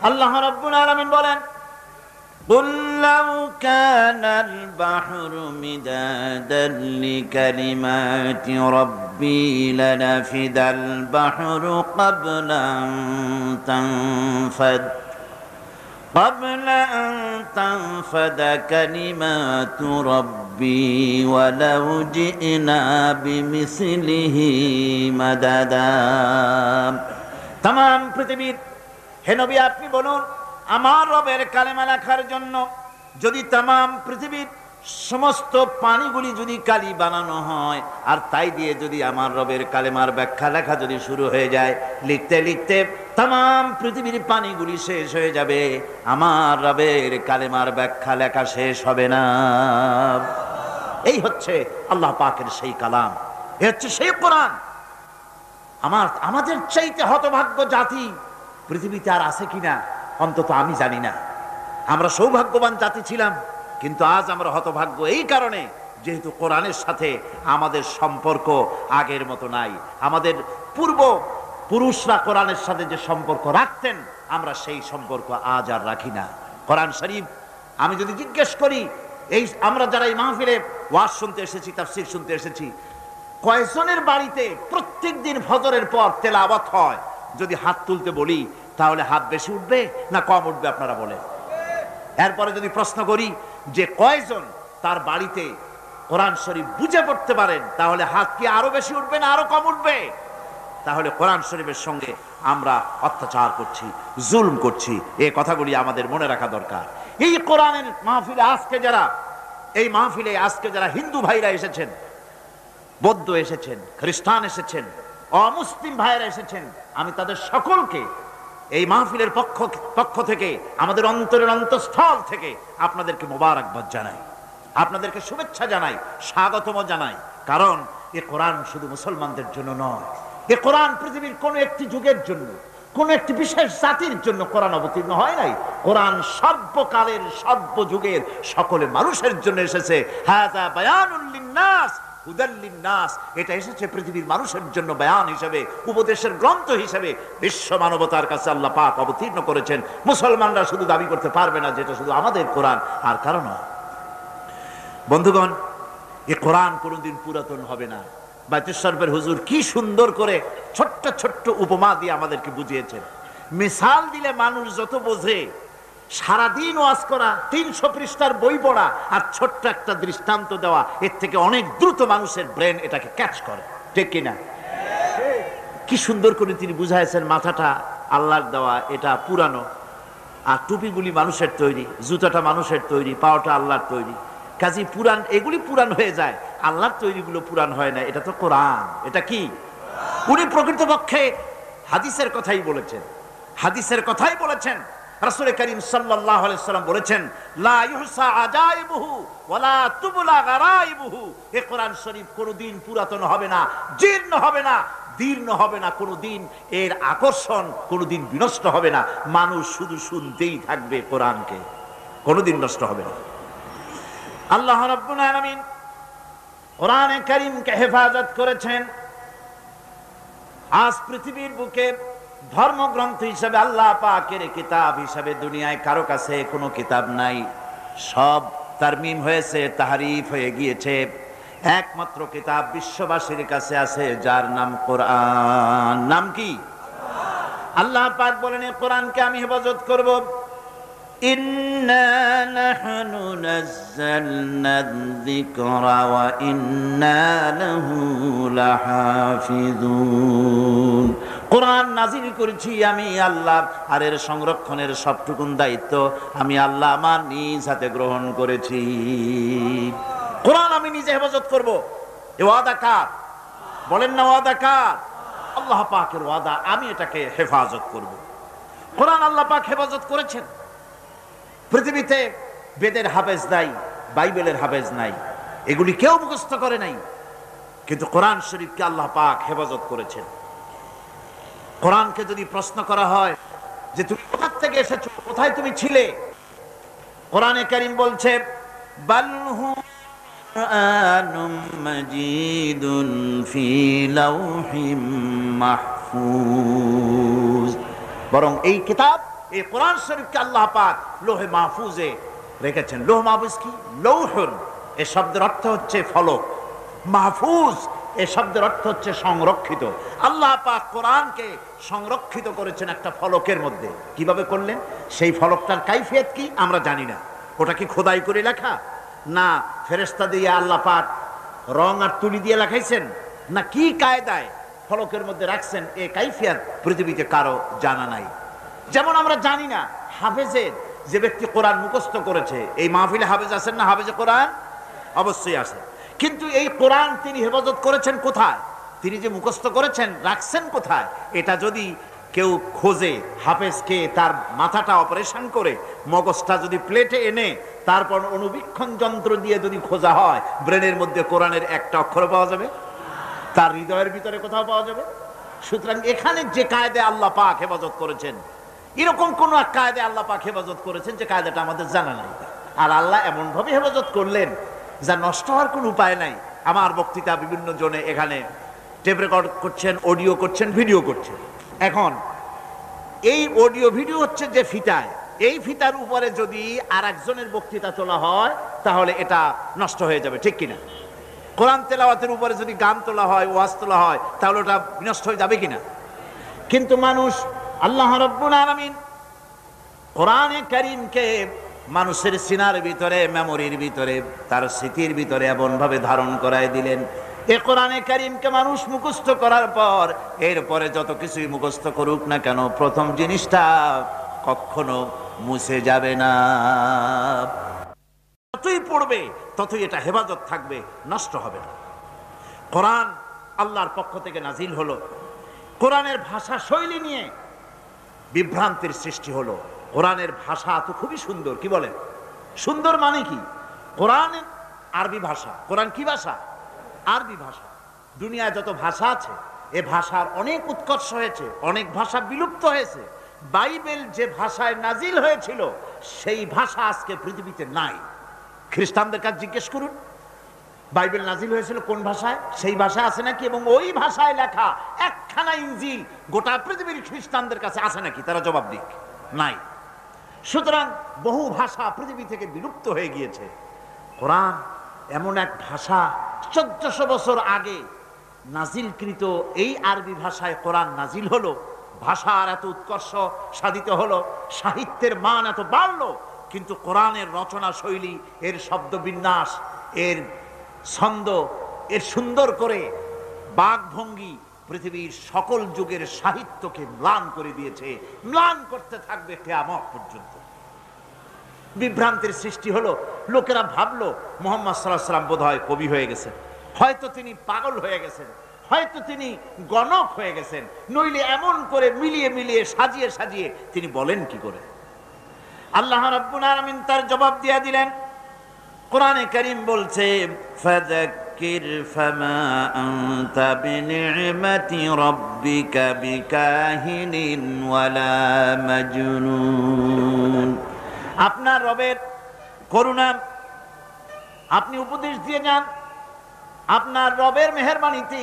আল্লাহ রাব্বুল আলামিন বলেন, قُلْ لَوْ كَانَ الْبَحْرُ مِدَادًا لِكَلِمَاتِ رَبِّي لَنَفِدَ الْبَحْرُ قبل أن تنفد كلمات ربي ولو جئنا بمثله مددا। तमाम পৃথিবীর হে নবী আপনি বলুন, আমার রবের কালেমা লেখার জন্য যদি तमाम পৃথিবীর সমস্ত পানিগুলি যদি কালি বানানো হয়, আর তাই দিয়ে যদি আমার রবের কালেমার ব্যাখ্যা লেখা যদি শুরু হয়ে যায়, লিখতে লিখতে तमाम পৃথিবীর পানিগুলি শেষ হয়ে যাবে, আমার রবের কালেমার ব্যাখ্যা লেখা শেষ হবে না। এই হচ্ছে আল্লাহ পাকের সেই কালাম, এই হচ্ছে সেই কোরআন। আমাদের চাইতে হতভাগ্য জাতি পৃথিবীতে আর আছে কিনা অন্তত আমি জানি না। আমরা সৌভাগ্যবান জাতি ছিলাম, কিন্তু আজ আমরা হতভাগ্য এই কারণে যেহেতু কোরআনের সাথে আমাদের সম্পর্ক আগের মতো নাই। আমাদের পূর্ব পুরুষরা কোরআনের সাথে যে সম্পর্ক রাখতেন, আমরা সেই সম্পর্ক আজ আর রাখি না। কোরআন শরীফ আমি যদি জিজ্ঞেস করি, এই আমরা যারা এই মাহফিলে ওয়াজ শুনতে এসেছি, তাফসীর শুনতে এসেছি, কয়জনের বাড়িতে প্রত্যেক দিন ফজরের পর তেলাওয়াত হয়? যদি হাত তুলতে বলি তাহলে হাত বেশি উঠবে না কম উঠবে আপনারা বলেন? এরপরে যদি প্রশ্ন করি যে কয়জন তার বাড়িতে কোরআন শরীফ বুঝে পড়তে পারেন, তাহলে হাত কি আরো বেশি উঠবে না আরো কম উঠবে? তাহলে কোরআন শরীফের সঙ্গে আমরা অত্যাচার করছি, জুলম করছি, এই কথাগুলি আমাদের মনে রাখা দরকার। এই কোরআনের মাহফিলে আজকে যারা এই মাহফিলে আজকে যারা হিন্দু ভাইরা এসেছেন, বৌদ্ধ এসেছেন, খ্রিস্টান এসেছেন, অমুসলিম ভাইরা এসেছেন, আমি তাদের সকলকে এই মাহফিলের পক্ষ থেকে, আমাদের অন্তরের অন্তঃস্থল থেকে আপনাদেরকে মোবারকবাদ জানাই, আপনাদেরকে শুভেচ্ছা জানাই, স্বাগতম জানাই। কারণ এ কোরআন শুধু মুসলমানদের জন্য নয়, এ কোরআন পৃথিবীর কোন একটি যুগের জন্য, কোন একটি বিশেষ জাতির জন্য কোরআন অবতীর্ণ হয় নাই। কোরআন সর্বকালের সর্বযুগের সকলে মানুষের জন্য এসেছে। হাযা বায়ানুল লিন্নাস হুদাল লিন্নাস, এটা এসেছে পৃথিবীর মানুষের জন্য বয়ান হিসেবে, উপদেশের গ্রন্থ হিসেবে বিশ্ব মানবতার কাছে আল্লাহ পাক অবতীর্ণ করেছেন। মুসলমানরা শুধু দাবি করতে পারবে না যেটা শুধু আমাদের কোরআন, আর কারণ বন্ধুগণ, এ কোরআন কোনোদিন পুরাতন হবে না। বাইতুল শরীফের হুজুর কি সুন্দর করে ছোট্ট ছোট্ট উপমা দিয়ে আমাদেরকে বুঝিয়েছেন। মিসাল দিলে মানুষ যত বোঝে, সারাদিন ওয়াজ করা, 300 পৃষ্ঠার বই পড়া আর ছোট্ট একটা দৃষ্টান্ত দেওয়া, এর থেকে অনেক দ্রুত মানুষের ব্রেন এটাকে ক্যাচ করে, ঠিক কিনা? কি সুন্দর করে তিনি বুঝাইছেন, মাথাটা আল্লাহর দেওয়া, এটা পুরানো, আর টুপিগুলি মানুষের তৈরি, জুতাটা মানুষের তৈরি, পাওয়াটা আল্লাহর তৈরি। কাজী পুরান, এগুলি পুরান হয়ে যায়, আল্লাহর তৈরিগুলো পুরান হয় না। এটা তো কোরআন, এটা কি? উনি প্রকৃতপক্ষে হাদিসের কথাই বলেছেন, হাদিসের কথাই বলেছেন। রাসূল করিম সাল্লাল্লাহু আলাইহি ওয়াসাল্লাম বলেছেন, লা ইহসা আজাইবুহু ওয়ালা তুবলা গারাইবুহু। এই কোরআন শরীফ কোনদিন পুরাতন হবে না, জীর্ণ হবে না, দীর্ণ হবে না, কোনদিন এর আকর্ষণ কোনদিন বিনষ্ট হবে না। মানুষ শুধু শুনতেই থাকবে কোরআনকে, কোনদিন নষ্ট হবে না। আল্লাহ রাব্বুল আলামিন কোরআনে কারীমকে হেফাজত করেছেন। আজ পৃথিবীর বুকে ধর্মগ্রন্থ হিসেবে, আল্লাহ পাকের কিতাব হিসেবে দুনিয়ায় কারো কাছে কোনো কিতাব নাই। সব তারমিম হয়েছে, তাহরিফ হয়ে গিয়েছে। একমাত্র কিতাব বিশ্ববাসীর কাছে আছে, যার নাম কোরআন। নাম কি? আল্লাহ পাক বলেন, কোরআনকে আমি হেফাজত করব। ইন্না নাহনু নাযালনা যিকরা ওয়া ইন্না লাহু লাহাফিজুন। কোরআন নাযিল করেছি আমি আল্লাহ, আর এর সংরক্ষণের সবটুকুন দায়িত্ব আমি আল্লাহ আমার নিজ হাতে গ্রহণ করেছি। কোরআন আমি নিজে হেফাজত করব। এ ওয়াদা কার? বলেন না, ওয়াদা কার? আল্লাহ পাকের ওয়াদা, আমি এটাকে হেফাজত করব। কোরআন আল্লাহ পাক হেফাজত করেছেন। পৃথিবীতে বেদের হাফেজ নাই, বাইবেলের হাফেজ নাই, এগুলি কেউ মুখস্থ করে নাই, কিন্তু কোরআন শরীফকে আল্লাহ পাক হেফাজত করেছেন। কোরআনকে যদি প্রশ্ন করা হয় যে তুমি কোথা থেকে এসেছো, কোথায় তুমি ছিলে, কোরআনে কারীম বলছে, বালহু কুরআনুম মাজিদুন ফি লাউহিম মাহফুজ। বরং এই কিতাব এই কোরআন শরীফকে আল্লাহ পাক লোহে মাহফুজে রেখেছেন। লোহ মাহফুজ কি? লৌহুন এই শব্দের অর্থ হচ্ছে ফলক, মাহফুজ এই শব্দের অর্থ হচ্ছে সংরক্ষিত। আল্লাহ পাক কোরআনকে সংরক্ষিত করেছেন একটা ফলকের মধ্যে। কিভাবে করলেন? সেই ফলকটার কাইফিয়ত কি আমরা জানি না। ওটা কি খোদাই করে লেখা, না ফেরেশতা দিয়ে আল্লাহ পাক রং আর তুলি দিয়ে লেখাইছেন, না কি কায়দায় ফলকের মধ্যে রাখছেন, এই কাইফিয়ত পৃথিবীতে কারো জানা নাই। যেমন আমরা জানি না হাফেজের যে ব্যক্তি কোরআন মুখস্থ করেছে, এই মাহফিলে হাফেজ আছেন না? হাফেজে কোরআন অবশ্যই আছে, কিন্তু এই কোরআন তিনি হেফাজত করেছেন কোথায়? তিনি যে মুখস্থ করেছেন রাখছেন কোথায়? এটা যদি কেউ খোঁজে, হাফেজকে তার মাথাটা অপারেশন করে মগজটা যদি প্লেটে এনে তারপর অনুবীক্ষণ যন্ত্র দিয়ে যদি খোঁজা হয়, ব্রেনের মধ্যে কোরআনের একটা অক্ষর পাওয়া যাবে? তার হৃদয়ের ভিতরে কোথাও পাওয়া যাবে? সুতরাং এখানে যে কায়দায় আল্লাহ পাক হেফাজত করেছেন, এরকম কোন এক কায়দায় আল্লাহ পাক হেফাজত করেছেন যে কায়দাটা আমাদের জানা নাই। আর আল্লাহ এমন ভাবে হেফাজত করলেন যা নষ্ট হওয়ার কোনো উপায় নাই। আমার বক্তৃতা বিভিন্ন জনে এখানে টেপ রেকর্ড করছেন, অডিও করছেন, ভিডিও করছেন। এখন এই অডিও ভিডিও হচ্ছে যে ফিতায়, এই ফিতার উপরে যদি আর একজনের বক্তৃতা তোলা হয় তাহলে এটা নষ্ট হয়ে যাবে, ঠিক কিনা? কোরআন তেলাওয়াতের উপরে যদি গান তোলা হয়, ওয়াজ তোলা হয়, তাহলে ওটা বিনষ্ট হয়ে যাবে কিনা? কিন্তু মানুষ আল্লাহ রাব্বুল আলামিন কোরআনে কারীমকে মানুষের সিনার ভিতরে, মেমোরির ভিতরে, তার স্মৃতির ভিতরে এমন ভাবে ধারণ করায় দিলেন, এই কোরআনে কারীমকে মানুষ মুখস্থ করার পর এরপরে যত কিছুই মুখস্থ করুক না কেন, প্রথম জিনিসটা কখনো মুছে যাবে না। যতই পড়বে ততই এটা হেফাজত থাকবে, নষ্ট হবে না। কোরআন আল্লাহর পক্ষ থেকে নাজিল হলো, কোরআনের ভাষা শৈলী নিয়ে বিভ্রান্তির সৃষ্টি হলো। কোরআনের ভাষা তো খুবই সুন্দর, কি বলেন? সুন্দর মানে কি? কোরআন আরবি ভাষা। কোরআন কি ভাষা? আরবি ভাষা। দুনিয়ায় যত ভাষা আছে এ ভাষার অনেক উৎকর্ষ হয়েছে, অনেক ভাষা বিলুপ্ত হয়েছে। বাইবেল যে ভাষায় নাজিল হয়েছিল সেই ভাষা আজকে পৃথিবীতে নাই। খ্রিস্টানদের কাছে জিজ্ঞেস করুন বাইবেল নাজিল হয়েছিল কোন ভাষায়, সেই ভাষা আছে নাকি? এবং ওই ভাষায় লেখা একখানা ইনজিল গোটা পৃথিবীর খ্রিস্টানদের কাছে আছে নাকি? তারা জবাব দিক, নাই। সুতরাং বহু ভাষা পৃথিবী থেকে বিলুপ্ত হয়ে গিয়েছে। কোরআন এমন এক ভাষা, 1400 বছর আগে নাজিলকৃত এই আরবি ভাষায় কোরআন নাজিল হলো। ভাষার এত উৎকর্ষ সাধিত হলো, সাহিত্যের মান এত বাড়লো, কিন্তু কোরআনের রচনা শৈলী, এর শব্দ বিন্যাস, এর ছন্দ, এর সুন্দর করে বাকভঙ্গি পৃথিবীর সকল যুগের সাহিত্যকে ম্লান করে দিয়েছে, ম্লান করতে থাকবে কিয়ামত পর্যন্ত। বিভ্রান্তির সৃষ্টি হলো। লোকেরা ভাবলো মুহাম্মদ সাল্লাল্লাহু আলাইহি ওয়াসাল্লাম বোধহয় কবি হয়ে গেছেন, হয়তো তিনি পাগল হয়ে গেছেন, হয়তো তিনি গণক হয়ে গেছেন, নইলে এমন করে মিলিয়ে মিলিয়ে সাজিয়ে সাজিয়ে তিনি বলেন কি করে? আল্লাহ রাব্বুল আলামিন তার জবাব দিয়ে দিলেন। কোরআনে কারীম বলছে, ফাযাক্কির ফামা আনতা বিনি'মাতি রাব্বিকা বিকাহিনিন ওয়ালা মাজনুন। আপনার রবের করুণা আপনি উপদেশ দিয়ে যান, আপনার রবের মেহেরবানিতে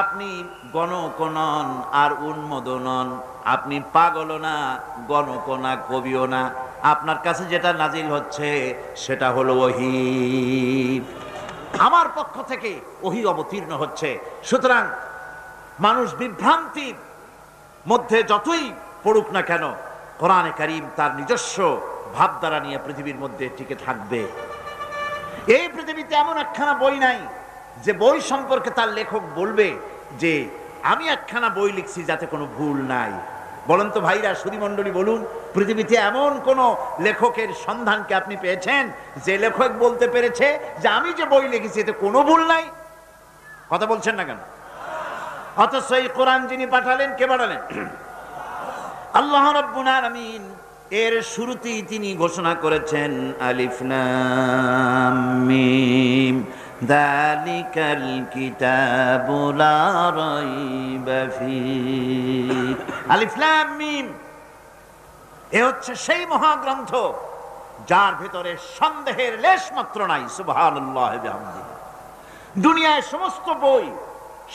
আপনি গণক নন আর উন্মাদ নন, আপনি পাগল না, গণক না, কবিও না। আপনার কাছে যেটা নাজিল হচ্ছে সেটা হলো ওহী, আমার পক্ষ থেকে ওহী অবতীর্ণ হচ্ছে। সুতরাং মানুষ বিভ্রান্তির মধ্যে যতই পড়ুক না কেন, কোরআনে কারীম তার নিজস্ব ভাবধারা নিয়ে পৃথিবীর মধ্যে টিকে থাকবে। এই পৃথিবীতে এমন একখানা বই নাই যে বই সম্পর্কে তার লেখক বলবে যে আমি একখানা বই লিখছি যাতে কোনো ভুল নাই। বলেন তো ভাইরা, সুধীমণ্ডলী বলুন, পৃথিবীতে এমন কোন লেখকের সন্ধানকে আপনি পেয়েছেন যে লেখক বলতে পেরেছে যে আমি যে বই লিখেছি এতে কোনো ভুল নাই? কথা বলছেন না কেন? অথচ এই কোরআন যিনি পাঠালেন, কে পাঠালেন? আল্লাহ রাব্বুল আলামিন। এর শুরুতেই তিনি ঘোষণা করেছেন, আলিফ লাম মিম যালিকাল কিতাবু লা রাইবা ফীহি। আলিফ লাম মিম, এ হচ্ছে সেই মহাগ্রন্থ যার ভেতরে সন্দেহের লেশ মাত্র নাই। সুবহানাল্লাহি ওয়া বিহামদিহি। দুনিয়ায় সমস্ত বই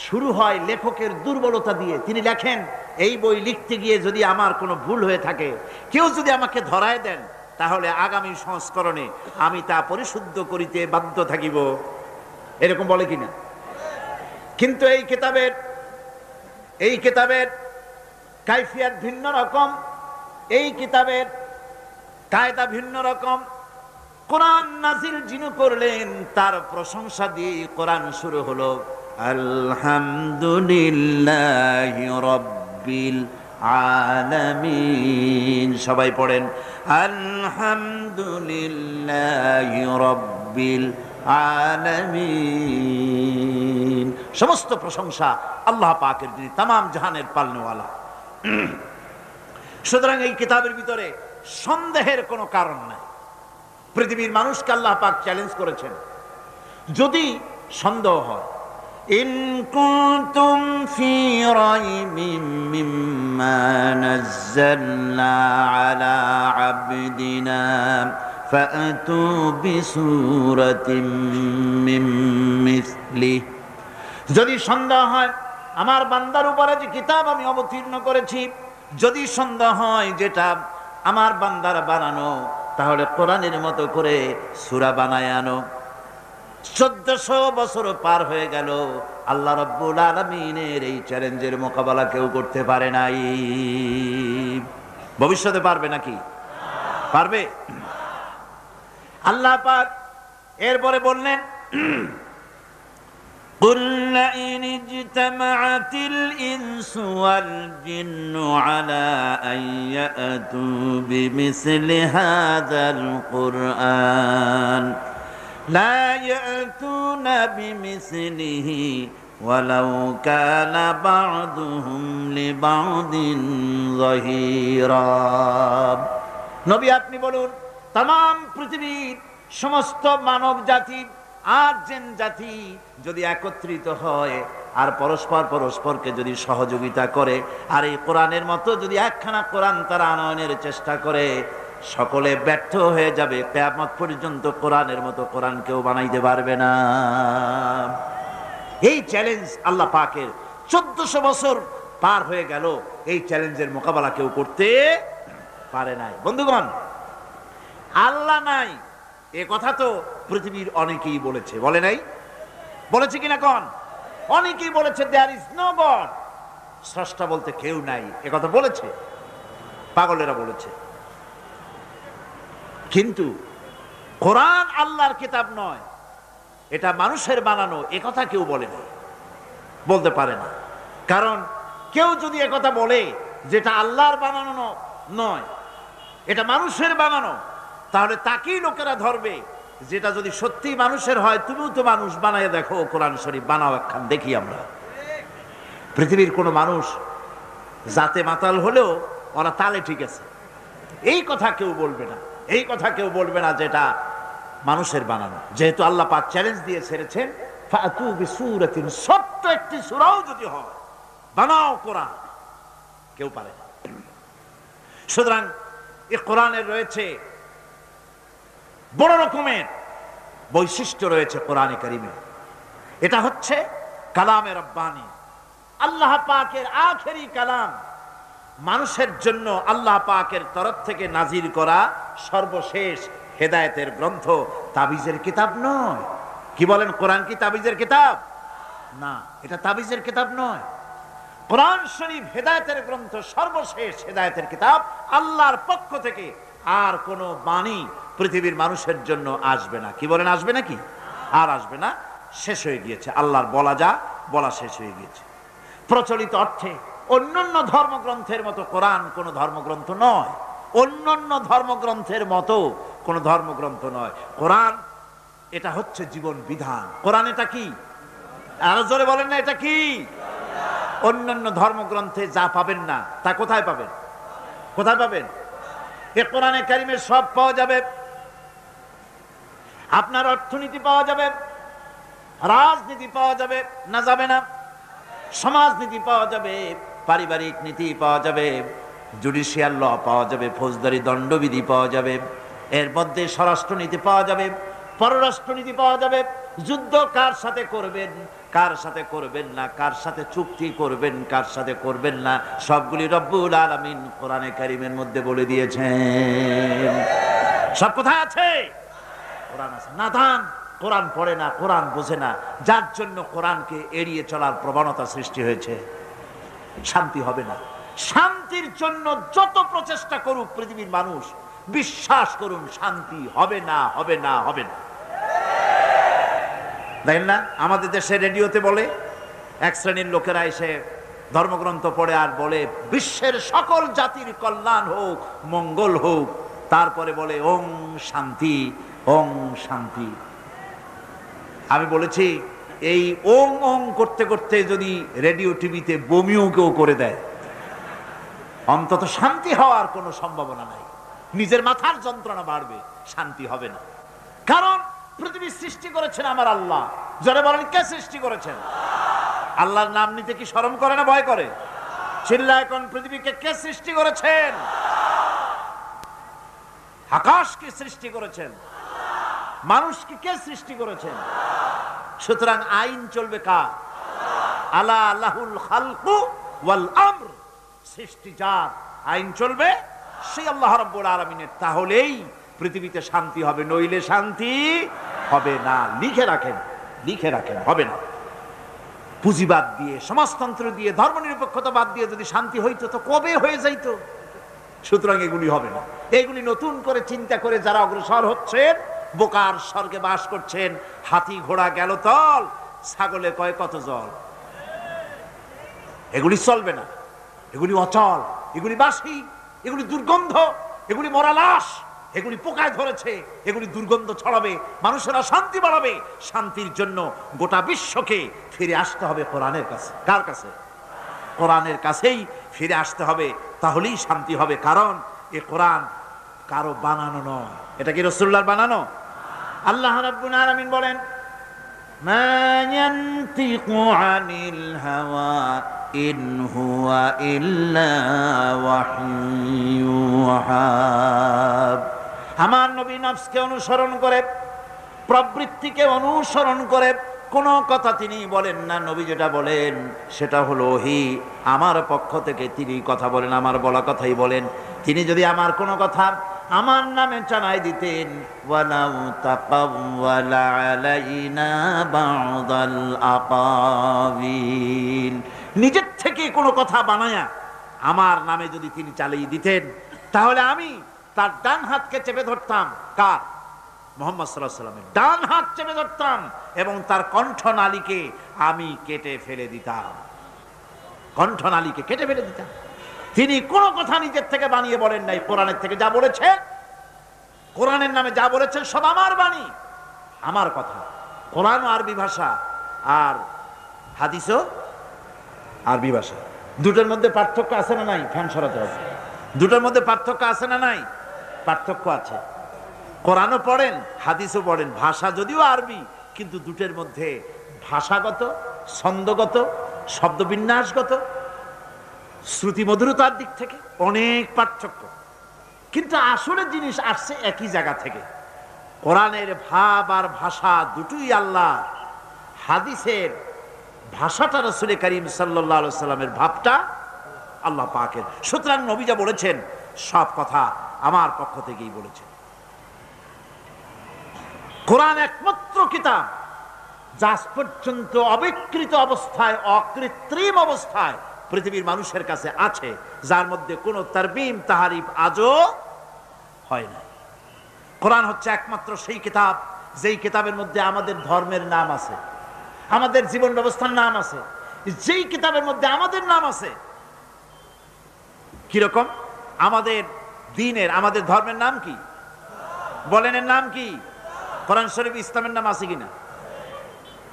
শুরু হয় লেখকের দুর্বলতা দিয়ে। তিনি লেখেন, এই বই লিখতে গিয়ে যদি আমার কোনো ভুল হয়ে থাকে, কেউ যদি আমাকে ধরায় দেন, তাহলে আগামী সংস্করণে আমি তা পরিশুদ্ধ করিতে বাধ্য থাকিব। এরকম বলে কিনা? কিন্তু এই কিতাবের কাইফিয়াত ভিন্ন রকম, এই কিতাবের কায়দা ভিন্ন রকম। কোরআন নাজিল যিনি করলেন তার প্রশংসা দিয়ে কোরআন শুরু হলো, আলহামদুলিল্লাহি রাব্বিল আলামিন। সবাই পড়েন, আলহামদুলিল্লাহি রাব্বিল আলামিন। সমস্ত প্রশংসা আল্লাহ পাকের, যিনি তামাম জাহানের পালনেওয়ালা। সুতরাং এই কিতাবের ভিতরে সন্দেহের কোনো কারণ নাই। পৃথিবীর মানুষকে আল্লাহ পাক চ্যালেঞ্জ করেছেন, যদি সন্দেহ হয়, ইন কুনতুম ফি রাইবিম মিম্মা নাযালনা আলা আবদিনা ফাআতু বিসূরাতিম মিন মিসলিহি। যদি সন্দেহ হয় আমার বান্দার উপরে যে কিতাব আমি অবতীর্ণ করেছি, যদি সন্দেহ হয় যেটা আমার বান্দার বানানো, তাহলে কোরআনের মতো করে সূরা বানায় আনো। 1400 বছর পার হয়ে গেল, আল্লাহ রাব্বুল আলামিনের এই চ্যালেঞ্জের মোকাবেলা কেউ করতে পারে নাই। ভবিষ্যতে পারবে নাকি? পারবে? আল্লাহ পাক এরপরে বললেন, قُلْ لَئِنِ اجْتَمَعَتِ الْإِنسُ وَالْجِنُّ عَلَىٰ أَن يَأْتُوا بِمِثْلِ هَٰذَا الْقُرْآنِ لَا يَأْتُونَ بِمِثْلِهِ وَلَوْ كَانَ بَعْضُهُمْ لِبَعْضٍ ظَهِيرًا। নবী আপনি বলুন, तमाम পৃথিবীর সমস্ত মানব জাতি আর জিন জাতি যদি একত্রিত হয় আর পরস্পরকে যদি সহযোগিতা করে, আর এই কোরআনের মতো যদি একখানা কোরআন তারা আনয়নের চেষ্টা করে, সকলে ব্যর্থ হয়ে যাবে। কিয়ামত পর্যন্ত কোরআনের মতো কোরআন কেউ বানাইতে পারবে না। এই চ্যালেঞ্জ আল্লাহ পাকের, 1400 বছর পার হয়ে গেল, এই চ্যালেঞ্জের মোকাবেলা কেউ করতে পারে নাই। বন্ধুগণ, আল্লাহ নাই এ কথা তো পৃথিবীর অনেকেই বলেছে, বলে নাই? বলেছে কিনা কোন? অনেকেই বলেছে, দেয়ার ইজ নো গড, স্রষ্টা বলতে কেউ নাই, এ কথা বলেছে, পাগলেরা বলেছে। কিন্তু কোরআন আল্লাহর কিতাব নয়, এটা মানুষের বানানো, এ কথা কেউ বলে না, বলতে পারে না। কারণ কেউ যদি এ কথা বলে যেটা আল্লাহর বানানো নয়, এটা মানুষের বানানো, তাহলে তাকেই লোকেরা ধরবে। যেটা যদি সত্যি মানুষের হয়, তুমিও তো মানুষ, বানায় দেখো কোরআন শরীফ, বানাও একখান দেখি আমরা। পৃথিবীর কোনো মানুষ জাতে মাতাল হলেও ওরা তালে ঠিক আছে, এই কথা কেউ বলবে না, এই কথা কেউ বলবে না যেটা মানুষের বানানো। যেহেতু আল্লাহ পাক চ্যালেঞ্জ দিয়ে ছেড়েছেন, ফাতু বিসূরাতিন, ছোট্ট একটি সূরাও যদি হয়, বানাও কোরআন, কেউ পারে না। সুতরাং এই কোরআনের রয়েছে বড় রকমের বৈশিষ্ট্য রয়েছে কোরআনে কারিমে। এটা হচ্ছে কালামে রব্বানি, আল্লাহ পাকের আখেরি কালাম, মানুষের জন্য আল্লাহ পাকের তরফ থেকে নাজিল করা সর্বশেষ হেদায়েতের গ্রন্থ, তাবিজের কিতাব নয়। কি বলেন, কোরআন কি তাবিজের কিতাব? না, এটা তাবিজের কিতাব নয়। কোরআন শরীফ হেদায়েতের গ্রন্থ, সর্বশেষ হেদায়েতের কিতাব, আল্লাহর পক্ষ থেকে। আর কোন বাণী পৃথিবীর মানুষের জন্য আসবে না। কি বলেন, আসবে নাকি? আর আসবে না, শেষ হয়ে গিয়েছে। আল্লাহর বলা শেষ হয়ে গিয়েছে। প্রচলিত অর্থে অন্যান্য ধর্মগ্রন্থের মতো কোরআন কোন ধর্মগ্রন্থ নয়, অন্যান্য ধর্মগ্রন্থের মতো কোন ধর্মগ্রন্থ নয়। কোরআন এটা হচ্ছে জীবন বিধান। কোরআন এটা কি? আরো জোরে বলেন না, এটা কি? অন্যান্য ধর্মগ্রন্থে যা পাবেন না, তা কোথায় পাবেন? কোথায় পাবেন? এ কোরআনে কারিমে সব পাওয়া যাবে। আপনার অর্থনীতি পাওয়া যাবে, রাজনীতি পাওয়া যাবে না, যাবে না? সমাজনীতি পাওয়া যাবে, পারিবারিক নীতি পাওয়া যাবে, জুডিশিয়াল ল পাওয়া যাবে, ফৌজদারি দণ্ডবিধি পাওয়া যাবে, এর মধ্যে স্বরাষ্ট্রনীতি পাওয়া যাবে, পররাষ্ট্রনীতি পাওয়া যাবে, যুদ্ধ কার সাথে করবেন, কার সাথে করবেন না, কার সাথে চুক্তি করবেন, কার সাথে করবেন না, সবগুলি রব্বুল আলামিন কোরআনে কারীমের মধ্যে বলে দিয়েছেন। সব কোথায় আছে? কোরআন আছে। নাদান কোরআন পড়ে না, কোরআন বোঝে না, যার জন্য কোরআনকে এড়িয়ে চলার প্রবণতা সৃষ্টি হয়েছে। শান্তি হবে না। শান্তির জন্য যত প্রচেষ্টা করুক পৃথিবীর মানুষ, বিশ্বাস করুন শান্তি হবে না, হবে না, হবে না। দেখেন না আমাদের দেশে রেডিওতে বলে, এক শ্রেণীর লোকেরা এসে ধর্মগ্রন্থ পড়ে আর বলে বিশ্বের সকল জাতির কল্যাণ হোক, মঙ্গল হোক, তারপরে বলে ওং শান্তি, ওং শান্তি। আমি বলেছি এই ওং ওং করতে করতে যদি রেডিও টিভিতে বমিও কেউ করে দেয়, অন্তত শান্তি হওয়ার কোনো সম্ভাবনা নাই। নিজের মাথার যন্ত্রণা বাড়বে, শান্তি হবে না। কারণ পৃথিবী সৃষ্টি করেছেন আমার আল্লাহ। যারা বলেন কে সৃষ্টি করেছেন? আল্লাহর নাম নিতে কি শরম করে না ভয় করে? চিল্লায় কোন পৃথিবীকে কে সৃষ্টি করেছেন? আকাশকে সৃষ্টি করেছেন, মানুষকে কে সৃষ্টি করেছেন? সুতরাং আইন চলবে কার? আলা লাহুল খালকু ওয়াল আমর। সৃষ্টি যার, আইন চলবে সেই আল্লাহ রাব্বুল আলামিনের। তাহলেই পৃথিবীতে শান্তি হবে, নইলে শান্তি হবে না। লিখে রাখেন, লিখে রাখেন, হবে না। পুঁজিবাদ দিয়ে, সমাজতন্ত্র দিয়ে, ধর্মনিরপেক্ষতাবাদ দিয়ে যদি শান্তি হইতো তো কবে হয়ে যাইতো। সুতরাং এগুলি হবে না। এগুলি নতুন করে চিন্তা করে যারা অগ্রসর হচ্ছেন, বোকার স্বর্গে বাস করছেন। হাতি ঘোড়া গেল তল, ছাগলে কয় কত জল। এগুলি চলবে না, এগুলি অচল, এগুলি বাসি, এগুলি দুর্গন্ধ, এগুলি মরা লাশ, এগুলি পোকায় ধরেছে, এগুলি দুর্গন্ধ ছড়াবে, মানুষেরা শান্তি বাড়াবে। শান্তির জন্য গোটা বিশ্বকে ফিরে আসতে হবে কোরআনের কাছে। কার কাছে? কোরআনের কাছেই ফিরে আসতে হবে, তাহলেই শান্তি হবে। কারণ এ কোরআন কারো বানানো নয়। এটা কি রাসূলুল্লাহর বানানো? আল্লাহ রাব্বুল আলামিন বলেন, মা ইয়ানতিকু আনিল হাওয়া ইন হুয়া ইল্লা ওয়াহয়ুহা। আমার নবী নফসকে অনুসরণ করে, প্রবৃত্তিকে অনুসরণ করে কোনো কথা তিনি বলেন না। নবী যেটা বলেন সেটা হলো ওহী। আমার পক্ষ থেকে তিনি কথা বলেন, আমার বলা কথাই বলেন। তিনি যদি আমার কোনো কথা আমার নামে চালাই দিতেন, ওয়ালাউ তাকাওয়ালা আলাইনা বা'দাল আকাবিল, নিজের থেকে কোনো কথা বানায়া আমার নামে যদি তিনি চালিয়ে দিতেন, তাহলে আমি তার ডান হাতকে চেপে ধরতাম। কার? মুহাম্মদ সাল্লাল্লাহু আলাইহি ওয়াসাল্লামের ডান হাত চেপে ধরতাম এবং তার কণ্ঠনালীকে আমি কেটে ফেলে দিতাম। কণ্ঠনালীকে কেটে ফেলে দিতাম। তিনি কোনো কথা নিজের থেকে বানিয়ে বলেন নাই। কোরআনের থেকে যা বলেছেন, কোরআনের নামে যা বলেছেন সব আমার বাণী, আমার কথা। কোরআন আরবি ভাষা আর হাদিসও আরবি ভাষা। দুটোর মধ্যে পার্থক্য আছে না নাই? ফ্যান সরাতে হবে। দুটোর মধ্যে পার্থক্য আছে না নাই? পার্থক্য আছে। কোরআনও পড়েন, হাদিসও পড়েন। ভাষা যদিও আরবি, কিন্তু দুটোর মধ্যে ভাষাগত, ছন্দগত, শব্দবিন্যাসগত, শ্রুতি মধুরতার দিক থেকে অনেক পার্থক্য। কিন্তু আসলে জিনিস আসছে একই জায়গা থেকে। কোরআনের ভাব আর ভাষা দুটোই আল্লাহ, হাদিসের ভাষাটা রাসূল করিম সাল্লাল্লাহু আলাইহি সাল্লামের ভাবটা আল্লাহ পাকের। সুতরাং নবী যা বলেছেন সব কথা আমার পক্ষ থেকেই বলেছেন। কোরআন একমাত্র কিতাব যা আজ পর্যন্ত অবিকৃত অবস্থায়, অকৃত্রিম অবস্থায় পৃথিবীর মানুষের কাছে আছে, যার মধ্যে কোনো তারবিম তাহারিফ আজও হয় না। কোরআন হচ্ছে একমাত্র সেই কিতাব যেই কিতাবের মধ্যে আমাদের ধর্মের নাম আছে, আমাদের জীবন ব্যবস্থার নাম আছে, যেই কিতাবের মধ্যে আমাদের নাম আছে। কিরকম? আমাদের দ্বীনের, আমাদের ধর্মের নাম কি? বলেন, এর নাম কি? কোরআন শরীফ ইসলামের নাম আছে কিনা?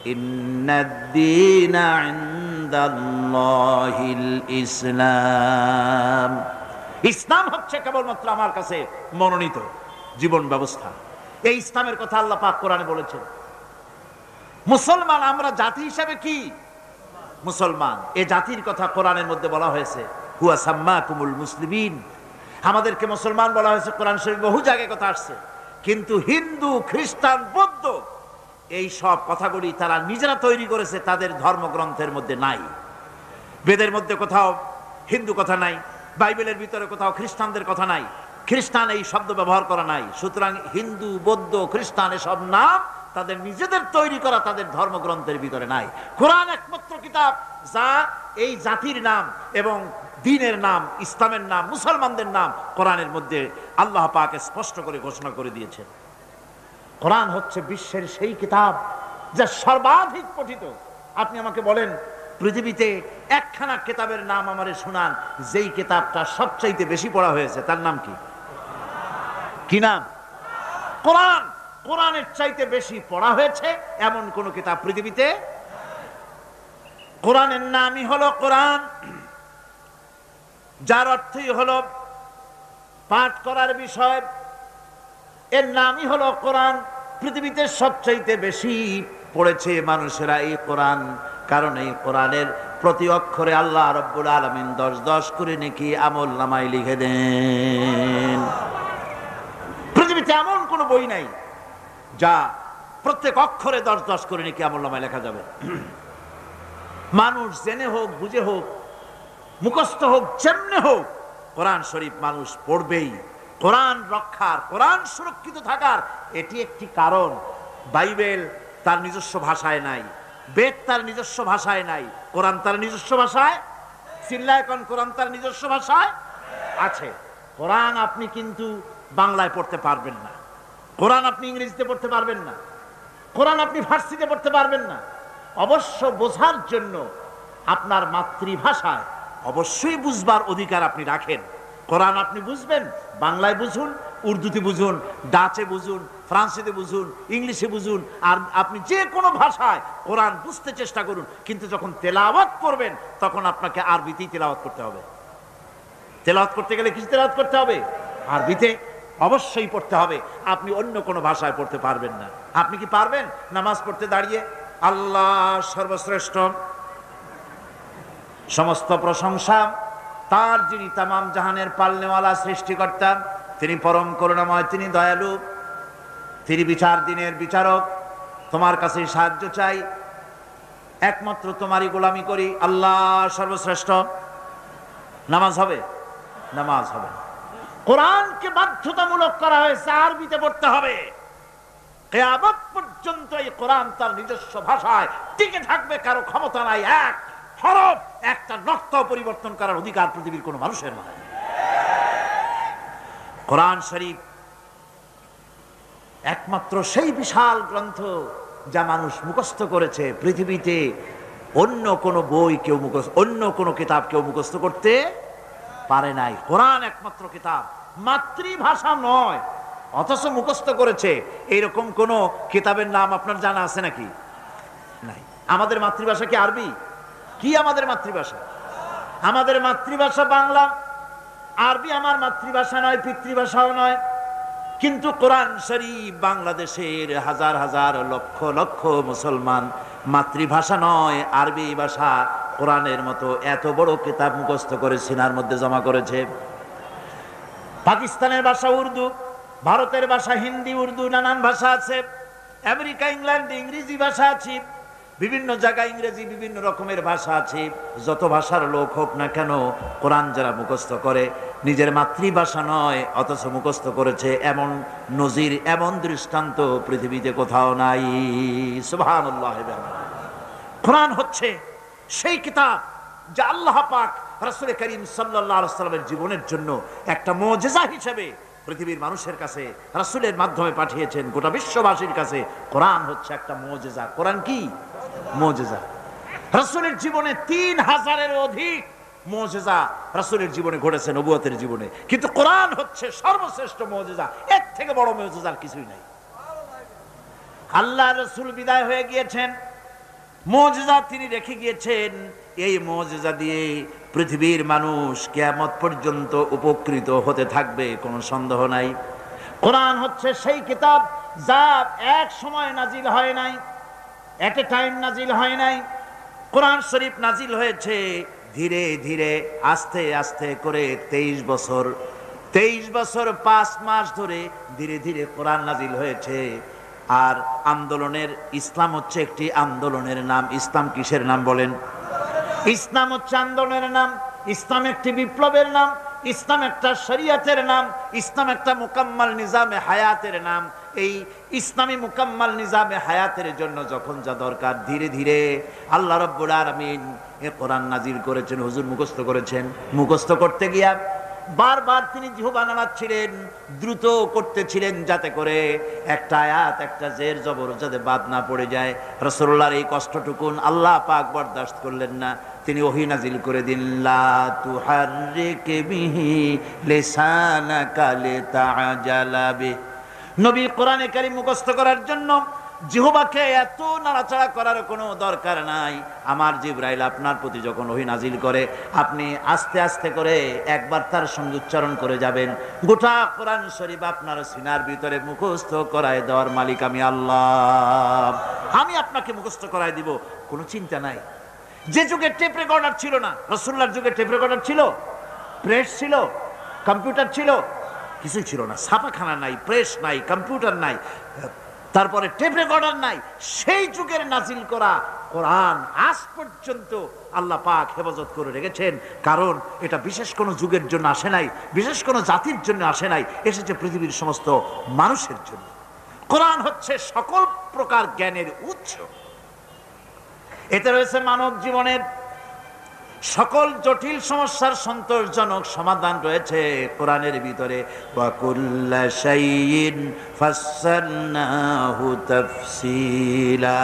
ইন্নাদ-দীনা ইনদাল্লাহিল ইসলাম। ইসলাম হচ্ছে কেবলমাত্র আমার কাছে মনোনীত জীবন ব্যবস্থা। এই ইসলামের কথা আল্লাহ পাক কোরআনে বলেছেন। মুসলমান আমরা জাতি হিসাবে কি? মুসলমান। এই জাতির কথা কোরআনের মধ্যে বলা হয়েছে, হুয়া সাম্মাকুমুল মুসলিমিন। আমাদেরকে মুসলমান বলা হয়েছে, কোরআন শরীফ বহু জায়গায় কথা আসছে। কিন্তু হিন্দু, খ্রিস্টান, বৌদ্ধ এই সব কথাগুলি তারা নিজেরা তৈরি করেছে, তাদের ধর্মগ্রন্থের মধ্যে নাই। বেদের মধ্যে কোথাও হিন্দু কথা নাই, বাইবেলের ভিতরে কোথাও খ্রিস্টানদের কথা নাই, খ্রিস্টান এই শব্দ ব্যবহার করা নাই। সুতরাং হিন্দু, বৌদ্ধ, খ্রিস্টান এসব নাম তাদের নিজেদের তৈরি করা, তাদের ধর্মগ্রন্থের ভিতরে নাই। কোরআন একমাত্র কিতাব যা এই জাতির নাম এবং দ্বীনের নাম, ইসলামের নাম, মুসলমানদের নাম কোরআনের মধ্যে আল্লাহ পাক স্পষ্ট করে ঘোষণা করে দিয়েছেন। কোরআন হচ্ছে বিশ্বের সেই কিতাব যা সর্বাধিক পঠিত। আপনি আমাকে বলেন পৃথিবীতে একখানা কিতাবের নাম আমারে শোনান যেই কিতাবটা সবচাইতে বেশি পড়া হয়েছে, তার নাম কি? কি নাম? কোরআন। কোরআনের চাইতে বেশি পড়া হয়েছে এমন কোন কিতাব পৃথিবীতে। কোরআনের নামই হলো কোরআন, যার অর্থই হলো পাঠ করার বিষয়। এর নামই হলো কোরআন। পৃথিবীতে সবচাইতে বেশি পড়েছে মানুষেরা এই কোরআন, কারণ এই কোরআনের প্রতি অক্ষরে আল্লাহ রাব্বুল আলামিন 10 করে নেকি আমল নামায় লিখে দেন। পৃথিবীতে এমন কোন বই নাই যা প্রত্যেক অক্ষরে 10 করে নেকি আমল নামায় লেখা যাবে। মানুষ জেনে হোক, বুঝে হোক, মুখস্থ হোক, যেমনে হোক, কোরআন শরীফ মানুষ পড়বেই। কোরআন রক্ষার, কোরআন সুরক্ষিত থাকার এটি একটি কারণ। বাইবেল তার নিজস্ব ভাষায় নাই, বেদ তার নিজস্ব ভাষায় নাই, কোরআন তার নিজস্ব ভাষায়। চিল্লায় কোন কোরআন তার নিজস্ব ভাষায় আছে। কোরআন আপনি কিন্তু বাংলায় পড়তে পারবেন না, কোরআন আপনি ইংরেজিতে পড়তে পারবেন না, কোরআন আপনি ফার্সিতে পড়তে পারবেন না। অবশ্য বোঝার জন্য আপনার মাতৃভাষায় অবশ্যই বুঝবার অধিকার আপনি রাখেন। কোরআন আপনি বুঝবেন, বাংলায় বুঝুন, উর্দুতে বুঝুন, ডাচে বুঝুন, ফ্রান্সিতে বুঝুন, ইংলিশে বুঝুন, আর আপনি যে কোনো ভাষায় কোরআন বুঝতে চেষ্টা করুন। কিন্তু যখন তেলাওয়াত করবেন তখন আপনাকে আরবিতেই তেলাওয়াত করতে হবে। তেলাওয়াত করতে গেলে কিছু তেলাওয়াত করতে হবে, আরবিতে অবশ্যই পড়তে হবে। আপনি অন্য কোনো ভাষায় পড়তে পারবেন না। আপনি কি পারবেন নামাজ পড়তে দাঁড়িয়ে আল্লাহ সর্বশ্রেষ্ঠ, সমস্ত প্রশংসা তার যিনি তামাম জাহানের পালনেওয়ালা সৃষ্টিকর্তা, তিনি পরম করুণাময়, তিনি দয়ালু, তিনি বিচার দিনের বিচারক, তোমার কাছে সাহায্য চাই, একমাত্র তোমারই গোলামি করি, আল্লাহ সর্বশ্রেষ্ঠ। নামাজ হবে? নামাজ হবে। কোরআনকে বাধ্যতামূলক করা হয়েছে আরবিতে পড়তে হবে। কিয়ামত পর্যন্ত এই কোরআন তার নিজস্ব ভাষায় টিকে থাকবে, কারো ক্ষমতা নাই এক হরফ, একটা নকশা পরিবর্তন করার অধিকার পৃথিবীর কোন মানুষের নাই। কোরআন শরীফ একমাত্র সেই বিশাল গ্রন্থ যা মানুষ মুখস্থ করেছে। পৃথিবীতে অন্য কোন বই কেউ মুখস্থ, অন্য কোন কিতাব কেউ মুখস্থ করতে পারে নাই। কোরআন একমাত্র কিতাব, মাতৃভাষা নয়, অথচ মুখস্থ করেছে। এইরকম কোন কিতাবের নাম আপনার জানা আছে নাকি? নাই। আমাদের মাতৃভাষা কি আরবি? কি আমাদের মাতৃভাষা? আমাদের মাতৃভাষা বাংলা। আরবি আমার মাতৃভাষা নয়, পিতৃভাষাও নয়। কিন্তু কোরআন শরীফ বাংলাদেশের হাজার হাজার লক্ষ লক্ষ মুসলমান মাতৃভাষা নয়, আরবি ভাষা কোরআনের মতো এত বড় কিতাব মুখস্থ করে সিনার মধ্যে জমা করেছে। পাকিস্তানের ভাষা উর্দু, ভারতের ভাষা হিন্দি, উর্দু, নানান ভাষা আছে। আমেরিকা, ইংল্যান্ড ইংরেজি ভাষা আছে, বিভিন্ন জায়গায় ইংরেজি, বিভিন্ন রকমের ভাষা আছে। যত ভাষার লোক হোক না কেন, কোরআন যারা মুখস্থ করে নিজের মাতৃভাষা নয় অথচ মুখস্থ করেছে, এমন নজির, এমন দৃষ্টান্ত পৃথিবীতে কোথাও নাই। সুবহানাল্লাহ। কোরআন হচ্ছে সেই কিতাব যা আল্লাহ পাক রাসূল করিম সাল্লাল্লাহু আলাইহি ওয়াসাল্লামের জীবনের জন্য একটা মুজিজা হিসেবে পৃথিবীর মানুষের কাছে রাসূলের মাধ্যমে পাঠিয়েছেন, গোটা বিশ্ববাসীর কাছে। কোরআন হচ্ছে একটা মুজিজা। কোরআন কি মুজিজা? রাসূলের জীবনে 3000-এর অধিক মুজিজা রাসূলের জীবনে ঘটেছে, নবুয়তের জীবনে। কিন্তু কোরআন হচ্ছে সর্বশ্রেষ্ঠ মুজিজা। এর থেকে বড় মুজিজা আর কিছুই নাই। আল্লাহ রাসূল বিদায় হয়ে গিয়েছেন, মুজিজা তিনি রেখে গিয়েছেন। এই মুজিজা দিয়ে পৃথিবীর মানুষ কিয়ামত পর্যন্ত উপকৃত হতে থাকবে, কোনো সন্দেহ নাই। কোরআন হচ্ছে সেই কিতাব যা এক সময় নাজিল হয় নাই, এট এ টাইম নাজিল হয় নাই। কোরআন শরীফ নাজিল হয়েছে ধীরে ধীরে, আস্তে আস্তে করে 23 বছর 5 মাস ধরে ধীরে ধীরে কোরআন নাজিল হয়েছে। আর আন্দোলনের ইসলাম হচ্ছে একটি আন্দোলনের নাম। ইসলাম কিসের নাম বলেন? ইসলাম হচ্ছে আন্দোলনের নাম, ইসলাম একটি বিপ্লবের নাম, ইসলাম একটা শরিয়তের নাম, ইসলাম একটা মুকাম্মাল নিজামে হায়াতের নাম। এই ইসলামী মুকাম্মাল নিজামে হায়াতের জন্য যখন যা দরকার ধীরে ধীরে আল্লাহ রাব্বুল আলামিন এ কোরআন নাজিল করেছেন। হুজুর মুখস্থ করেছেন, মুখস্থ করতে গিয়া বারবার তিনি জিহ্বা নাড়াচ্ছিলেন, দ্রুত করতেছিলেন যাতে করে একটা আয়াত একটা জের জবর যাতে বাদ না পড়ে যায়। রাসূলুল্লাহর এই কষ্টটুকুন আল্লাহ পাক বরদাশত করলেন না, তিনি ওহী নাজিল করে দিন, লা তুহাররিক বিহি লিসানাকা লিতাআজালা বিহি। নবী কোরআনে কারীম মুখস্থ করার জন্য জিহ্বাকে এত নাড়াচাড়া করার কোনো দরকার নাই। আমার জিবরাইল আপনার প্রতি যখন ওহী নাজিল করে, আপনি আস্তে আস্তে করে একবার তার সঙ্গে উচ্চারণ করে যাবেন। গোটা কোরআন শরীফ আপনার সিনার ভিতরে মুখস্থ করায় দেওয়ার মালিক আমি আল্লাহ। আমি আপনাকে মুখস্থ করায় দিব, কোনো চিন্তা নাই। যে যুগে টেপ রেকর্ডার ছিল না, রাসূলুল্লাহর যুগে টেপ রেকর্ডার ছিল, প্রেস ছিল, কম্পিউটার ছিল, কিছুই ছিল না। ছাপাখানা নাই, প্রেস নাই, কম্পিউটার নাই, তারপরে টেপ রেকর্ডার নাই। সেই যুগের নাজিল করা কোরআন আজ পর্যন্ত আল্লাহ পাক হেফাজত করে রেখেছেন। কারণ এটা বিশেষ কোনো যুগের জন্য আসে নাই, বিশেষ কোনো জাতির জন্য আসে নাই, এসেছে পৃথিবীর সমস্ত মানুষের জন্য। কোরআন হচ্ছে সকল প্রকার জ্ঞানের উৎস। এতে রয়েছে মানব জীবনের সকল জটিল সমস্যার সন্তোষজনক সমাধান রয়েছে কোরআনের ভিতরে। ওয়া কুল্লা শাইইন ফাসসালনাহু তাফসীলা।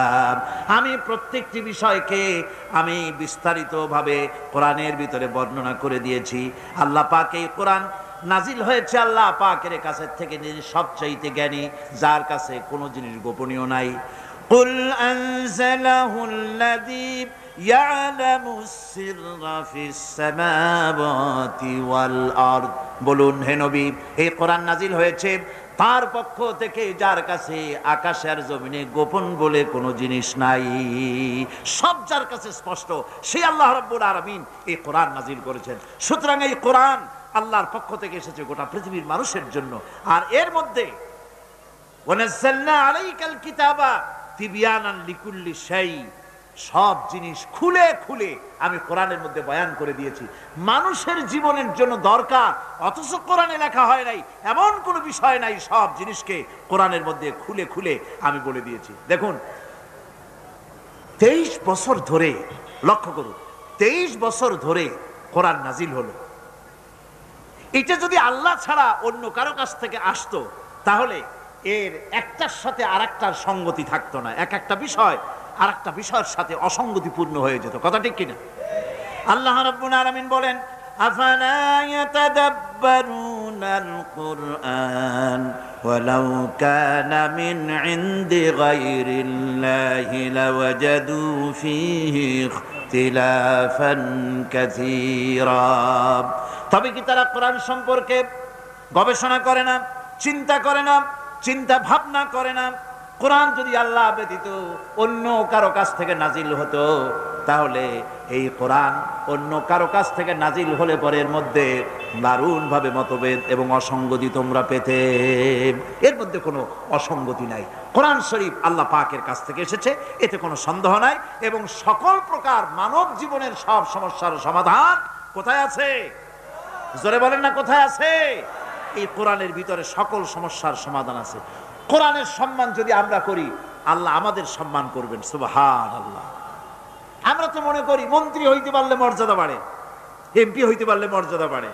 আমি প্রত্যেকটি বিষয়কে আমি বিস্তারিতভাবে কোরআনের ভিতরে বর্ণনা করে দিয়েছি। আল্লাহ পাক এই কোরআন নাজিল হয়েছে আল্লাহ পাকের কাছে থেকে, যিনি সবচাইতে জ্ঞানী, যার কাছে কোনো জিনিস গোপনীয় নাই। কুল আনজালাহুল্লাযী ইয়ালামুস সিররা ফিস সামাওয়াতি ওয়াল আরদ। বলুন হে নবী, এই কোরআন নাজিল হয়েছে তার পক্ষ থেকে, যার কাছে আকাশ আর জমিনে গোপন বলে কোনো জিনিস নাই। সব যার কাছে স্পষ্ট, সেই আল্লাহ রাব্বুল আলামিন এই কোরআন নাজিল করেছেন। সুতরাং এই কোরআন আল্লাহর পক্ষ থেকে এসেছে গোটা পৃথিবীর মানুষের জন্য। আর এর মধ্যে ওয়ানাজ্জালনা আলাইকাল কিতাবা তিবয়ানান লিকুল্লি শাই, সব জিনিস খুলে খুলে আমি কোরআনের মধ্যে বয়ান করে দিয়েছি। মানুষের জীবনের জন্য দরকার, অথচ কোরআনে লেখা হয় নাই এমন কোনো বিষয় নাই, সব জিনিসকে কোরআনের মধ্যে খুলে খুলে আমি বলে দিয়েছি। দেখুন 23 বছর ধরে, লক্ষ্য করুন, 23 বছর ধরে কোরআন নাজিল হলো। এটা যদি আল্লাহ ছাড়া অন্য কারো কাছ থেকে আসতো, তাহলে এর একটার সাথে আরেকটার সঙ্গতি থাকতো না। এক একটা বিষয় আরেকটা বিষয়ের সাথে অসঙ্গতিপূর্ণ হয়ে যেত। কথা ঠিক কিনা? আল্লাহ রাব্বুল আলামিন বলেন, আফালা ইয়াতাদাব্বারুনাল কুরআন ওয়ালাউ কানা মিন ইনদি গায়রিল্লাহি লাওয়াজাদু ফীহি ইখতিলাফান কাসীরা। তবে কি তারা কোরআন সম্পর্কে গবেষণা করে না, চিন্তা করে না, চিন্তা ভাবনা করে না? কোরআন যদি আল্লাহ ব্যতীত অন্য কারো কাছ থেকে নাজিল হতো, তাহলে এই কোরআন অন্য কারো কাছ থেকে নাজিল হলে পরে এর মধ্যে দারুণ ভাবে মতভেদ এবং অসঙ্গতি তোমরা পেতে। এর মধ্যে কোনো অসঙ্গতি নাই। কোরআন শরীফ আল্লাহ পাকের কাছ থেকে এসেছে, এতে কোনো সন্দেহ নাই। এবং সকল প্রকার মানব জীবনের সব সমস্যার সমাধান কোথায় আছে? জোরে বলেন না, কোথায় আছে? এই কোরআনের ভিতরে সকল সমস্যার সমাধান আছে। কোরআনের সম্মান যদি আমরা করি, আল্লাহ আমাদের সম্মান করবেন। সুবহানাল্লাহ। আমরা তো মনে করি মন্ত্রী হইতে পারলে মর্যাদা বাড়ে, এমপি হইতে পারলে মর্যাদা বাড়ে,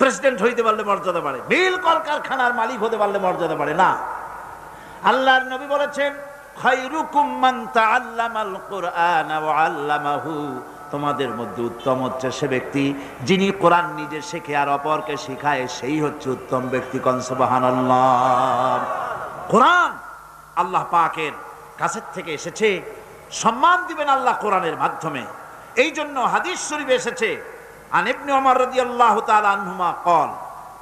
প্রেসিডেন্ট হইতে পারলে মর্যাদা বাড়ে, মিল কলকারখানার মালিক হতে পারলে মর্যাদা বাড়ে না। আল্লাহর নবী বলেছেন, খায়রুকুম মান তাআল্লামাল কুরআনা ওয়া আল্লামাহু। তোমাদের মধ্যে উত্তম হচ্ছে সে ব্যক্তি যিনি কোরআন নিজে শেখে আর অপরকে শেখায়, সেই হচ্ছে উত্তম ব্যক্তি। কোন সুবহানাল্লাহ। কোরআন আল্লাহ পাকের কাছের থেকে এসেছে, সম্মান দিবেন আল্লাহ কোরআনের মাধ্যমে। এই জন্য হাদিস শরীফে এসেছে, আন ইবনে ওমর রাদিয়াল্লাহু তাআলা আনহুমা قال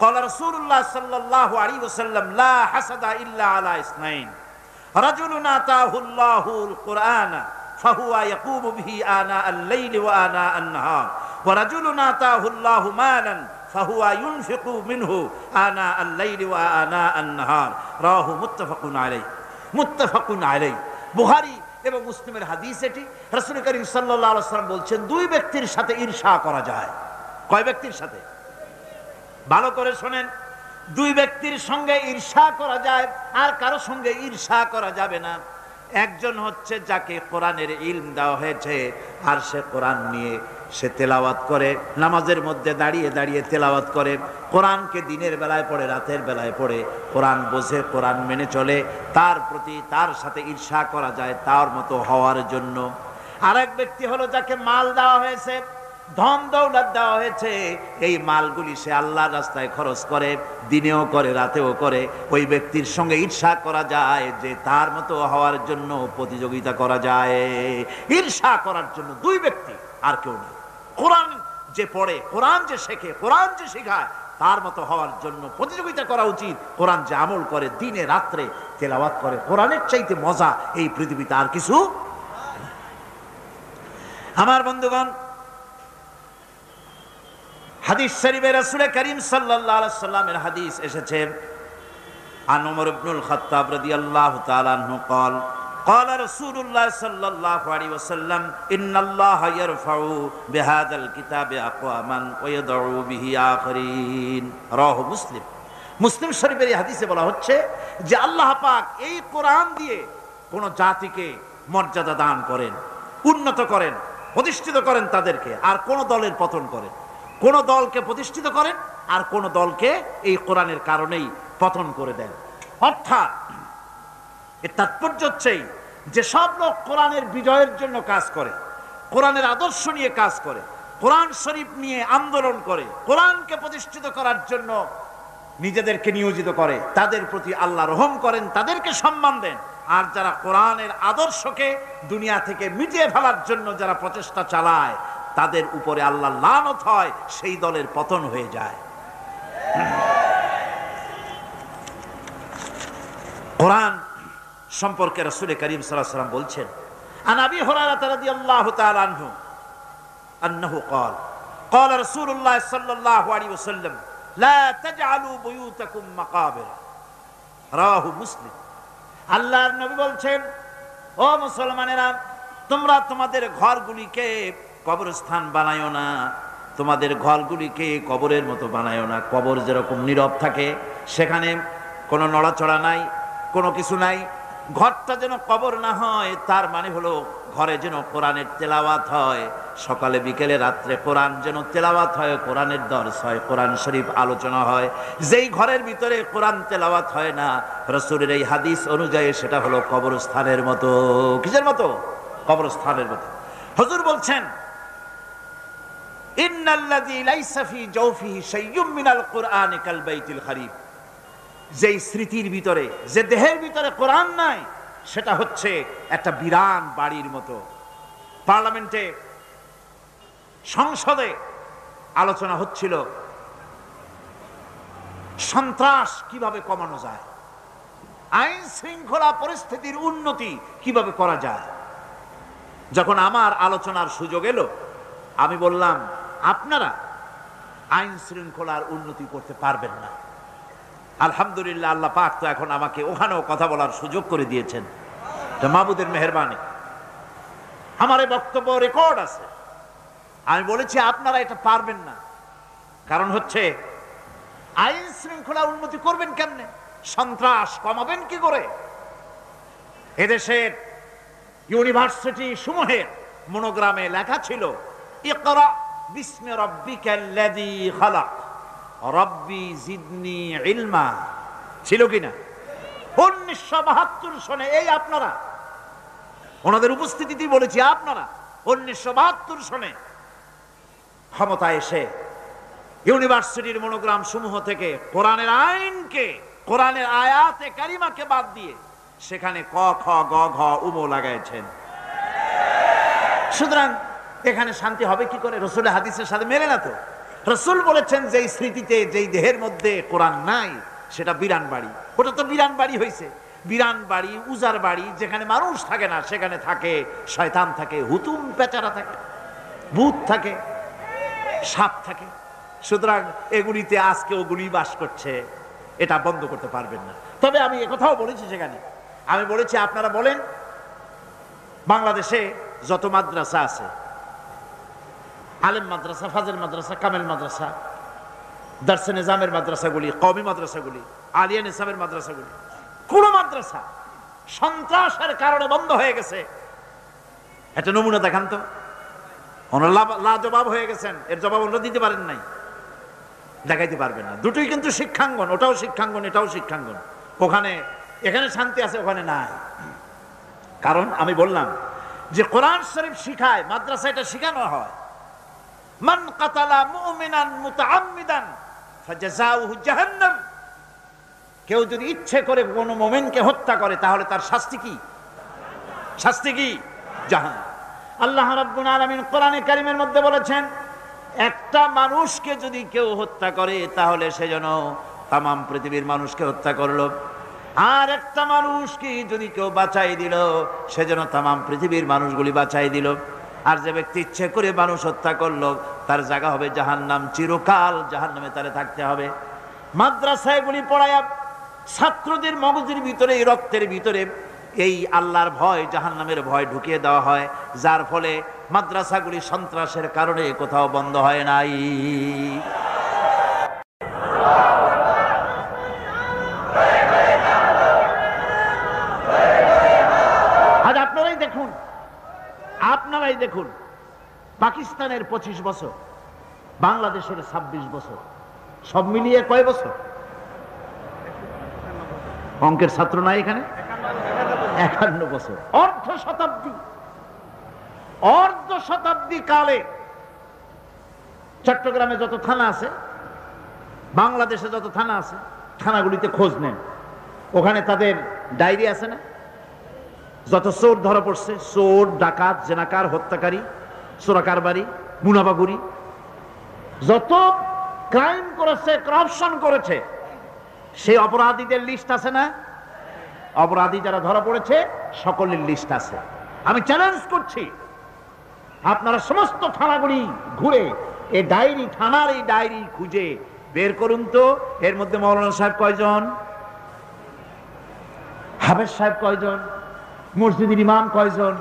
قال رسول الله صلى الله عليه وسلم لا حسد الا على اثنين رجل آتاه الله القرآن فهو يقوم به آناء الليل وآناء النهار ورجل آتاه الله مالا فهو ينفق منه آناء الليل وآناء النهار رواه متفق عليه। মুত্তাফাকুন আলাইহি, বুখারী এবং মুসলিমের হাদিস এটি। রাসূল করিম সাল্লাল্লাহু আলাইহি ওয়াসাল্লাম বলছেন, দুই ব্যক্তির সাথে ঈর্ষা করা যায়। কয় ব্যক্তির সাথে? ভালো করে শোনেন, দুই ব্যক্তির সঙ্গে ঈর্ষা করা যায়, আর কারো সঙ্গে ঈর্ষা করা যাবে না। একজন হচ্ছে যাকে কোরআনের ইলম দেওয়া হয়েছে, আর সে কোরআন নিয়ে সে তেলাওয়াত করে, নামাজের মধ্যে দাঁড়িয়ে দাঁড়িয়ে তেলাওয়াত করে, কোরআনকে দিনের বেলায় পড়ে, রাতের বেলায় পড়ে, কোরআন বোঝে, কোরআন মেনে চলে, তার প্রতি তার সাথে ঈর্ষা করা যায় তার মতো হওয়ার জন্য। আরেক ব্যক্তি হলো যাকে মাল দেওয়া হয়েছে, ধন দৌলত দেওয়া হয়েছে, এই মালগুলি সে আল্লাহর রাস্তায় খরচ করে, দিনেও করে রাতেও করে, ওই ব্যক্তির সঙ্গে ঈর্ষা করা যায় যে তার মতো হওয়ার জন্য প্রতিযোগিতা করা যায়। ঈর্ষা করার জন্য দুই ব্যক্তি, আর কেউ না। কোরআন যে পড়ে, কোরআন যে শেখে, কোরআন যে শেখায়, তার মতো হওয়ার জন্য প্রতিযোগিতা করা উচিত। কোরআন যে আমল করে, দিনে রাত্রে তেলাওয়াত করে, কোরআনের চাইতে মজা এই পৃথিবীতে আর কিছু। আমার বন্ধুগণ, হাদিস শরীফে রাসূল করিম সাল্লাল্লাহু আলাইহি ওয়াসাল্লামের হাদিস এসেছে, আন ওমর ইবনুল খাত্তাব রাদিয়াল্লাহু তাআলা আনহু قال قال رسول الله صلى الله عليه وسلم ان الله يرفع بهذا الكتاب اقواما ويضع به اخرين رواه মুসলিম। মুসলিম শরীফের এই হাদিসে বলা হচ্ছে যে আল্লাহ পাক এই কোরআন দিয়ে কোন জাতিকে মর্যাদা দান করেন, উন্নত করেন, প্রতিষ্ঠিত করেন তাদেরকে, আর কোন দলের পতন করেন। কোন দলকে প্রতিষ্ঠিত করেন আর কোন দলকে এই কোরআনের কারণেই পতন করে দেন। অর্থাৎ এর তাৎপর্য হচ্ছে যে সব লোক কোরআনের বিজয়ের জন্য কাজ করে, কোরআনের আদর্শ নিয়ে কাজ করে, কোরআন শরীফ নিয়ে আন্দোলন করে, কোরআনকে প্রতিষ্ঠিত করার জন্য নিজেদেরকে নিয়োজিত করে, তাদের প্রতি আল্লাহ রহম করেন, তাদেরকে সম্মান দেন। আর যারা কোরআনের আদর্শকে দুনিয়া থেকে মিটিয়ে ফেলার জন্য যারা প্রচেষ্টা চালায়, তাদের উপরে আল্লাহ লানত হয়, সেই দলের পতন হয়ে যায়। কোরআন সম্পর্কে রাসূল করিম সাল্লাল্লাহু আলাইহি ওয়াসাল্লাম বলছেন, আন আবি হুরায়রা রাদিয়াল্লাহু তাআলা আনহু আন্নাহু قال قال رسول الله صلى الله عليه وسلم لا تجعلوا بيوتكم مقابر রাওয়াহু মুসলিম। আল্লাহর নবী বলছেন, ও মুসলমানেরা, তোমরা তোমাদের ঘরগুলিকে কবরস্থান বানায়ো না, তোমাদের ঘরগুলিকে কবরের মতো বানায়ো না। কবর যেরকম নীরব থাকে, সেখানে কোনো নড়াচড়া নাই, কোনো কিছু নাই, ঘরটা যেন কবর না হয়, তার মানে হলো ঘরে যেন কোরআনের তেলাওয়াত হয়, সকালে বিকেলে রাত্রে কোরআন যেন তেলাওয়াত হয়, কোরআনের দর্স হয়, কোরআন শরীফ আলোচনা হয়। যেই ঘরের ভিতরে কোরআন তেলাওয়াত হয় না, রাসূলের এই হাদিস অনুযায়ী সেটা হলো কবরস্থানের মতো। কিসের মতো? কবরস্থানের মতো। হুজুর বলছেন, ইন্নাল্লাযী লাইসা ফী জাওফিহি শাইয়্যুম মিনাল কুরআনি কাল বাইতিল খারিব। যেই স্মৃতির ভিতরে, যে দেহের ভিতরে কোরআন নাই, সেটা হচ্ছে একটা বিরান বাড়ির মতো। পার্লামেন্টে, সংসদে আলোচনা হচ্ছিল সন্ত্রাস কিভাবে কমানো যায়, আইন শৃঙ্খলা পরিস্থিতির উন্নতি কিভাবে করা যায়। যখন আমার আলোচনার সুযোগ এলো, আমি বললাম, আপনারা আইন শৃঙ্খলার উন্নতি করতে পারবেন না। আলহামদুলিল্লাহ, আল্লাহ পাক তো এখন আমাকে ওখানেও কথা বলার সুযোগ করে দিয়েছেন, এটা মাবুদের মেহেরবানি। আমার এই বক্তব্য রেকর্ড আছে। আমি বলেছি আপনারা এটা পারবেন না, কারণ হচ্ছে আইন শৃঙ্খলা উন্নতি করবেন কেমনে, সন্ত্রাস কমাবেন কি করে। এদেশের ইউনিভার্সিটি সমূহের মনোগ্রামে লেখা ছিল, ইকরা বিসমি রাব্বিকাল্লাযী খালাক রব্বি জিদনি ইলমা, ছিল কিনা? 1972 সনে এই আপনারা, ওনাদের উপস্থিতিতেই বলেছি, আপনারা 1972 সনে ক্ষমতায় এসে ইউনিভার্সিটির মনোগ্রাম সমূহ থেকে কোরআনের আইনকে, কোরআনের আয়াতে কারিমাকে বাদ দিয়ে সেখানে ক খ গ ঘ উমো লাগাইছেন। সুতরাং এখানে শান্তি হবে কি করে? রাসূলের হাদিসের সাথে মেলে না তো। রাসূল বলেছেন, যেই স্মৃতিতে, যেই দেহের মধ্যে কোরআন নাই, সেটা বিরান বাড়ি। ওটা তো বিরান বাড়ি হয়েছে। বিরান বাড়ি, উজার বাড়ি, যেখানে মানুষ থাকে না, সেখানে থাকে শয়তান থাকে, হুতুম পেচারা থাকে, ভূত থাকে, সাপ থাকে। সুতরাং এগুলিতে আজকে ওগুলি বাস করছে, এটা বন্ধ করতে পারবেন না। তবে আমি একথাও বলেছি সেখানে আমি বলেছি আপনারা বলেন বাংলাদেশে যত মাদ্রাসা আছে, আলেম মাদ্রাসা, ফাজেল মাদ্রাসা, কামেল মাদ্রাসা, দারসে নিজামের মাদ্রাসাগুলি, কওমি মাদ্রাসাগুলি, আলিয়া নিসাবের মাদ্রাসাগুলি, কোন মাদ্রাসা সন্ত্রাসের কারণে বন্ধ হয়ে গেছে? একটা নমুনা দেখান তো। ওনারা লাজবাব হয়ে গেছেন, এর জবাব ওনারা দিতে পারেন নাই, দেখাইতে পারবেন না। দুটোই কিন্তু শিক্ষাঙ্গন, ওটাও শিক্ষাঙ্গন, এটাও শিক্ষাঙ্গন। ওখানে এখানে শান্তি আছে, ওখানে নাই। কারণ আমি বললাম যে কোরআন শরীফ শিখায়, মাদ্রাসা এটা শিখানো হয়, মান কাতালা মুমিনান মুতাআম্মিদান ফাজাযাউহু জাহান্নাম। কেউ যদি ইচ্ছে করে কোনো মুমিনকে হত্যা করে তাহলে তার শাস্তি কি? শাস্তি কি? জাহান্নাম। আল্লাহ রাব্বুল আলামিন কোরআনে কারীমের মধ্যে বলেছেন, একটা মানুষকে যদি কেউ হত্যা করে তাহলে সে যেন তামাম পৃথিবীর মানুষকে হত্যা করলো, আর একটা মানুষকে যদি কেউ বাঁচাই দিল সে যেন তামাম পৃথিবীর মানুষগুলি বাঁচাই দিল। আর যে ব্যক্তি ইচ্ছে করে মানুষ হত্যা করলো তার জায়গা হবে জাহান্নাম, চিরকাল জাহান্নামে তারে থাকতে হবে। মাদ্রাসাগুলি পড়ায়া ছাত্রদের মগজের ভিতরে, রক্তের ভিতরে এই আল্লাহর ভয়, জাহান্নামের ভয় ঢুকিয়ে দেওয়া হয়, যার ফলে মাদ্রাসাগুলি সন্ত্রাসের কারণে কোথাও বন্ধ হয় নাই। আজ আপনারাই দেখুন পাকিস্তানের 25 বছর, বাংলাদেশের 26 বছর, সব মিলিয়ে কয় বছর? অঙ্কের ছাত্র নাই এখানে? 51 বছর, অর্ধ শতাব্দী কালে চট্টগ্রামে যত থানা আছে, বাংলাদেশে যত থানা আছে, থানাগুলিতে খোঁজ নেন, ওখানে তাদের ডায়েরি আছে না? যত চোর ধরা পড়ছে, চোর, ডাকাত, জেনাকার, হত্যাকারী, চোরাকারবারি, মুনাফাখুরি, যত ক্রাইম করেছে, করাপশন করেছে, সেই অপরাধীদের লিস্ট আছে না? অপরাধী যারা ধরা পড়েছে সকলের লিস্ট আছে। আমি চ্যালেঞ্জ করছি, আপনারা সমস্ত থানাগুলি ঘুরে এই ডায়েরি, থানার এই ডায়েরি খুঁজে বের করুন তো, এর মধ্যে মৌলানা সাহেব কয়জন, হাফেজ সাহেব কয়জন, মসজিদের ইমাম কয়জন?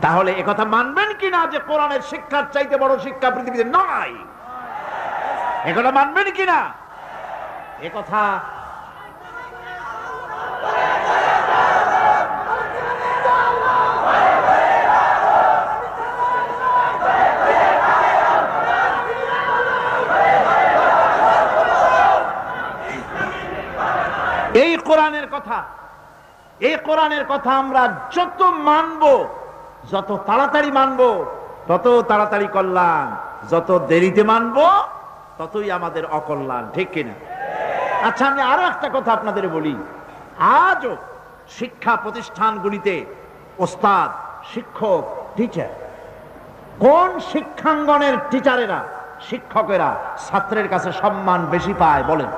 তাহলে একথা মানবেন কিনা যে কোরআনের শিক্ষার চাইতে বড় শিক্ষা পৃথিবীতে নাই? একথা মানবেন কিনা? একথা এই কোরআনের কথা, এই কোরআনের কথা আমরা যত মানব, যত তাড়াতাড়ি মানব তত তাড়াতাড়ি কল্যাণ, যত দেরিতে মানব ততই আমাদের অকল্যাণ, ঠিক কিনা? আচ্ছা, আমি আরো একটা কথা আপনাদের বলি, আজও শিক্ষা প্রতিষ্ঠানগুলিতে ওস্তাদ, শিক্ষক, টিচার, কোন শিক্ষাঙ্গনের টিচারেরা, শিক্ষকেরা ছাত্রের কাছে সম্মান বেশি পায় বলেন?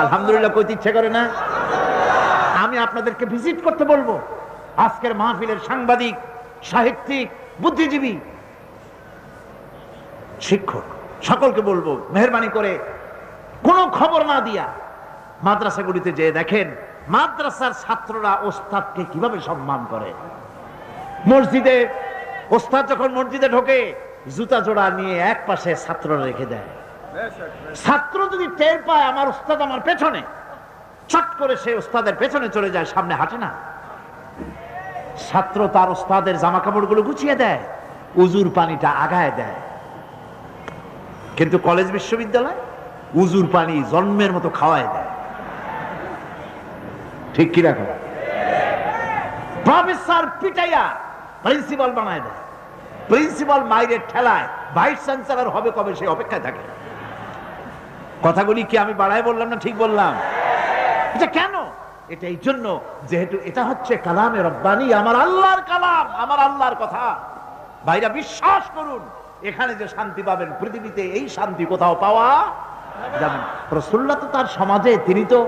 আলহামদুলিল্লাহ কইতে ইচ্ছে করে না? আমি আপনাদেরকে ভিজিট করতে বলবো, আজকের মাহফিলের সাংবাদিক, সাহিত্যিক, বুদ্ধিজীবী, শিক্ষক সকলকে বলবো, মেহেরবানি করে কোনো খবর না দিয়া মাদ্রাসাগুলিতে যেয়ে দেখেন মাদ্রাসার ছাত্ররা ওস্তাদকে কিভাবে সম্মান করে। মসজিদে ওস্তাদ যখন মসজিদে ঢোকে জুতা জোড়া নিয়ে এক পাশে ছাত্ররা রেখে দেয়। ছাত্র যদি টের পায় আমার ওস্তাদ আমার পেছনে, চট করে সে ওস্তাদের পেছনে চলে যায়, সামনে হাঁটে না। ছাত্র তার ওস্তাদের জামা কাপড় গুলো গুছিয়ে দেয়, উজুর পানিটা আগায় দেয়। কিন্তু কলেজ বিশ্ববিদ্যালয় উজুর পানি জন্মের মতো খাওয়ায় দেয়, ঠিক কি রাখো? প্রফেসর পিটাইয়া প্রিন্সিপাল বানায় দেয়, প্রিন্সিপাল মাইরের ঠেলায় ভাইস চ্যান্সেলর হবে কবে সে অপেক্ষায় থাকে। কথাগুলি কি আমি বাড়ায় বললাম না ঠিক বললাম? এটা কেন? এটা এই জন্য যেহেতু এটা হচ্ছে কালামে রব্বানি, আমার আল্লাহর কালাম, আমার আল্লাহর কথা। ভাইরা বিশ্বাস করুন, এখানে যে শান্তি পাবেন পৃথিবীতে এই শান্তি কোথাও পাওয়া যাবে না। রাসূলুল্লাহ তো তার সমাজে, তিনি তো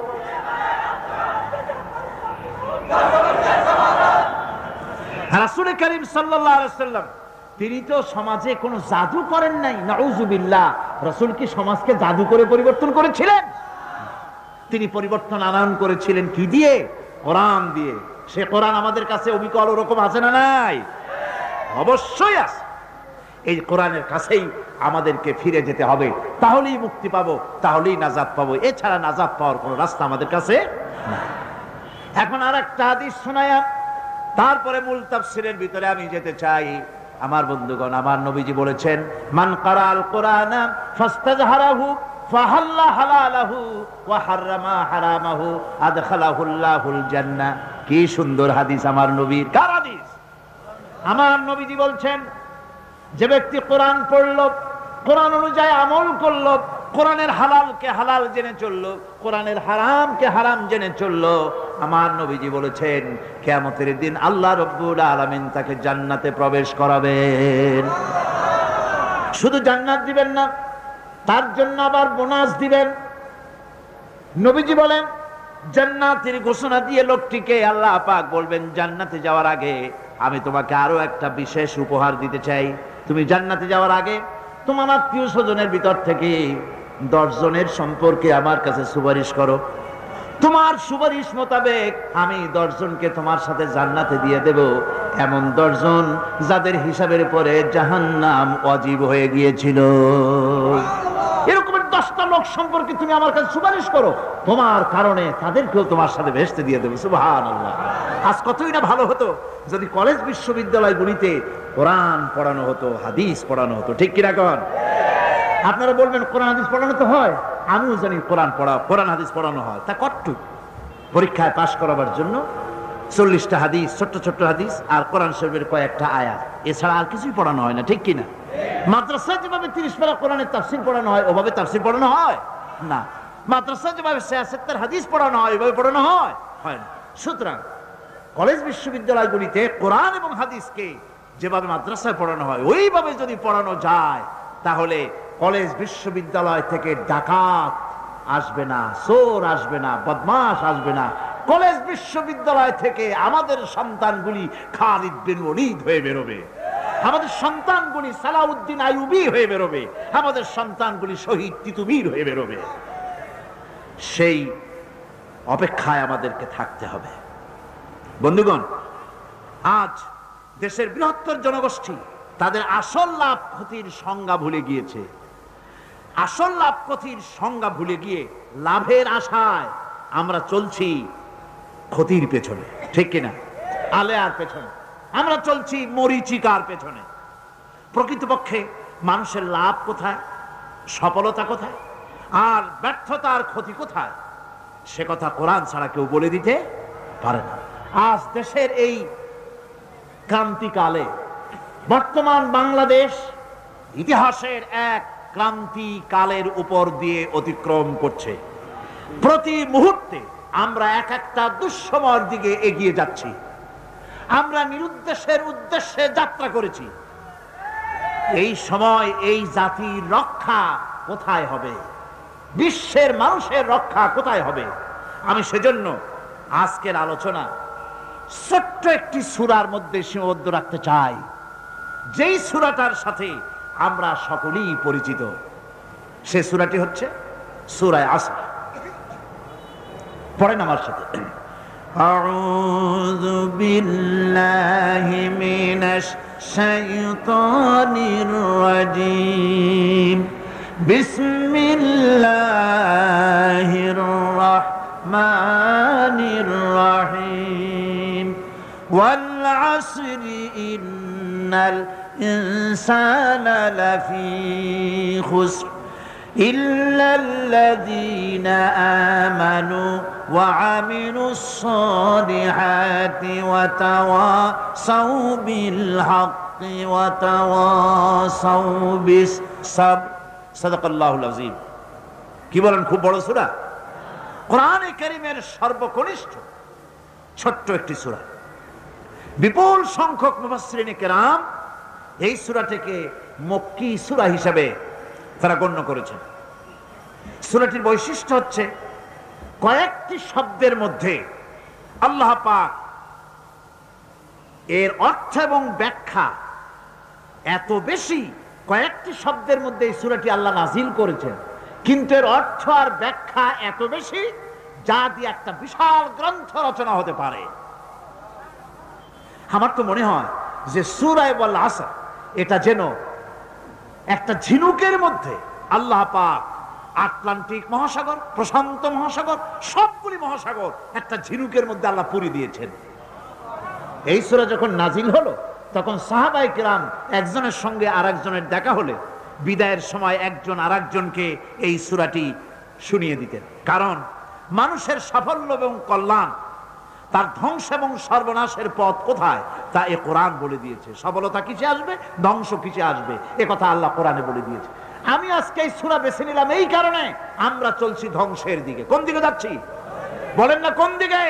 রাসূল করিম সাল্লাল্লাহু আলাইহি ওয়াসাল্লাম, তিনি তো সমাজে কোনো জাদু করেন নাই। নাউযুবিল্লাহ, রাসূল কি সমাজকে জাদু করে পরিবর্তন করেছিলেন? তিনি পরিবর্তন আনয়ন করেছিলেন কি দিয়ে? কোরআন দিয়ে। সে কোরআন আমাদের কাছে অবিকল ওরকম আছে না নাই? অবশ্যই আছে। এই কোরআনের কাছেই আমাদেরকে ফিরে যেতে হবে, তাহলেই মুক্তি পাবো, তাহলেই নাজাত পাবো। এছাড়া নাজাত পাওয়ার কোনো রাস্তা আমাদের কাছে না। এখন আর একটা হাদিস শোনায়া তারপরে মূল তাফসীরের ভিতরে আমি যেতে চাই। আমার বন্ধুগণ, আমার নবীজি বলেছেন, মান কারাল কোরআনা ফাস্তাজহারাহু ফাহাল্লা হালালাহু ওয়া হাররামা হারামাহু আদখালাহুল্লাহুল জান্নাহ। কি সুন্দর হাদিস আমার নবীর। কার হাদিস? আমার নবীজি বলছেন, যে ব্যক্তি কোরআন পড়ল, কোরআন অনুযায়ী আমল করলো, কোরআনের হালালকে হালাল জেনে চললো, কোরআনের হারামকে হারাম জেনে চললো, আমার নবীজি বলেছেন কিয়ামতের দিন আল্লাহ রাব্বুল আলামিন তাকে জান্নাতে প্রবেশ করাবেন। শুধু জান্নাত দিবেন না, তার জন্য আবার বোনাস দিবেন। নবীজি বলেন, জান্নাতের ঘোষণা দিয়ে লোকটিকে আল্লাহ পাক বলবেন, জান্নাতে যাওয়ার আগে আমি তোমাকে আরো একটা বিশেষ উপহার দিতে চাই। তুমি জান্নাতে যাওয়ার আগে তোমার আত্মীয় স্বজনের ভিতর থেকে 10 জনের সম্পর্কে আমার কাছে সুপারিশ করো। তোমার সুপারিশ মোতাবেক আমি 10 জনকে তোমার সাথে জান্নাতে দিয়ে দেব, এমন 10 জন যাদের হিসাবের পরে জাহান্নাম ওয়াজিব হয়ে গিয়েছিল। এরকমের 10টা লোক সম্পর্কে তুমি আমার কাছে সুপারিশ করো, তোমার কারণে তাদেরকেও তোমার সাথে বেহেশতে দিয়ে দেবো। সুবহানাল্লাহ। আজ কতই না ভালো হতো যদি কলেজ বিশ্ববিদ্যালয়গুলিতে কোরআন পড়ানো হতো, হাদিস পড়ানো হতো। ঠিক কিনা কন? আপনারা বলবেন কোরআন হাদিস পড়ানো তো হয়, আমিও জানি কোরআন হাদিস পড়ানো হয়। তা কতটুকু? পরীক্ষায় পাশ করাবার জন্য 40টা হাদিস, ছোট্ট ছোট্ট হাদিস, আর কোরআন শরীফের কয়েকটা আয়াত, এছাড়া আর কিছুই পড়ানো হয় না। ঠিক কিনা? মাদ্রাসায় যেভাবে 30 পারা কোরআনের তাফসীর পড়ানো হয়, ওভাবে তাফসীর পড়ানো হয় না। মাদ্রাসায় যেভাবে 70 হাদিস পড়ানো হয়, ওইভাবে পড়ানো হয় না। সুতরাং কলেজ বিশ্ববিদ্যালয়গুলিতে কোরআন এবং হাদিসকে যেভাবে মাদ্রাসায় পড়ানো হয়, ওইভাবে যদি পড়ানো যায়, তাহলে কলেজ বিশ্ববিদ্যালয় থেকে ডাকাত আসবে না, চোর আসবে না, বদমাশ আসবে না। কলেজ বিশ্ববিদ্যালয় থেকে আমাদের সন্তানগুলি খালিদ বিন ওলীদ হয়ে বেরোবে, আমাদের সন্তানগুলি সালাউদ্দিন আইয়ুবী হয়ে বেরোবে, আমাদের সন্তানগুলি শহীদ তিতুমীর হয়ে বেরোবে। সেই অপেক্ষায় আমাদেরকে থাকতে হবে। বন্ধুগণ, আজ দেশের বৃহত্তর জনগোষ্ঠী তাদের আসল লাভ ক্ষতির সংজ্ঞা ভুলে গিয়েছে। আসল লাভ ক্ষতির সংজ্ঞা ভুলে গিয়ে লাভের আশায় আমরা চলছি ক্ষতির পেছনে। ঠিক কিনা? আলেয়ার পেছনে আমরা চলছি, মরিচিকার পেছনে। প্রকৃতপক্ষে মানুষের লাভ কোথায়, সফলতা কোথায়, আর ব্যর্থতার ক্ষতি কোথায়, সে কথা কোরআন ছাড়া কেউ বলে দিতে পারে না। আজ দেশের এই ক্রান্তিকালে বর্তমান বাংলাদেশ ইতিহাসের এক ক্রান্তিকালের উপর দিয়ে অতিক্রম করছে। প্রতি মুহূর্তে আমরা এক একটা দুঃসময়ের দিকে এগিয়ে যাচ্ছি। আমরা নিরুদ্দেশের উদ্দেশ্যে যাত্রা করেছি। এই সময় এই জাতির রক্ষা কোথায় হবে, বিশ্বের মানুষের রক্ষা কোথায় হবে? আমি সেজন্য আজকের আলোচনা ছোট্ট একটি সূরার মধ্যে সীমাবদ্ধ রাখতে চাই, যেই সূরাটার সাথে আমরা সকলেই পরিচিত। সে সূরাটি হচ্ছে সূরা আসর। পড়েন আমার সাথে। আউযু বিল্লাহি মিনাশ শাইতানির রাজীম। বিসমিল্লাহির রাহমানির রাহিম। ওয়াল আসরি ইন্নাল ইনসানা লাফি খুসর إلا الذين آمنوا وعملوا الصالحات وتواصوا بالحق وتواصوا بالصبر صدق الله العظيم। কি বলেন? খুব বড় সূরা, কোরআনে কারীমের সর্বকনিষ্ঠ ছোট্ট একটি সূরা। বিপুল সংখ্যক মুফাসসিরিনে কেরাম এই সূরাটিকে মক্কি সূরা হিসাবে তারা গণ্য করেছেন। সূরাটির বৈশিষ্ট্য হচ্ছে কয়েকটি শব্দের মধ্যে আল্লাহ পাক এর অর্থ এবং ব্যাখ্যা এত বেশি, কয়েকটি শব্দের মধ্যে এই সূরাটি আল্লাহ নাজিল করেছেন, কিন্তু এর অর্থ আর ব্যাখ্যা এত বেশি যা দিয়ে একটা বিশাল গ্রন্থ রচনা হতে পারে। আমার তো মনে হয় যে সূরা ওয়াল আসর এটা যেন একটা ঝিনুকের মধ্যে আল্লাহ পাক আটলান্টিক মহাসাগর, প্রশান্ত মহাসাগর, সবগুলি মহাসাগর একটা ঝিনুকের মধ্যে আল্লাহ পুরি দিয়েছেন। এই সূরা যখন নাজিল হলো তখন সাহাবায়ে কিরাম একজনের সঙ্গে আরেকজনের দেখা হলে বিদায়ের সময় একজন আরেকজনকে এই সূরাটি শুনিয়ে দিতেন। কারণ মানুষের সাফল্য এবং কল্যাণ, তার ধ্বংস এবং সর্বনাশের পথ কোথায় তা এ কোরআন বলে দিয়েছে। সফলতা কিসে আসবে, ধ্বংস কিসে আসবে, এ কথা আল্লাহ কোরআনে বলে দিয়েছে। আমি আজকে এই সূরা বেছে নিলাম এই কারণে, আমরা চলছি ধ্বংসের দিকে। কোন দিকে যাচ্ছি বলেন না, কোন দিকে?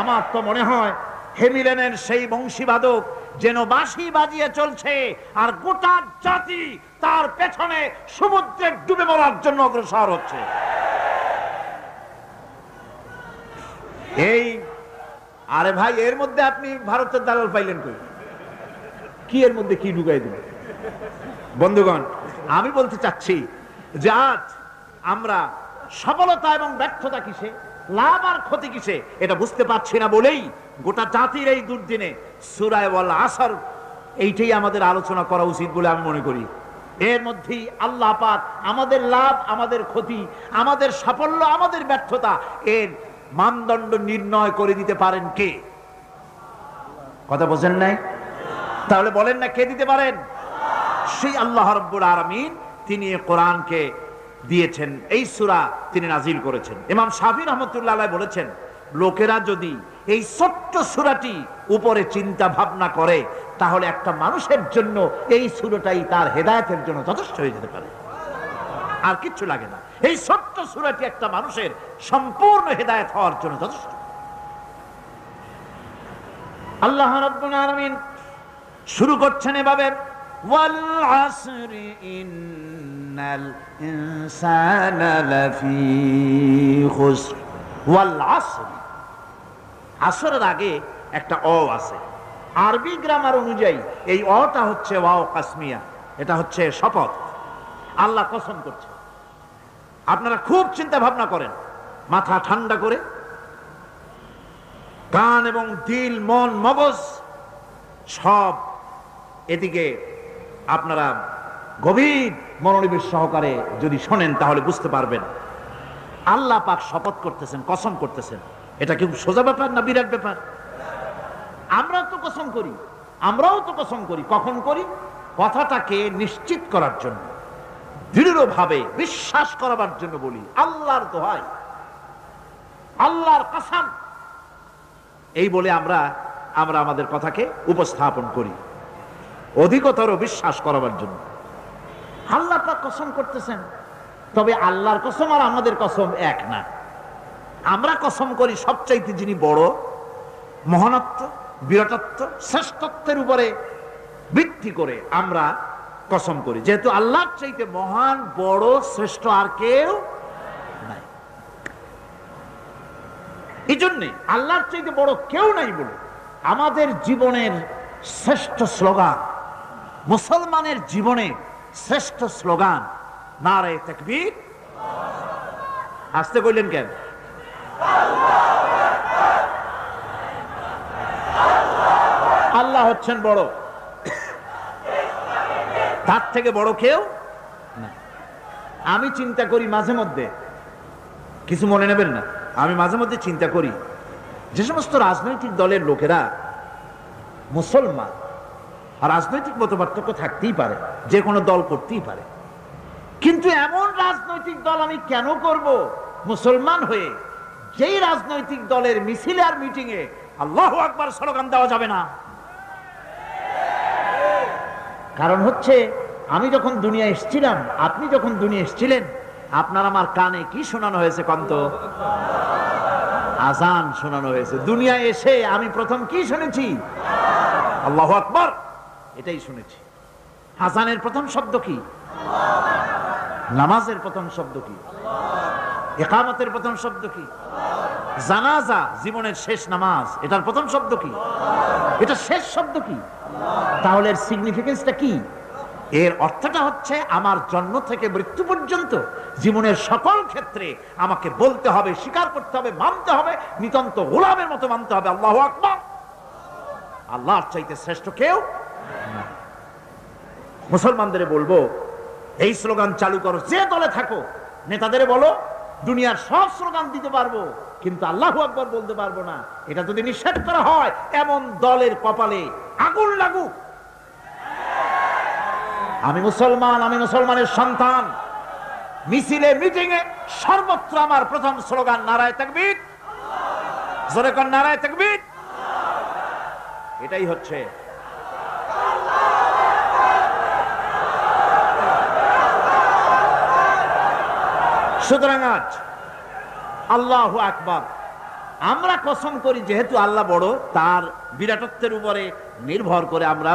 আমার তো মনে হয় হেমিলেনের সেই বংশীবাদক যেন বাঁশি বাজিয়ে চলছে, আর গোটা জাতি তার পেছনে সমুদ্রে ডুবে মরার জন্য অগ্রসর হচ্ছে। এই আরে ভাই, এর মধ্যে আপনি ভারতের দালাল পাইলেন কই? কি এর মধ্যে কি ঢুকাই দিলেন? বন্ধুগণ, আমি বলতে চাচ্ছি যে আজ আমরা সফলতা এবং ব্যর্থতা কিসে, লাভ আর ক্ষতি কিসে এটা বুঝতে পারছি না বলেই গোটা জাতির এই দুর্দিনে সূরা ওয়াল আসর এইটাই আমাদের আলোচনা করা উচিত বলে আমি মনে করি। এর মধ্যেই আল্লাহ পাক আমাদের লাভ, আমাদের ক্ষতি, আমাদের সাফল্য, আমাদের ব্যর্থতা এর মানদণ্ড নির্ণয় করে দিতে পারেন কে? কথা বোঝেন নাই? তাহলে বলেন না, কে দিতে পারেন? সেই আল্লাহ রাব্বুল আলামিন, তিনি কোরআনকে দিয়েছেন, এই সূরা তিনি নাজিল করেছেন। ইমাম শাফি রাহমাতুল্লাহ আলাইহি বলেছেন, লোকেরা যদি এই ছোট্ট সূরাটি উপরে চিন্তা ভাবনা করে তাহলে একটা মানুষের জন্য এই সূরাটাই তার হেদায়েতের জন্য যথেষ্ট হয়ে যেতে পারে, আর কিচ্ছু লাগে না। এই ছোট্ট সূরাটি একটা মানুষের সম্পূর্ণ হেদায়েত হওয়ার জন্য যথেষ্ট। আল্লাহ রাব্বুল আলামিন শুরু করছেন এভাবে, ওয়াল আসরি ইন্নাল ইনসানা লাফি খুসর। ওয়াল আসরি, আসরের আগে একটা অ আছে। আরবি গ্রামার অনুযায়ী এই অটা হচ্ছে ওয়াও কাসমিয়া, এটা হচ্ছে শপথ। আল্লাহ কসম করছে। আপনারা খুব চিন্তা ভাবনা করেন, মাথা ঠান্ডা করে, কান এবং দিল, মন, মগজ সব এদিকে আপনারা গভীর মনোনিবেশ সহকারে যদি শোনেন তাহলে বুঝতে পারবেন আল্লাহ পাক শপথ করতেছেন, কসম করতেছেন। এটা কি সোজা ব্যাপার না বিরাট ব্যাপার? আমরাও তো কসম করি। কখন করি? কথাটাকে নিশ্চিত করার জন্য, দৃঢ়ভাবে বিশ্বাস করাবার জন্য বলি, আল্লাহর দোহাই, আল্লাহর কসম, এই বলে আমরা আমাদের কথাকে উপস্থাপন করি, অধিকতর বিশ্বাস করাবার জন্য। আল্লাহ পাক কসম করতেছেন, তবে আল্লাহর কসম আর আমাদের কসম এক না। আমরা কসম করি সবচাইতে যিনি বড়, মহানত্ব, বিরাটত্ব, শ্রেষ্ঠত্বের উপরে ভিত্তি করে আমরা কসম করি, যেহেতু আল্লাহর চাইতে মহান, বড়, শ্রেষ্ঠ আর কেউ নাই। এই জন্যে আল্লাহর চাইতে বড় কেউ নাই বলে আমাদের জীবনের শ্রেষ্ঠ স্লোগান, মুসলমানের জীবনে শ্রেষ্ঠ স্লোগান নারে তাকবীর। আসতে কইলেন কেন? আল্লাহ হচ্ছেন বড়, তার থেকে বড় কেউ না। আমি চিন্তা করি মাঝে মধ্যে, কিছু মনে নেবেন না, আমি মাঝে মধ্যে চিন্তা করি যে সমস্ত রাজনৈতিক দলের লোকেরা মুসলমান, আর রাজনৈতিক মতপার্থক্য থাকতেই পারে, যে কোনো দল করতেই পারে, কিন্তু এমন রাজনৈতিক দল আমি কেন করব মুসলমান হয়ে যেই রাজনৈতিক দলের মিছিলে আর মিটিং এ আল্লাহু আকবার স্লোগান দেওয়া যাবে না? কারণ হচ্ছে, আমি যখন দুনিয়া এসেছিলাম, আপনি যখন দুনিয়া এসেছিলেন, আপনার আমার কানে কি শোনানো হয়েছে? কন্ত আজান শোনানো হয়েছে। দুনিয়া এসে আমি প্রথম কি শুনেছি? আল্লাহু আকবার, এটাই শুনেছি। আজানের প্রথম শব্দ কি? নামাজের প্রথম শব্দ কি? ইকামতের প্রথম শব্দ কি? জানাজা, জীবনের শেষ নামাজ, এটার প্রথম শব্দ কি? এটা শেষ শব্দ কি? তাহলে এর সিগনিফিকেন্সটা কি? এর অর্থটা হচ্ছে আমার জন্ম থেকে মৃত্যু পর্যন্ত জীবনের সকল ক্ষেত্রে আমাকে বলতে হবে, স্বীকার করতে হবে, মানতে হবে, নিতান্ত গোলামের মতো মানতে হবে আল্লাহু আকবার, আল্লাহর চাইতে শ্রেষ্ঠ কেউ না। মুসলমানদের বলবো, এই স্লোগান চালু করো, যে দলে থাকো, নেতাদের বলো দুনিয়ার সব স্লোগান দিতে পারবো কিন্তু আল্লাহু আকবার বলতে পারবো না। এটা যদি নিষেধ করা হয়, এমন দলের কপালে আগুন লাগুক। আমি মুসলমান, আমি মুসলমানের সন্তান। মিছিলে, মিটিং এ, সর্বত্র আমার প্রথম স্লোগান নারায়ে তাকবীর। জোরে কোন নারায়ে তাকবীর। এটাই হচ্ছে সুতরাং আজ আল্লাহু আকবার আমরা কসম করি, যেহেতু আল্লাহ বড়, তার বিরাটত্বের উপরে নির্ভর করে আমরা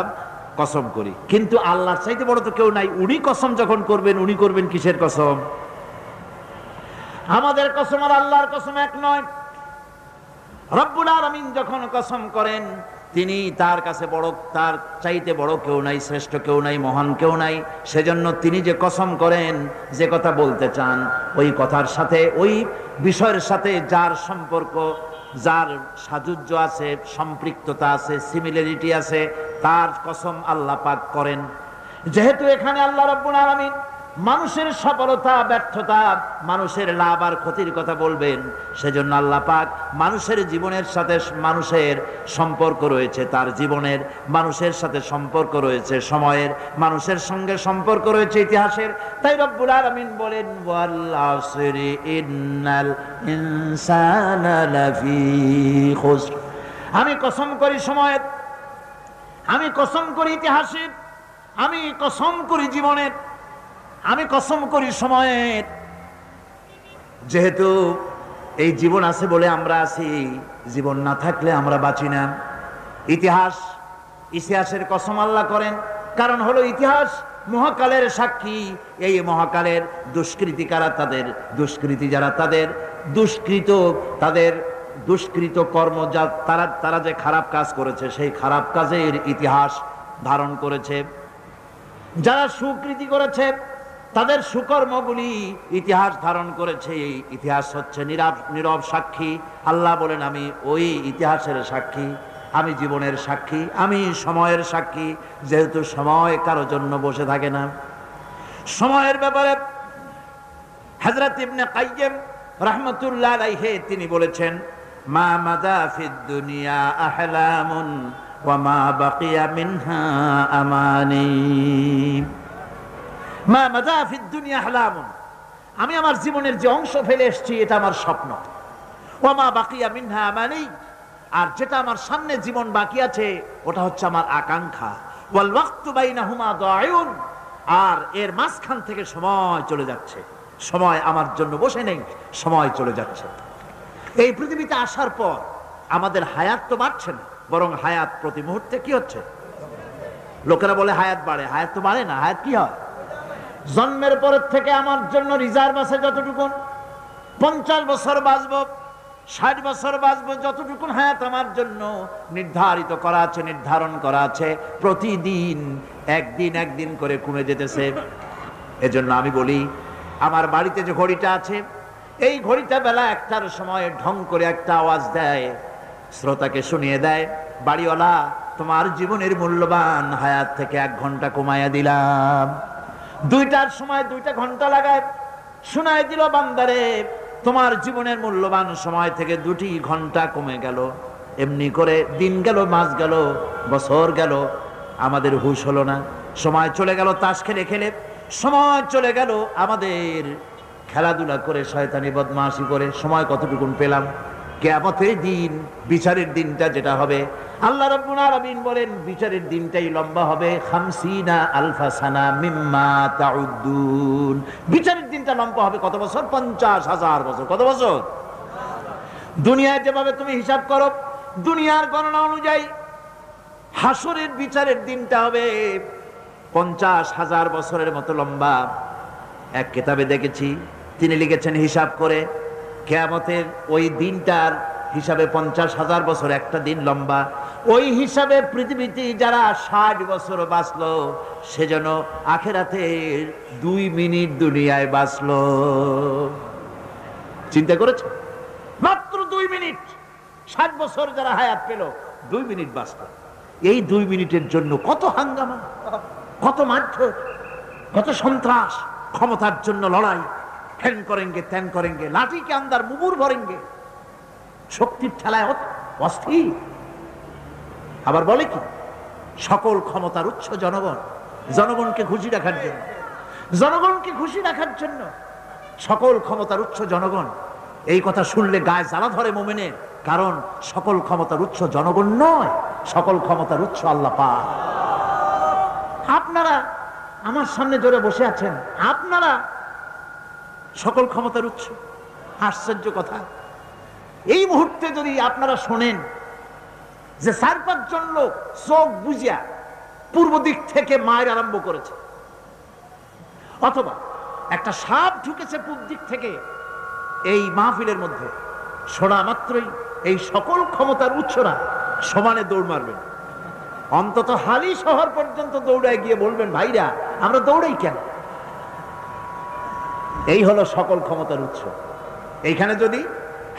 কসম করি, কিন্তু আল্লাহর চাইতে বড় তো কেউ নাই। উনি কসম যখন করবেন, উনি করবেন কিসের কসম? আমাদের কসম আর আল্লাহর কসম এক নয়। রব্বুল আলামিন যখন কসম করেন, তিনি তার কাছে বড়, তার চাইতে বড় কেউ নাই, শ্রেষ্ঠ কেউ নাই, মহান কেউ নাই। সেজন্য তিনি যে কসম করেন, যে কথা বলতে চান, ওই কথার সাথে, ওই বিষয়ের সাথে যার সম্পর্ক, যার সাযুজ্য আছে, সম্পৃক্ততা আছে, সিমিলারিটি আছে, তার কসম আল্লাহ পাক করেন। যেহেতু এখানে আল্লাহ রাব্বুল আলামিন মানুষের সফলতা, ব্যর্থতা, মানুষের লাভ আর ক্ষতির কথা বলবেন, সেজন্য আল্লাহ পাক মানুষের জীবনের সাথে, মানুষের সম্পর্ক রয়েছে, তার জীবনের মানুষের সাথে সম্পর্ক রয়েছে, সময়ের মানুষের সঙ্গে সম্পর্ক রয়েছে, ইতিহাসের। তাই রব্বুল আলামিন বলেন, ওয়াল আসরি ইন্নাল ইনসানা লাফি খুসর। আমি কসম করি সময়ের, আমি কসম করি ইতিহাসের, আমি কসম করি জীবনের, আমি কসম করি সময়ের। যেহেতু এই জীবন আছে বলে আমরা আছি, জীবন না থাকলে আমরা বাঁচি না। ইতিহাস, ইতিহাসের কসম আল্লাহ করেন, কারণ হলো ইতিহাস মহাকালের সাক্ষী। এই মহাকালের দুষ্কৃতি কারা, তাদের দুষ্কৃতি যারা, তাদের দুষ্কৃত, তাদের দুষ্কৃত কর্ম, যা তারা যে খারাপ কাজ করেছে, সেই খারাপ কাজের ইতিহাস ধারণ করেছে। যারা সুকৃতি করেছে, তাদের সুকর্মগুলি ইতিহাস ধারণ করেছে। এই ইতিহাস হচ্ছে নীরব সাক্ষী। আল্লাহ বলেন, আমি ওই ইতিহাসের সাক্ষী, আমি জীবনের সাক্ষী, আমি সময়ের সাক্ষী। যেহেতু সময় কারো জন্য বসে থাকে না, সময়ের ব্যাপারে হযরত ইবনে কাইয়্যিম রাহমাতুল্লাহ আলাইহি তিনি বলেছেন, মা মাদা ফিদ দুনিয়া আহলামুন ওয়া মা বাকিয়া মিনহা আমানি। মা মাদা ফিদ দুনিয়া আহলামুন, আমি আমার জীবনের যে অংশ ফেলে এসেছি এটা আমার স্বপ্ন। ওয়া মা বাকিয়া মিনহা আমানি, আর যেটা আমার সামনে জীবন বাকি আছে ওটা হচ্ছে আমার আকাঙ্ক্ষা। ওয়াল ওয়াক্তু বাইনাহুমা দায়ুন, আর এর মাঝখান থেকে সময় চলে যাচ্ছে। সময় আমার জন্য বসে নেই, সময় চলে যাচ্ছে। এই পৃথিবীতে আসার পর আমাদের হায়াত তো বাড়ছে না, বরং হায়াত প্রতি মুহূর্তে কি হচ্ছে? লোকেরা বলে হায়াত বাড়ে, হায়াত তো বাড়ে না। হায়াত কি হয়? জন্মের পরের থেকে আমার জন্য রিজার্ভ আছে যতটুকুন, 50 বছর বাঁচবো, 60 বছর বাঁচবো, যতটুকুন হায়াত আমার জন্য নির্ধারিত করা আছে, নির্ধারণ করা আছে, প্রতিদিন একদিন একদিন করে কমে যেতেছে। এজন্য আমি বলি, আমার বাড়িতে যে ঘড়িটা আছে, এই ঘড়িটা বেলা 1টার সময় ঢং করে একটা আওয়াজ দেয়, শ্রোতাকে শুনিয়ে দেয়, বাড়িওয়ালা তোমার জীবনের মূল্যবান হায়াত থেকে 1 ঘন্টা কমাইয়া দিলাম। 2টার সময় 2টা ঘন্টা লাগায় শোনায় দিল, বান্দারে তোমার জীবনের মূল্যবান সময় থেকে 2টি ঘন্টা কমে গেল। এমনি করে দিন গেল, মাস গেল, বছর গেল, আমাদের হুঁশ হলো না। সময় চলে গেল তাস খেলে খেলে, সময় চলে গেল আমাদের খেলাধুলা করে, শয়তানি বদমাশি করে। সময় কতটুকুন পেলাম? কিয়ামতের দিন, বিচারের দিনটা যেটা হবে, আল্লাহ রাব্বুল আলামিন বলেন বিচারের দিনটাই লম্বা হবে 50 আলফা সানা মিম্মা তাউদ্দুন। বিচারের দিনটা লম্বা হবে কত বছর? 50,000 বছর। কত বছর? দুনিয়ায় যেভাবে তুমি হিসাব করো, দুনিয়ার গণনা অনুযায়ী হাসরের বিচারের দিনটা হবে 50,000 বছরের মতো লম্বা। এক কিতাবে দেখেছি, তিনি লিখেছেন হিসাব করে, কিয়ামতের ওই দিনটার হিসাবে 50,000 বছর একটা দিন লম্বা, ওই হিসাবে পৃথিবীতে যারা 60 বছর বাঁচলো সেজন্য আখেরাতে 2 মিনিট দুনিয়ায় বাঁচলো। চিন্তা করেছে? মাত্র 2 মিনিট। 60 বছর যারা হায়াত পেল 2 মিনিট বাঁচলো। এই 2 মিনিটের জন্য কত হাঙ্গামা, কত মারধর, কত সন্ত্রাস, ক্ষমতার জন্য লড়াই, ফ্যান করেঙ্গে ত্যান করেঙ্গে, লাঠি কে আন্দার মুগুর ভরেঙ্গে, শক্তির ঠেলায় অস্থির। আবার বলে কি, সকল ক্ষমতার উৎস জনগণ, জনগণকে খুশি রাখার জন্য, জনগণকে খুশি রাখার জন্য সকল ক্ষমতার উৎস জনগণ। এই কথা শুনলে গায়ে জ্বালা ধরে মোমেনের, কারণ সকল ক্ষমতার উৎস জনগণ নয়, সকল ক্ষমতার উৎস আল্লাহ পাক। আপনারা আমার সামনে জোরে বসে আছেন, আপনারা সকল ক্ষমতার উৎস। আশ্চর্য কথা, এই মুহূর্তে যদি আপনারা শোনেন যে 4-5 জন লোক চোখ বুঝিয়া পূর্ব দিক থেকে মায়ের আরম্ভ করেছে, অথবা একটা সাপ ঢুকেছে পূর্ব দিক থেকে এই মাহফিলের মধ্যে, শোনা মাত্রই এই সকল ক্ষমতার উৎসরা সমানে দৌড় মারবেন। অন্তত হালি শহর পর্যন্ত দৌড়ায় গিয়ে বলবেন, ভাইরা আমরা দৌড়াই কেন? এই হলো সকল ক্ষমতার উৎস। এইখানে যদি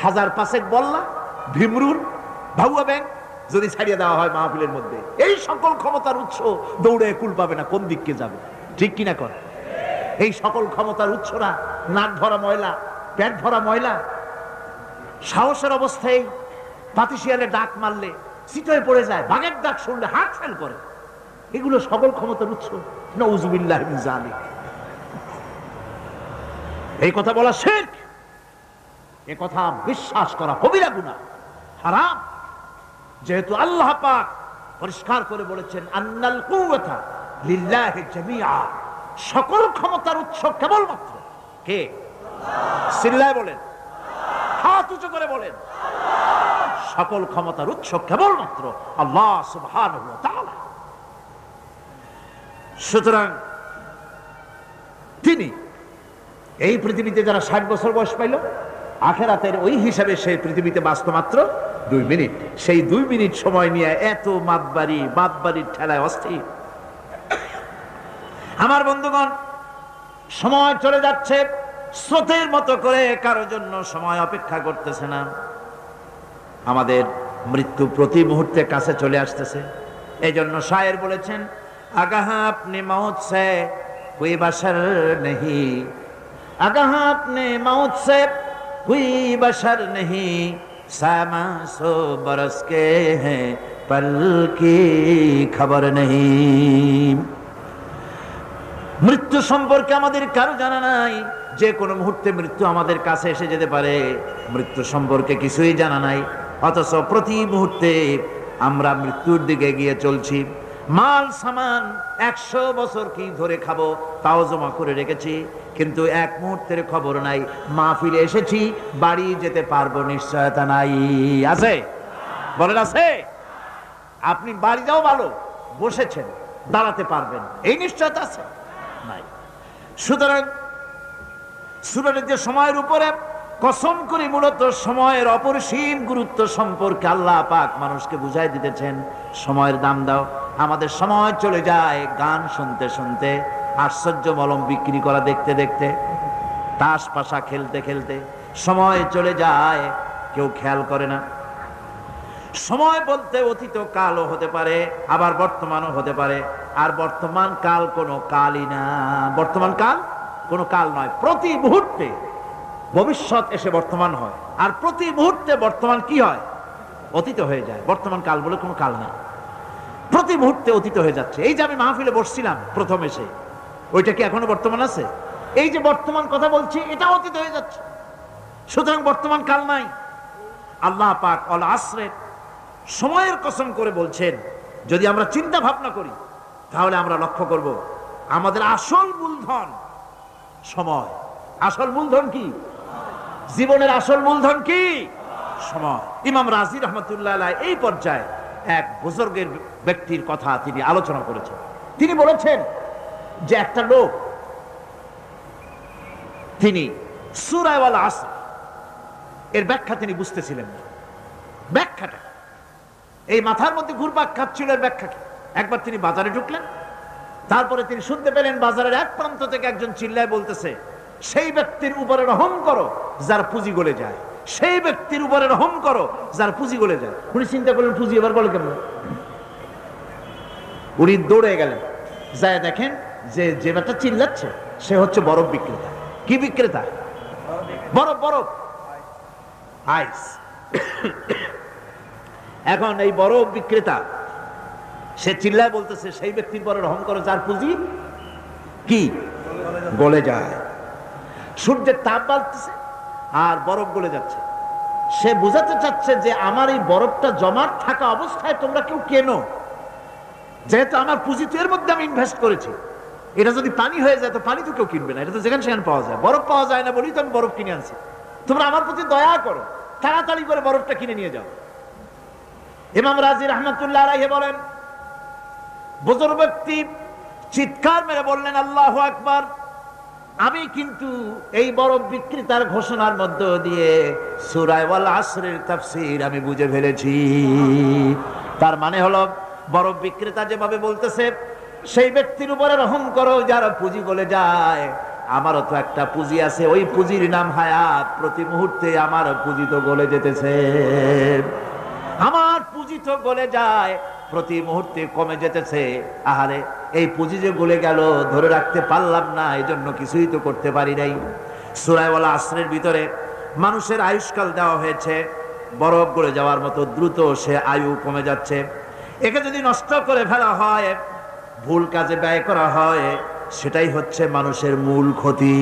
1000-5 বল্লা, ভীমরুল, ভাউয়া ব্যাংক যদি ছাড়িয়ে দেওয়া হয় মাহফিলের মধ্যে, এই সকল ক্ষমতার উৎস দৌড়ে কুল পাবে না, কোন দিককে যাবে? ঠিক কিনা কর? এই সকল ক্ষমতার উৎসরা নাক ভরা ময়লা, পেট ভরা ময়লা, সাহসের অবস্থায় পাতিশিয়ালে ডাক মারলে চিতয়ে পড়ে যায়, বাঘের ডাক শুনলে হার্ট ফেল করে। এগুলো সকল ক্ষমতার উৎস। নাউযুবিল্লাহি মিন যালিক। এই কথা বলা শিরক, এই কথা বিশ্বাস করা কবিরা গুনাহ, হারাম। যেহেতু আল্লাহ পাক পরিষ্কার করে বলেছেন, আন্নাল কুওয়াতা লিল্লাহি জামিআ, সকল ক্ষমতার উৎস কেবলমাত্র কে? চিল্লায় বলেন, হাত উঁচু করে বলেন, সকল ক্ষমতার উৎস কেবলমাত্র আল্লাহ সুবহানাহু ওয়া তাআলা। সুতরাং তিনি এই পৃথিবীতে যারা 60 বছর বয়স পাইল, আখেরাতের ওই হিসাবে সেই পৃথিবীতে বাঁচত মাত্র 2 মিনিট। সেই 2 মিনিট সময় নিয়ে এত বাদবাড়ির ঠেলায় অস্থির। আমার বন্ধুগণ, সময় চলে যাচ্ছে স্রোতের মতো করে, কারো জন্য সময় অপেক্ষা করতেছে না। আমাদের মৃত্যু প্রতি মুহূর্তে কাছে চলে আসতেছে। এই জন্য শায়ের বলেছেন, আগাহ আপনি মৌত সে কোই বশর নেহি, আগাহ আপনি মৌত সে কোই বশর নেহি, সামা সো বরস কে হ্যাঁ পল কি খবর নেহি। মৃত্যু সম্পর্কে আমাদের কারো জানা নাই, যে কোনো মুহূর্তে মৃত্যু আমাদের কাছে এসে যেতে পারে, মৃত্যু সম্পর্কে কিছুই জানা নাই। অথচ প্রতি মুহূর্তে আমরা মৃত্যুর দিকে গিয়ে চলছি। মাল সামান 100 বছর কি ধরে খাবো তাও জমা করে রেখেছি, কিন্তু এক মুহূর্তের খবর নাই। মাহফিলে এসেছি, বাড়ি যেতে পারবো নিশ্চয়তা নাই। আছে? বলেন আছে? আপনি বাড়ি যাও ভালো, বসেছেন, দাঁড়াতে পারবেন, এই নিশ্চয়তা আছে? নাই। সুতরাং সুরের যে সময়ের উপরে কসম করে মূলত সময়ের অপরিসীম গুরুত্ব সম্পর্কে আল্লাহ পাক মানুষকে বুঝাই দিতেছেন। সময়ের দাম দাও। আমাদের সময় চলে যায় গান শুনতে শুনতে, আশ্চর্য মলম বিক্রি করা দেখতে দেখতে, তাস পাশা খেলতে খেলতে সময় চলে যায়, কেউ খেয়াল করে না। সময় বলতে অতীত কালও হতে পারে, আবার বর্তমানও হতে পারে। আর বর্তমান কাল কোনো কালই না, বর্তমান কাল কোনো কাল নয়। প্রতি মুহূর্তে ভবিষ্যৎ এসে বর্তমান হয়, আর প্রতি মুহূর্তে বর্তমান কি হয়? অতীত হয়ে যায়। বর্তমান কাল বলে কোনো কাল না, প্রতি মুহূর্তে অতীত হয়ে যাচ্ছে। এই যে আমি মাহফিলে বসছিলাম প্রথম এসে, ওইটা কি এখনো বর্তমান আছে? এই যে বর্তমান কথা বলছি, এটা অতীত হয়ে যাচ্ছে। সুতরাং বর্তমান কাল নাই। আল্লাহ পাক অল আসরের সময়ের কসম করে বলছেন। যদি আমরা চিন্তা ভাবনা করি তাহলে আমরা লক্ষ্য করব আমাদের আসল মূলধন সময়। আসল মূলধন কি? জীবনের আসল মূলধন কি? সময়। ইমাম রাজি রহমতুল্লাহ আলাইহি এই পর্যায়ে এক বুজুর্গের ব্যক্তির কথা তিনি আলোচনা করেছেন। তিনি বলেছেন যে একটা লোক, তিনি সূরা ওয়াল আসর এর ব্যাখ্যা তিনি বুঝতেছিলেন না। ব্যাখ্যাটা এই মাথার মধ্যে ঘুরপাক খাচ্ছিল, এর ব্যাখ্যা কি? একবার তিনি বাজারে ঢুকলেন, তারপরে তিনি শুনতে পেলেন বাজারের এক প্রান্ত থেকে একজন চিল্লায় বলতেছে, সেই ব্যক্তির উপরে রহম করো যার পুঁজি গলে যায়, সেই ব্যক্তির উপরে রহম করো যার পুঁজি গলে যায়। উনি চিন্তা করলেন পুঁজি এবার গলে কেমন? উনি দৌড়ে গেলেন, যায় দেখেন যে যে ব্যাটা চিল্লাচ্ছে সে হচ্ছে বরফ বিক্রেতা। কি বিক্রেতা? বরফ, বরফ, আইস। এখন এই বরফ বিক্রেতা সে চিল্লায় বলতেছে, সেই ব্যক্তির পরে রহম করো যার পুঁজি কি গলে যায়। সূর্যের তাপ বাড়তেছে আর বরফ গলে যাচ্ছে। সে বোঝাতে চাচ্ছে যে আমার এই বরফটা জমাট থাকা অবস্থায় তোমরা কেউ কেনো, যেহেতু আমার পুঁজি তো এর মধ্যে আমি ইনভেস্ট করেছি। এটা যদি পানি হয়ে যায় তো পানি তো কেউ কিনবে না, এটা তো যেখানে সেখানে পাওয়া যায়। বরফ পাওয়া যায় না বলেই তো আমি বরফ কিনে আনছি। তোমরা আমার প্রতি দয়া করো, তাড়াতাড়ি করে বরফটা কিনে নিয়ে যাও। ইমাম রাজি রহমাতুল্লাহ আলাইহি বলেন, বুজুর্গ ব্যক্তি চিৎকার মেরে বললেন, আল্লাহু আকবার, আমি কিন্তু এই বরফ বিক্রেতার ঘোষণার মধ্য দিয়ে সূরা ওয়াল আসরের তাফসীর আমি বুঝে ফেলেছি। তার মানে হলো বরফ বিক্রেতা যেভাবে বলতেছে সেই ব্যক্তির উপরে রহম করো যার পুঁজি গলে যায়, আমারও তো একটা পুঁজি আছে, ওই পুঁজির নাম হায়াত। প্রতি মুহূর্তে আমার পুঁজি তো গলে যেতেছে, আমার পুঁজি তো গলে যায়, প্রতি মুহূর্তে কমে যেতেছে। আহারে, এই পুঁজি যে গলে গেল ধরে রাখতে পারলাম না, এই জন্য কিছুই তো করতে পারি নাই। সূরা ওয়াল আসরের ভিতরে মানুষের আয়ুষ্কাল দেওয়া হয়েছে বরফ গলে যাওয়ার মতো দ্রুত, সে আয়ু কমে যাচ্ছে। একে যদি নষ্ট করে ফেলা হয়, ভুল কাজে ব্যয় করা হয়, সেটাই হচ্ছে মানুষের মূল ক্ষতি।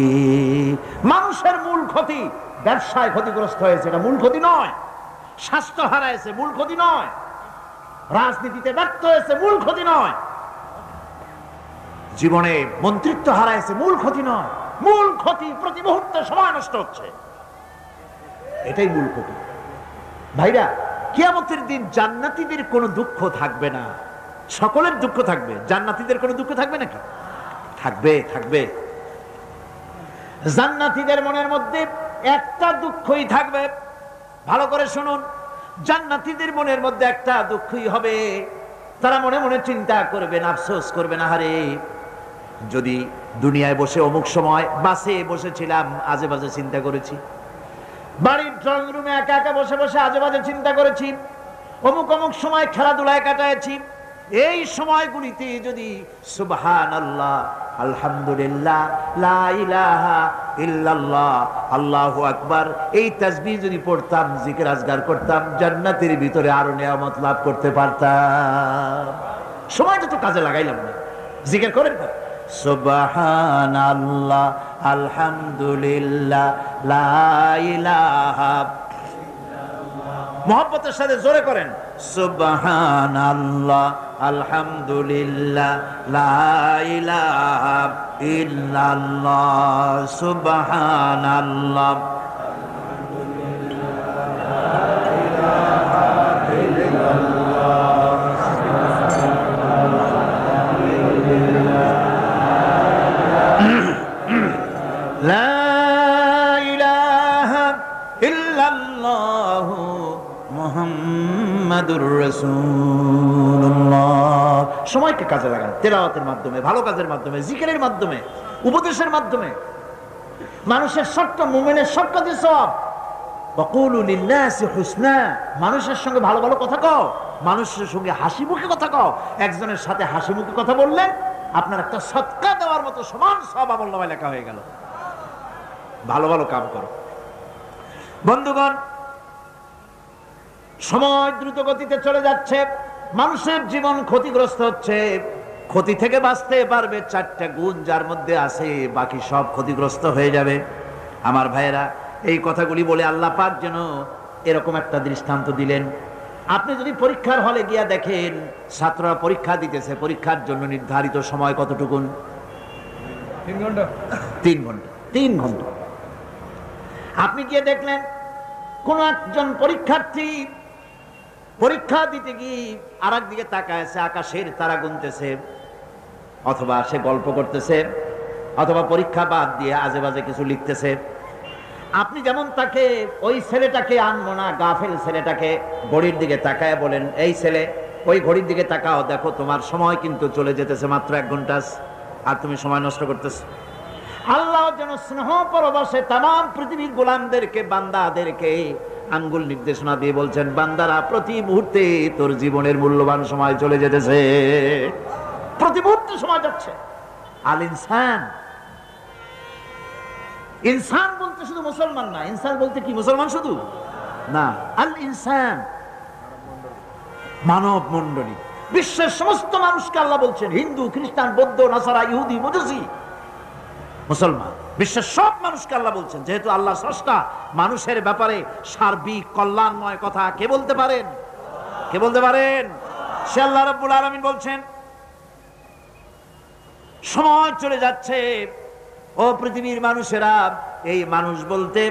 মানুষের মূল ক্ষতি। ব্যবসায় ক্ষতিগ্রস্ত হয়েছে, এটা মূল ক্ষতি নয়। স্বাস্থ্য হারাইছে, মূল ক্ষতি নয়। রাজনীতিতে ব্যর্থ হয়েছে, মূল ক্ষতি নয়। জীবনে মন্ত্রিত্ব হারাইছে, মূল ক্ষতি নয়। মূল ক্ষতি প্রতি মুহূর্তে সময় নষ্ট হচ্ছে, এটাই মূল ক্ষতি। ভাইরা, কিয়ামতের দিন জান্নাতীদের কোনো দুঃখ থাকবে না, সকলের দুঃখ থাকবে। জান্নাতীদের কোনো দুঃখ থাকবে নাকি? থাকবে, থাকবে। জান্নাতীদের মনের মধ্যে একটা দুঃখই থাকবে। ভালো করে শুনুন, জান্নাতীদের মনের মধ্যে একটা দুঃখই হবে। তারা মনে মনে চিন্তা করবেন, আফসোস করবেন, আহারে যদি দুনিয়ায় বসে অমুক সময় বাসে বসেছিলাম, আজে বাজে চিন্তা করেছি, বাড়ির ড্রয়িং রুমে একা একা বসে বসে আজে বাজে চিন্তা করেছি, অমুক অমুক সময় খেলাধুলায় কাটাইছি, এই সময়গুলিতে যদি সুবহানাল্লাহ, আলহামদুলিল্লাহ, লা ইলাহা ইল্লাল্লাহ, আল্লাহু আকবার, এই তাসবিহ যদি পড়তাম, জিকির আজগার করতাম, জান্নাতের ভিতরে আরো নিয়ামত লাভ করতে পারতাম। সময়টা তো কাজে লাগাইলাম না। জিকির করেন না, সুবহানাল্লাহ, আলহামদুলিল্লাহ, লা ইলাহা, মোহাব্বতের সাথে জোরে করেন, সুবহানাল্লাহ, আলহামদুলিল্লাহ, লা ইলাহা ইল্লাল্লাহ, সুবহানাল্লাহ, মুহাম্মাদুর রাসূলুল্লাহ। সময়কে কাজে লাগান, তেলাওয়াতের মাধ্যমে, ভালো কাজের মাধ্যমে, জিকিরের মাধ্যমে, উপদেশের মাধ্যমে। মানুষের সত্য, মুমিনের সব কাজে সওয়াব। ওয়াকুলু লিল্লাহি হুসনা, মানুষের সঙ্গে ভালো ভালো কথা কও, মানুষের সঙ্গে হাসি মুখে কথা কও। একজনের সাথে হাসি মুখে কথা বললেন, আপনার একটা সদকা দেওয়ার মতো সমান সওয়াব আমলনামায় লেখা হয়ে গেল। ভালো ভালো কাম করো। বন্ধুগণ, সময় দ্রুত গতিতে চলে যাচ্ছে, মানুষের জীবন ক্ষতিগ্রস্ত হচ্ছে। ক্ষতি থেকে বাঁচতে পারবে চারটা গুণ, যার মধ্যে আছে, বাকি সব ক্ষতিগ্রস্ত হয়ে যাবে। আমার ভাইয়েরা, এই কথাগুলি বলে আল্লাহ পাক যেন এরকম একটা দৃষ্টান্ত দিলেন। আপনি যদি পরীক্ষার হলে গিয়া দেখেন ছাত্ররা পরীক্ষা দিতেছে, পরীক্ষার জন্য নির্ধারিত সময় কতটুকুন? 3 ঘন্টা। 3 ঘন্টা। 3 ঘন্টা। আপনি গিয়ে দেখলেন কোন একজন পরীক্ষার্থী পরীক্ষা দিতে গিয়ে আর একদিকে তাকায় আছে, আকাশের তারা গুনতেছে, অথবা সে গল্প করতেছে, অথবা পরীক্ষা বাদ দিয়ে আজে বাজে কিছু লিখতেছে। আপনি যেমন তাকে ওই ছেলেটাকে আনবো না, গাফেল ছেলেটাকে ঘড়ির দিকে তাকায় বলেন, এই ছেলে ওই ঘড়ির দিকে তাকাও, দেখো তোমার সময় কিন্তু চলে যেতেছে, মাত্র 1 ঘন্টা আর তুমি সময় নষ্ট করতেছ। আল্লাহ যেন স্নেহ পরবশে তাম পৃথিবীর গোলামদেরকে, বান্দাদেরকে আঙ্গুল নির্দেশনা দিয়ে বলছেন, বান্দারা প্রতি মুহূর্তে তোর জীবনের মূল্যবান সময় চলে যেতেছে, প্রতি মুহূর্তে সময় যাচ্ছে। আল ইনসান, ইনসান বলতে শুধু মুসলমান না, ইনসান বলতে কি মুসলমান শুধু না, আল ইনসান মানব মণ্ডলী, বিশ্বের সমস্ত মানুষকে আল্লাহ বলছেন, হিন্দু, খ্রিস্টান, বৌদ্ধ, নাসারা, ইহুদি, মজুসি, মুসলমান, বিশ্বের সব মানুষকে আল্লাহ বলছেন। যেহেতু আল্লাহ স্রষ্টা, মানুষের ব্যাপারে সার্বিক কল্যাণময় কথা কে বলতে পারেন? কে বলতে পারেন? সে আল্লাহ রাব্বুল আলামিন বলছেন, সময় চলে যাচ্ছে ও পৃথিবীর মানুষেরা। এই মানুষ বলতে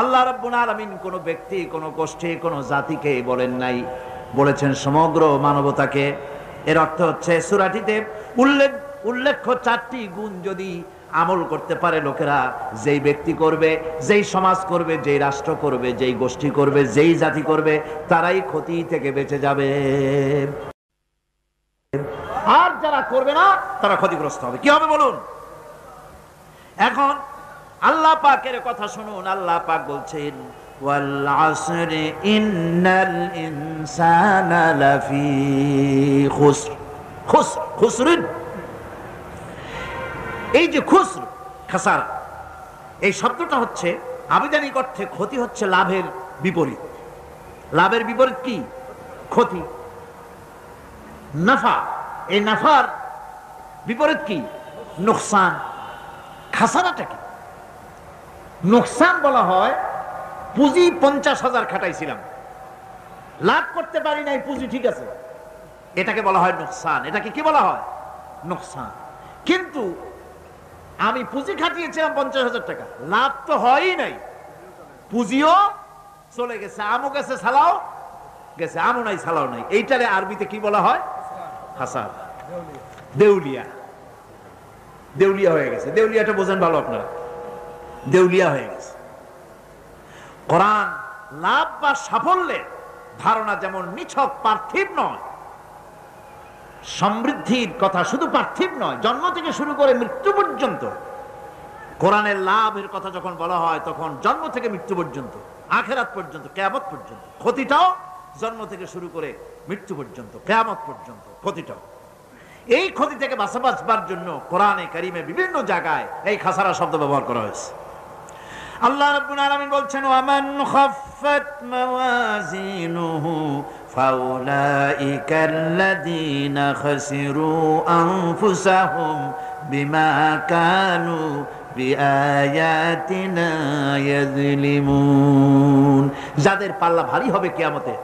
আল্লাহ রাব্বুল আলামিন কোন ব্যক্তি, কোন গোষ্ঠী, কোন জাতিকে বলেন নাই, বলেছেন সমগ্র মানবতাকে। এর অর্থ হচ্ছে সূরাটিতে উল্লেখ্য 4টি গুণ যদি আমল করতে পারে লোকেরা, যেই ব্যক্তি করবে, যেই সমাজ করবে, যেই রাষ্ট্র করবে, যেই গোষ্ঠী করবে, যেই জাতি করবে, তারাই ক্ষতি থেকে বেঁচে যাবে, আর যারা করবে না তারা ক্ষতিগ্রস্ত হবে। কি হবে বলুন? এখন আল্লাহ পাকের কথা শুনুন। আল্লাহ পাক বলছেন, ওয়াল আসরি ইন্নাল ইনসানা লাফি খুসর। খুসরিন, এই যে খুসর, খাসারা, এই শব্দটা হচ্ছে আবিধানিক অর্থে ক্ষতি, হচ্ছে লাভের বিপরীত। লাভের বিপরীত কি? ক্ষতি। নাফা, এই নাফার বিপরীত কি? নোকসান। খাসারাটা কি? নোকসান বলা হয় পুঁজি 50,000 খাটাইছিলাম, লাভ করতে পারি নাই, পুঁজি ঠিক আছে, এটাকে বলা হয় নোকসান। এটাকে কি বলা হয়? নোকসান। কিন্তু আমি পুঁজি খাটিয়েছিলাম 50,000 টাকা, লাভ তো হয়ই নাই, পুঁজিও চলে গেছে, আমও গেছে, সালাও গেছে, আমও নাই, সালাও নাই। এইটারে আরবিতে কি বলা হয়? খাসার, দেউলিয়া। দেউলিয়া হয়ে গেছে। দেউলিয়াটা বোঝেন ভালো আপনারা, দেউলিয়া হয়ে গেছে। কোরআন লাভ বা সাফল্যের ধারণা যেমন নিছক পার্থিব নয়, সমৃদ্ধির কথা শুধু পার্থিব নয়, জন্ম থেকে শুরু করে মৃত্যু পর্যন্ত কোরআনের লাভের কথা যখন বলা হয়, তখন জন্ম থেকে মৃত্যু পর্যন্ত, আখিরাত পর্যন্ত, কিয়ামত পর্যন্ত। ক্ষতিটাও জন্ম থেকে শুরু করে মৃত্যু পর্যন্ত, কিয়ামত পর্যন্ত ক্ষতিটাও। এই ক্ষতি থেকে বাঁচবার জন্য কোরআনে কারিমে বিভিন্ন জায়গায় এই খাসারা শব্দ ব্যবহার করা হয়েছে। আল্লাহ রাব্বুল আলামিন বলছেন, ওয়ামান খাফফাত মাওয়াজিনুহু ফাউলাইকাল্লাযীনা খাসিরু আনফুসাহুম বিমা কানু বিআয়াতিনা ইয়াযলিমুন। যাদের পাল্লা ভারী হবে কিয়ামতে,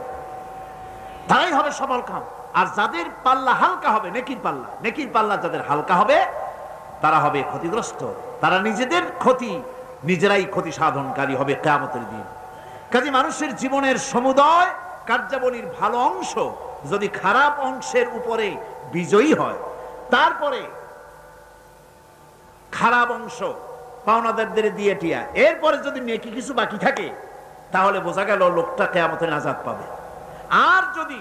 তারাই হবে সফলকাম। আর যাদের পাল্লা হালকা হবে, নেকির পাল্লা, নেকির পাল্লা যাদের হালকা হবে, তারা হবে ক্ষতিগ্রস্ত। তারা নিজেদের ক্ষতি, নিজেরাই ক্ষতি সাধনকারী হবে কিয়ামতের দিন। কাজে মানুষের জীবনের সমুদয় কার্যাবলীর ভালো অংশ যদি খারাপ অংশের উপরে বিজয়ী হয়, তারপরে খারাপ অংশ পাওনাদারদের দিয়ে টিয়া, এরপরে যদি নেকি কিছু বাকি থাকে, তাহলে বোঝা গেল লোকটা কিয়ামতে নাজাত পাবে। আর যদি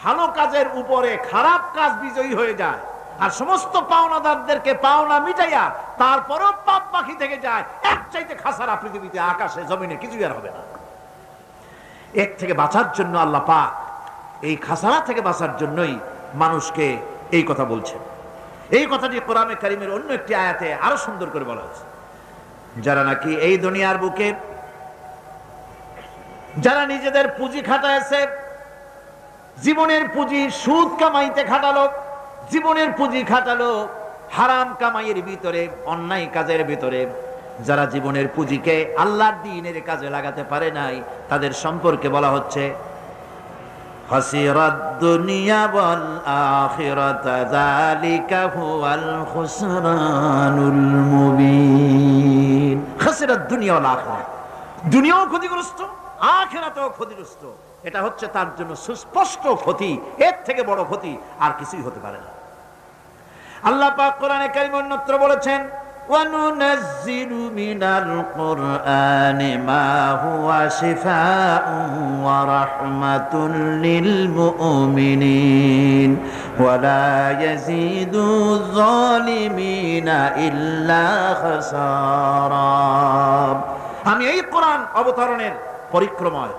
ভালো কাজের উপরে খারাপ কাজ বিজয়ী হয়ে যায়, আর সমস্ত পাওনাদারদেরকে পাওনা মিটাইয়া তারপরও পাপ বাকি থেকে যায়, এক চাইতে খাসারা পৃথিবীতে, আকাশে, জমিনে কিছুই আর হবে না। এর থেকে বাঁচার জন্য আল্লাহ পাক, এই খাসারা থেকে বাঁচার জন্যই মানুষকে এই কথা বলছেন। এই কথাটি কোরআনে কারিমের অন্য একটি আয়াতে আরো সুন্দর করে বলা হয়েছে। যারা নাকি এই দুনিয়ার বুকে, যারা নিজেদের পুঁজি খাটাইছে, জীবনের পুঁজি সুদ কামাইতে খাটালো, জীবনের পুঁজি খাটালো হারাম কামাইয়ের ভিতরে, অন্যায় কাজের ভিতরে, যারা জীবনের পুঁজিকে আল্লাহর দ্বীনের কাজে লাগাতে পারে নাই, তাদের সম্পর্কে বলা হচ্ছে খাসিরাদ দুনিয়া ওয়াল আখিরাতা যালিকা হুয়াল খুসরানুল মুবিন। খাসিরাদ দুনিয়া ওয়াল আখিরাত, দুনিয়াও ক্ষতিগ্রস্ত, আখিরাতেও ক্ষতিগ্রস্ত। এটা হচ্ছে তার জন্য সুস্পষ্ট ক্ষতি, এর থেকে বড় ক্ষতি আর কিছুই হতে পারে না। আল্লাহ পাক কোরআনে কারীমে অন্যত্র বলেছেন, وَنُنَزِّلُ مِنَ الْقُرْآنِ مَا هُوَ شِفَاءٌ وَرَحْمَةٌ لِلْمُؤْمِنِينَ وَلَا يَزِيدُ الظَّالِمِينَ إِلَّا خَسَارًا। আমি এই কোরআন অবতরণের পরিক্রমায়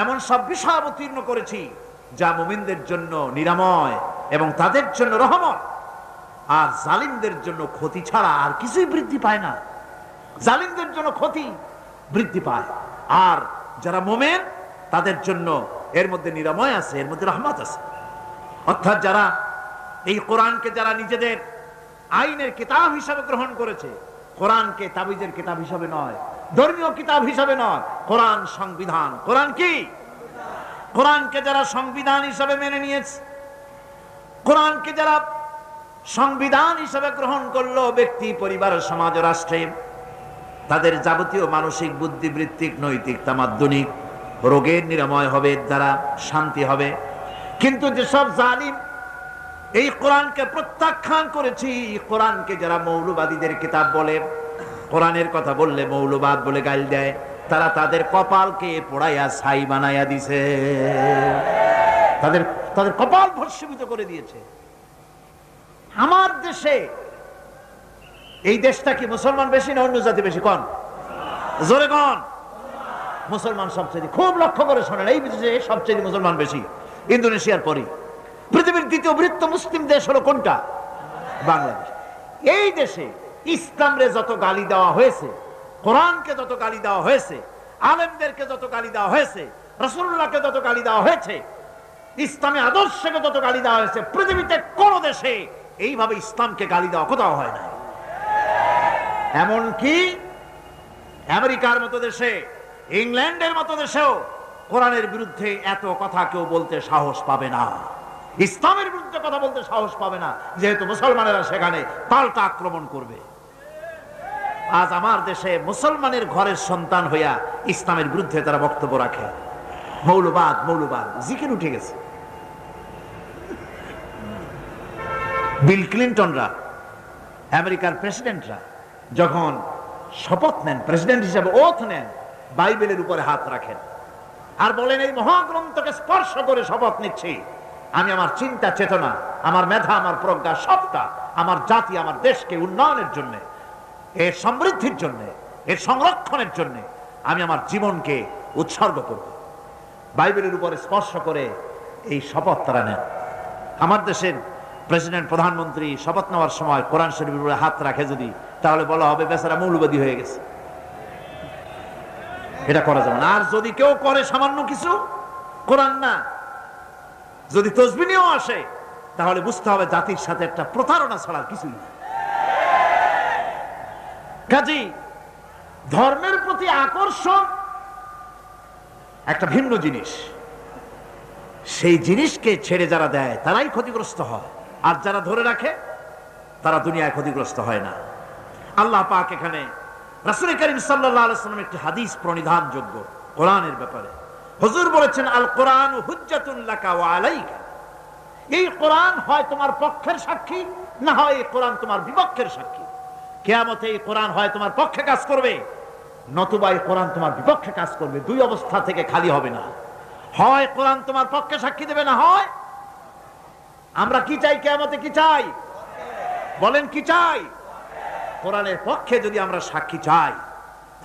এমন সব বিষয় অবতীর্ণ করেছি যা মুমিনদের জন্য নিরাময় এবং তাদের জন্য রহমত, আর জালিমদের জন্য ক্ষতি ছাড়া আর কিছুই বৃদ্ধি পায় না। জালিমদের জন্য ক্ষতি বৃদ্ধি পায়, আর যারা মুমিন তাদের জন্য এর মধ্যে নিরাময় আছে, এর মধ্যে রহমত আছে। অর্থাৎ যারা এই কোরআনকে যারা নিজেদের আইনের কিতাব হিসাবে গ্রহণ করেছে, কোরআনকে তাবিজের কিতাব হিসাবে নয়, ধর্মীয় কিতাব হিসাবে নয়, কোরআন সংবিধান। কোরআন কি? কোরআনকে যারা সংবিধান হিসাবে মেনে নিয়েছে, কোরআনকে যারা সংবিধান হিসাবে গ্রহণ করলো, ব্যক্তি, পরিবার, সমাজ, রাষ্ট্রে তাদের যাবতীয় মানসিক, বুদ্ধিবৃত্তিক, নৈতিক, তামাদ্দুনিক রোগের নিরাময় হবে, দ্বারা শান্তি হবে। কিন্তু যেসব জালিম এই কোরআনকে প্রত্যাখ্যান করেছি, কোরআনকে যারা মৌলবাদীদের কিতাব বলে, কোরআনের কথা বললে মৌলবাদ বলে গাল দেয়, তারা তাদের কপালকে পোড়াইয়া ছাই বানাইয়া দিছে, তাদের কপাল ভস্মীভূত করে দিয়েছে। আমার দেশে, এই দেশটা কি মুসলমান বেশি না অন্য জাতি বেশি? কোন? জোরে কোন? মুসলমান সবচেয়ে। খুব লক্ষ্য করে শোনেন, এই দেশে সবচেয়ে মুসলমান বেশি, ইন্দোনেশিয়ার পরে। পৃথিবীর দ্বিতীয় বৃহত্তম মুসলিম দেশ হলো কোনটা? বাংলাদেশ। এই দেশে ইসলামরে যত গালি দেওয়া হয়েছে, কোরআনকে যত গালি দেওয়া হয়েছে, আলেমদেরকে যত গালি দেওয়া হয়েছে, রাসূলুল্লাহকে যত গালি দেওয়া হয়েছে, ইসলামী আদর্শকে যত গালি দেওয়া হয়েছে, পৃথিবীতে কোন দেশে এইভাবে ইসলামকে গালি দেওয়া কোথাও হয় না। এমনকি আমেরিকার মতো দেশে, ইংল্যান্ডের মতো দেশেও কোরআনের বিরুদ্ধে এত কথা কেউ বলতে সাহস পাবে না, ইসলামের বিরুদ্ধে কথা বলতে সাহস পাবে না, যেহেতু মুসলমানেরা সেখানে পাল্টা আক্রমণ করবে। আজ আমার দেশে মুসলমানের ঘরের সন্তান হইয়া ইসলামের বিরুদ্ধে তারা বক্তব্য রাখে। মৌলবাদ জিকির উঠে গেছে। বিল ক্লিন্টনরা, আমেরিকার প্রেসিডেন্টরা যখন শপথ নেন, প্রেসিডেন্ট হিসেবে ওথ নেন, বাইবেলের উপরে হাত রাখেন আর বলেন, এই মহাগ্রন্থকে স্পর্শ করে শপথ নিচ্ছি, আমি আমার চিন্তা চেতনা, আমার মেধা, আমার প্রজ্ঞা সবটা আমার জাতি, আমার দেশকে উন্নয়নের জন্য, এর সমৃদ্ধির জন্য, এর সংরক্ষণের জন্য আমি আমার জীবনকে উৎসর্গ করব। বাইবেলের উপরে স্পর্শ করে এই শপথ তারা নেন। আমার দেশের প্রেসিডেন্ট, প্রধানমন্ত্রী শপথ নেওয়ার সময় কোরআন শরীফের উপরে হাত রাখে যদি, তাহলে বলা হবে বেচারা মৌলবাদী হয়ে গেছে। এটা করা যাবে না। আর যদি কেউ করে সামান্য কিছু, কোরআন না, যদি তসবিহ নিয়েও আসে, তাহলে বুঝতে হবে জাতির সাথে একটা প্রতারণা ছাড়া কিছুই না। কাজী ধর্মের প্রতি আকর্ষণ একটা ভিন্ন জিনিস, সেই জিনিসকে ছেড়ে যারা দেয় তারাই ক্ষতিগ্রস্ত হয়, আর যারা ধরে রাখে তারা দুনিয়ায় ক্ষতিগ্রস্ত হয় না। আল্লাহ পাক এখানে রাসূল করিম সাল্লাল্লাহু আলাইহি ওয়াসাল্লাম একটি হাদিস প্রণিধানযোগ্য কোরআনের ব্যাপারে। হুজুর বলেছেন, আল কোরআন হুজ্জাতুন লাকা ওয়া আলাইকা। এই কোরআন হয় তোমার পক্ষের সাক্ষী, না হয় এই কোরআন তোমার বিপক্ষের সাক্ষী। কিয়ামতে এই কোরআন হয় তোমার পক্ষে কাজ করবে, নতুবা এই কোরআন তোমার বিপক্ষে কাজ করবে। দুই অবস্থা থেকে খালি হবে না। হয় কোরআন তোমার পক্ষে সাক্ষী দেবে, না হয় আমরা কি চাই? কিয়ামতে কি চাই? বলেন কি চাই? কোরআনের পক্ষে যদি আমরা সাক্ষী চাই,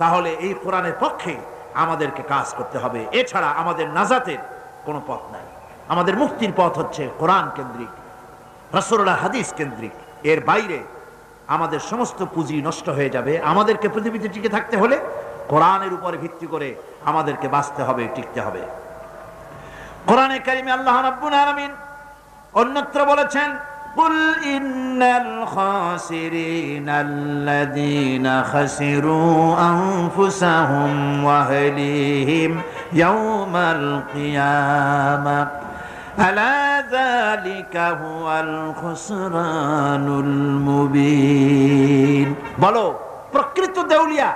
তাহলে এই কোরআনের পক্ষে আমাদেরকে কাজ করতে হবে। এছাড়া আমাদের নাজাতের কোনো পথ নাই। আমাদের মুক্তির পথ হচ্ছে কোরআন কেন্দ্রিক, রাসূলুল্লাহর হাদিস কেন্দ্রিক। এর বাইরে আমাদের সমস্ত পুঁজি নষ্ট হয়ে যাবে। আমাদেরকে পৃথিবীতে টিকে থাকতে হলে কোরআনের উপরে ভিত্তি করে আমাদেরকে বাঁচতে হবে, টিকতে হবে। কোরআনে কারিমে আল্লাহ রাব্বুল আলামিন অন্যত্র বলেছেন, কুল ইন্নাল খাসিরিনাল্লাযীনা খাসিরু আনফুসাহুম ওয়া আহলিহিম ইয়াওমাল কিয়ামাহ আলা যালিকা হুয়াল খুসরানুল মুবিন। বলো, প্রকৃত দেউলিয়া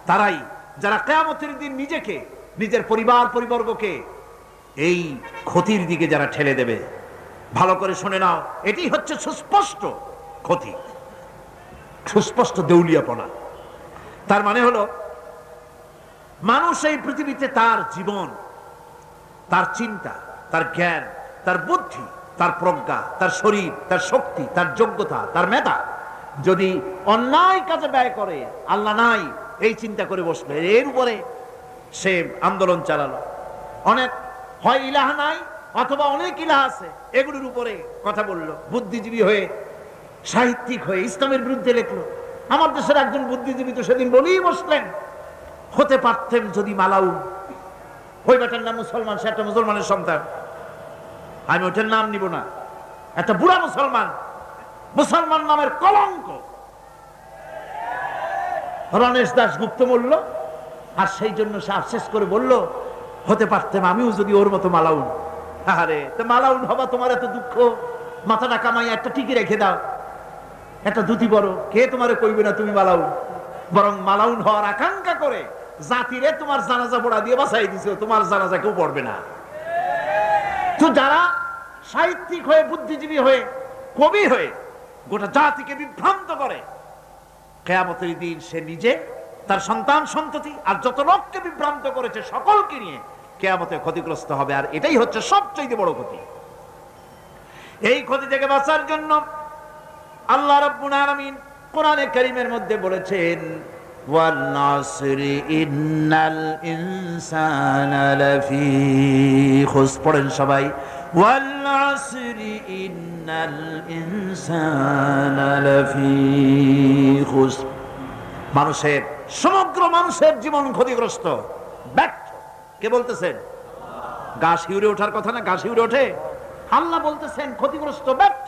তারাই যারা কিয়ামতের দিন নিজেকে, নিজের পরিবারবর্গকে এই ক্ষতির দিকে যারা ঠেলে দেবে। ভালো করে শুনে নাও, এটি হচ্ছে সুস্পষ্ট ক্ষতি। সুস্পষ্ট দেউলিয়াপনা। তার মানে হলো মানুষ এই পৃথিবীতে তার জীবন, তার চিন্তা, তার জ্ঞান, তার বুদ্ধি, তার প্রজ্ঞা, তার শরীর, তার শক্তি, তার যোগ্যতা, তার মেধা যদি অন্যায় কাজে ব্যয় করে, আল্লাহ নাই এই চিন্তা করে বসবে, এর উপরে সে আন্দোলন চালালো। অনেক হয় ইলাহ নাই অথবা অনেক ইলাহ আছে, এগুলোর উপরে কথা বললো, বুদ্ধিজীবী হয়ে সাহিত্যিক হয়ে ইসলামের বিরুদ্ধে লিখলো। আমার দেশের একজন বুদ্ধিজীবী তো সেদিন বলেই বসলেন, হতে পারতেন যদি মালাউন, ওই বেটার নাম মুসলমান, সে একটা মুসলমানের সন্তান, আমি ওটার নাম নিব না, একটা বুড়া মুসলমান, মুসলমান নামের কলঙ্ক, রণেশ দাশগুপ্ত বলল। আর সেই জন্য সে আফসোস করে বলল, হতে পারতাম আমিও যদি ওর মতো মালাউন। আরে তো মালাউন হবা তোমার এত দুঃখ, মাথাটা কামাই একটা টিকি রেখে দাও, একটা দুটি বড়, কে তোমারে কইবে না তুমি মালাউন। বরং মালাউন হওয়ার আকাঙ্ক্ষা করে জাতিরে তোমার জানাজা পড়া দিয়ে বাঁচাই দিছো, তোমার জানাজা কেউ পড়বে না। তো যারা সাহিত্যিক হয়ে, বুদ্ধিজীবী হয়ে, কবি হয়ে গোটা জাতিকে বিভ্রান্ত করে, কিয়ামতের দিন সে নিজে, তার সন্তান সন্ততি আর যত লোককে বিভ্রান্ত করেছে সকলকে নিয়ে কিয়ামতে ক্ষতিগ্রস্ত হবে। আর এটাই হচ্ছে সবচেয়ে বড় ক্ষতি। এই ক্ষতি থেকে বাঁচার জন্য আল্লাহ রাব্বুল আলামিন কোরআনে কারীমের মধ্যে বলেছেন, ওয়াল নাসরি ইন্নাল ইনসানা লাফি খুস। পড়েন সবাই, ওয়াল নাসরি ইন্নাল ইনসানা লাফি খুস। মানুষের, সমগ্র মানুষের জীবন ক্ষতিগ্রস্ত, ব্যর্থ। কে বলতেছেন? গা শিউরে ওঠার কথা না, গা শিউরে ওঠে। আল্লাহ বলতেছেন ক্ষতিগ্রস্ত, ব্যর্থ।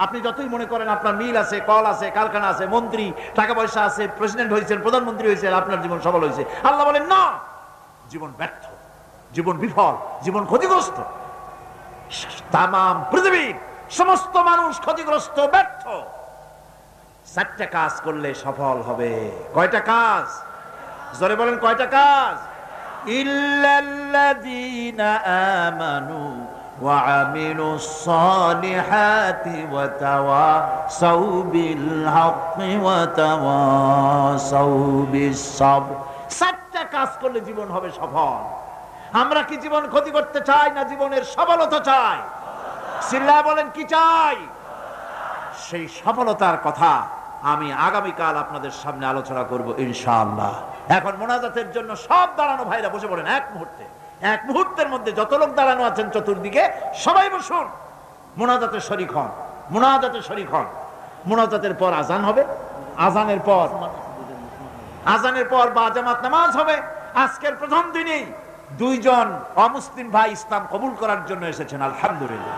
আপনি যতই মনে করেন আপনার মিল আছে, কল আছে, কারখানা আছে, মন্ত্রী, টাকা পয়সা আছে, প্রেসিডেন্ট হয়েছেন, প্রধানমন্ত্রী হয়েছেন, আপনার জীবন সফল হয়েছে, আল্লাহ বলেন না, জীবন ব্যর্থ, জীবন বিফল, জীবন ক্ষতিগ্রস্ত। তাম পৃথিবীর সমস্ত মানুষ ক্ষতিগ্রস্ত, ব্যর্থ। 4টা কাজ করলে সফল হবে। কয়টা কাজ? জোরে বলেন, কয়টা কাজ? ইল্লাল্লাযীনা আমানু ওয়া আমিলুস সালিহাতি ওয়া তাওয়াসাউ বিল হাক্কি ওয়া তাওয়াসাউ বিস সাবর। 4টা কাজ করলে জীবন হবে সফল। আমরা কি জীবন ক্ষতি করতে চাই না জীবনের সফলতা চাই? চিল্লায় বলেন, কি চাই? সেই সফলতার কথা আমি আগামীকাল আপনাদের সামনে আলোচনা করব ইনশাআল্লাহ। এখন মোনাজাতের জন্য সব দাঁড়ানো ভাইরা বসে পড়েন। এক মুহূর্তের মধ্যে যত লোক দাঁড়ানো আছেন চতুর্দিকে সবাই বসুন, মোনাজাতে শরীক হন, মোনাজাতে শরীক হন। মোনাজাতের পর আজান হবে, আজানের পর বা জামাত নামাজ হবে। আজকের প্রথম দিনেই 2 জন অমুসলিম ভাই ইসলাম কবুল করার জন্য এসেছেন, আলহামদুলিল্লাহ।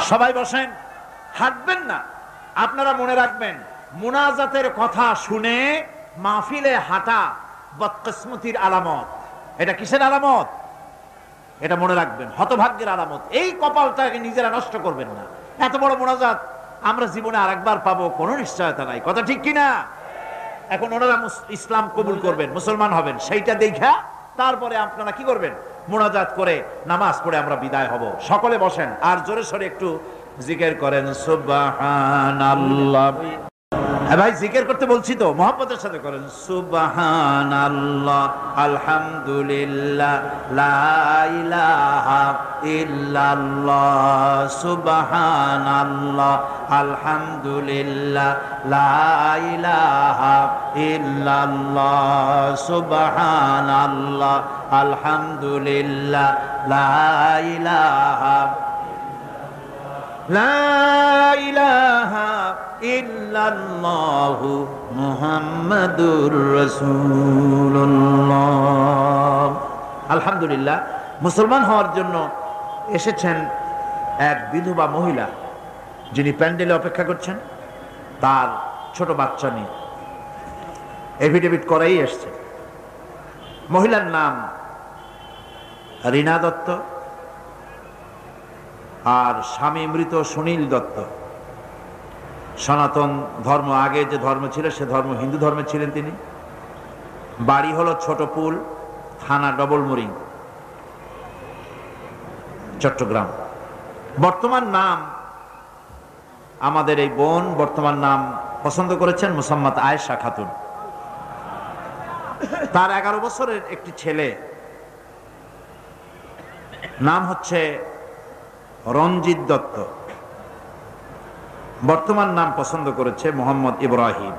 সবাই বসেন, হাঁটবেন না। আপনারা মনে রাখবেন, মুনাজাতের কথা শুনে মাহফিলে হাঁটা বদকিসমতির আলামত। এটা কিসের আলামত? এটা মনে রাখবেন, হতভাগ্যের আলামত। এই কপালটাকে নিজেরা নষ্ট করবেন না। এত বড় মুনাজাত আমরা জীবনে আরেকবার পাবো কোনো নিশ্চয়তা নাই, কথা ঠিক কিনা? এখন ওনারা ইসলাম কবুল করবেন, মুসলমান হবেন, সেইটা দেখা তারপরে আপনারা কি করবেন? মুনাজাত করে নামাজ পড়ে আমরা বিদায় হব। সকলে বসেন আর জোরে সোরে একটু জিকির করেন, সুবহানাল্লাহ। হ্যাঁ ভাই, জিকির করতে বলছি তো, মহব্বতের সাথে করেন, সুবহানাল্লাহ, আলহামদুলিল্লাহ, লা ইলাহা ইল্লাল্লাহ, সুবহানাল্লাহ, আলহামদুলিল্লাহ, লা ইলাহা ইল্লাল্লাহ, সুবহানাল্লাহ, আলহামদুলিল্লাহ, লা ইলাহা ইল্লাল্লাহু মুহাম্মাদুর রাসূলুল্লাহ। আলহামদুলিল্লাহ, মুসলমান হওয়ার জন্য এসেছেন এক বিধবা মহিলা, যিনি প্যান্ডেলে অপেক্ষা করছেন তার ছোট বাচ্চা নিয়ে। এফিডেভিট করাই এসছে। মহিলার নাম রীনা দত্ত, আর স্বামী মৃত সুনীল দত্ত। সনাতন ধর্ম, আগে যে ধর্ম ছিল সে ধর্ম হিন্দু ধর্মে ছিলেন তিনি। বাড়ি হলো ছোট পুল, থানা ডবল মুরিং, চট্টগ্রাম। বর্তমান নাম আমাদের এই বোন বর্তমান নাম পছন্দ করেছেন মুসাম্মাত আয়েশা খাতুন। তার 11 বছরের একটি ছেলে, নাম হচ্ছে রঞ্জিত দত্ত। বর্তমান নাম পছন্দ করেছে মোহাম্মদ ইব্রাহিম।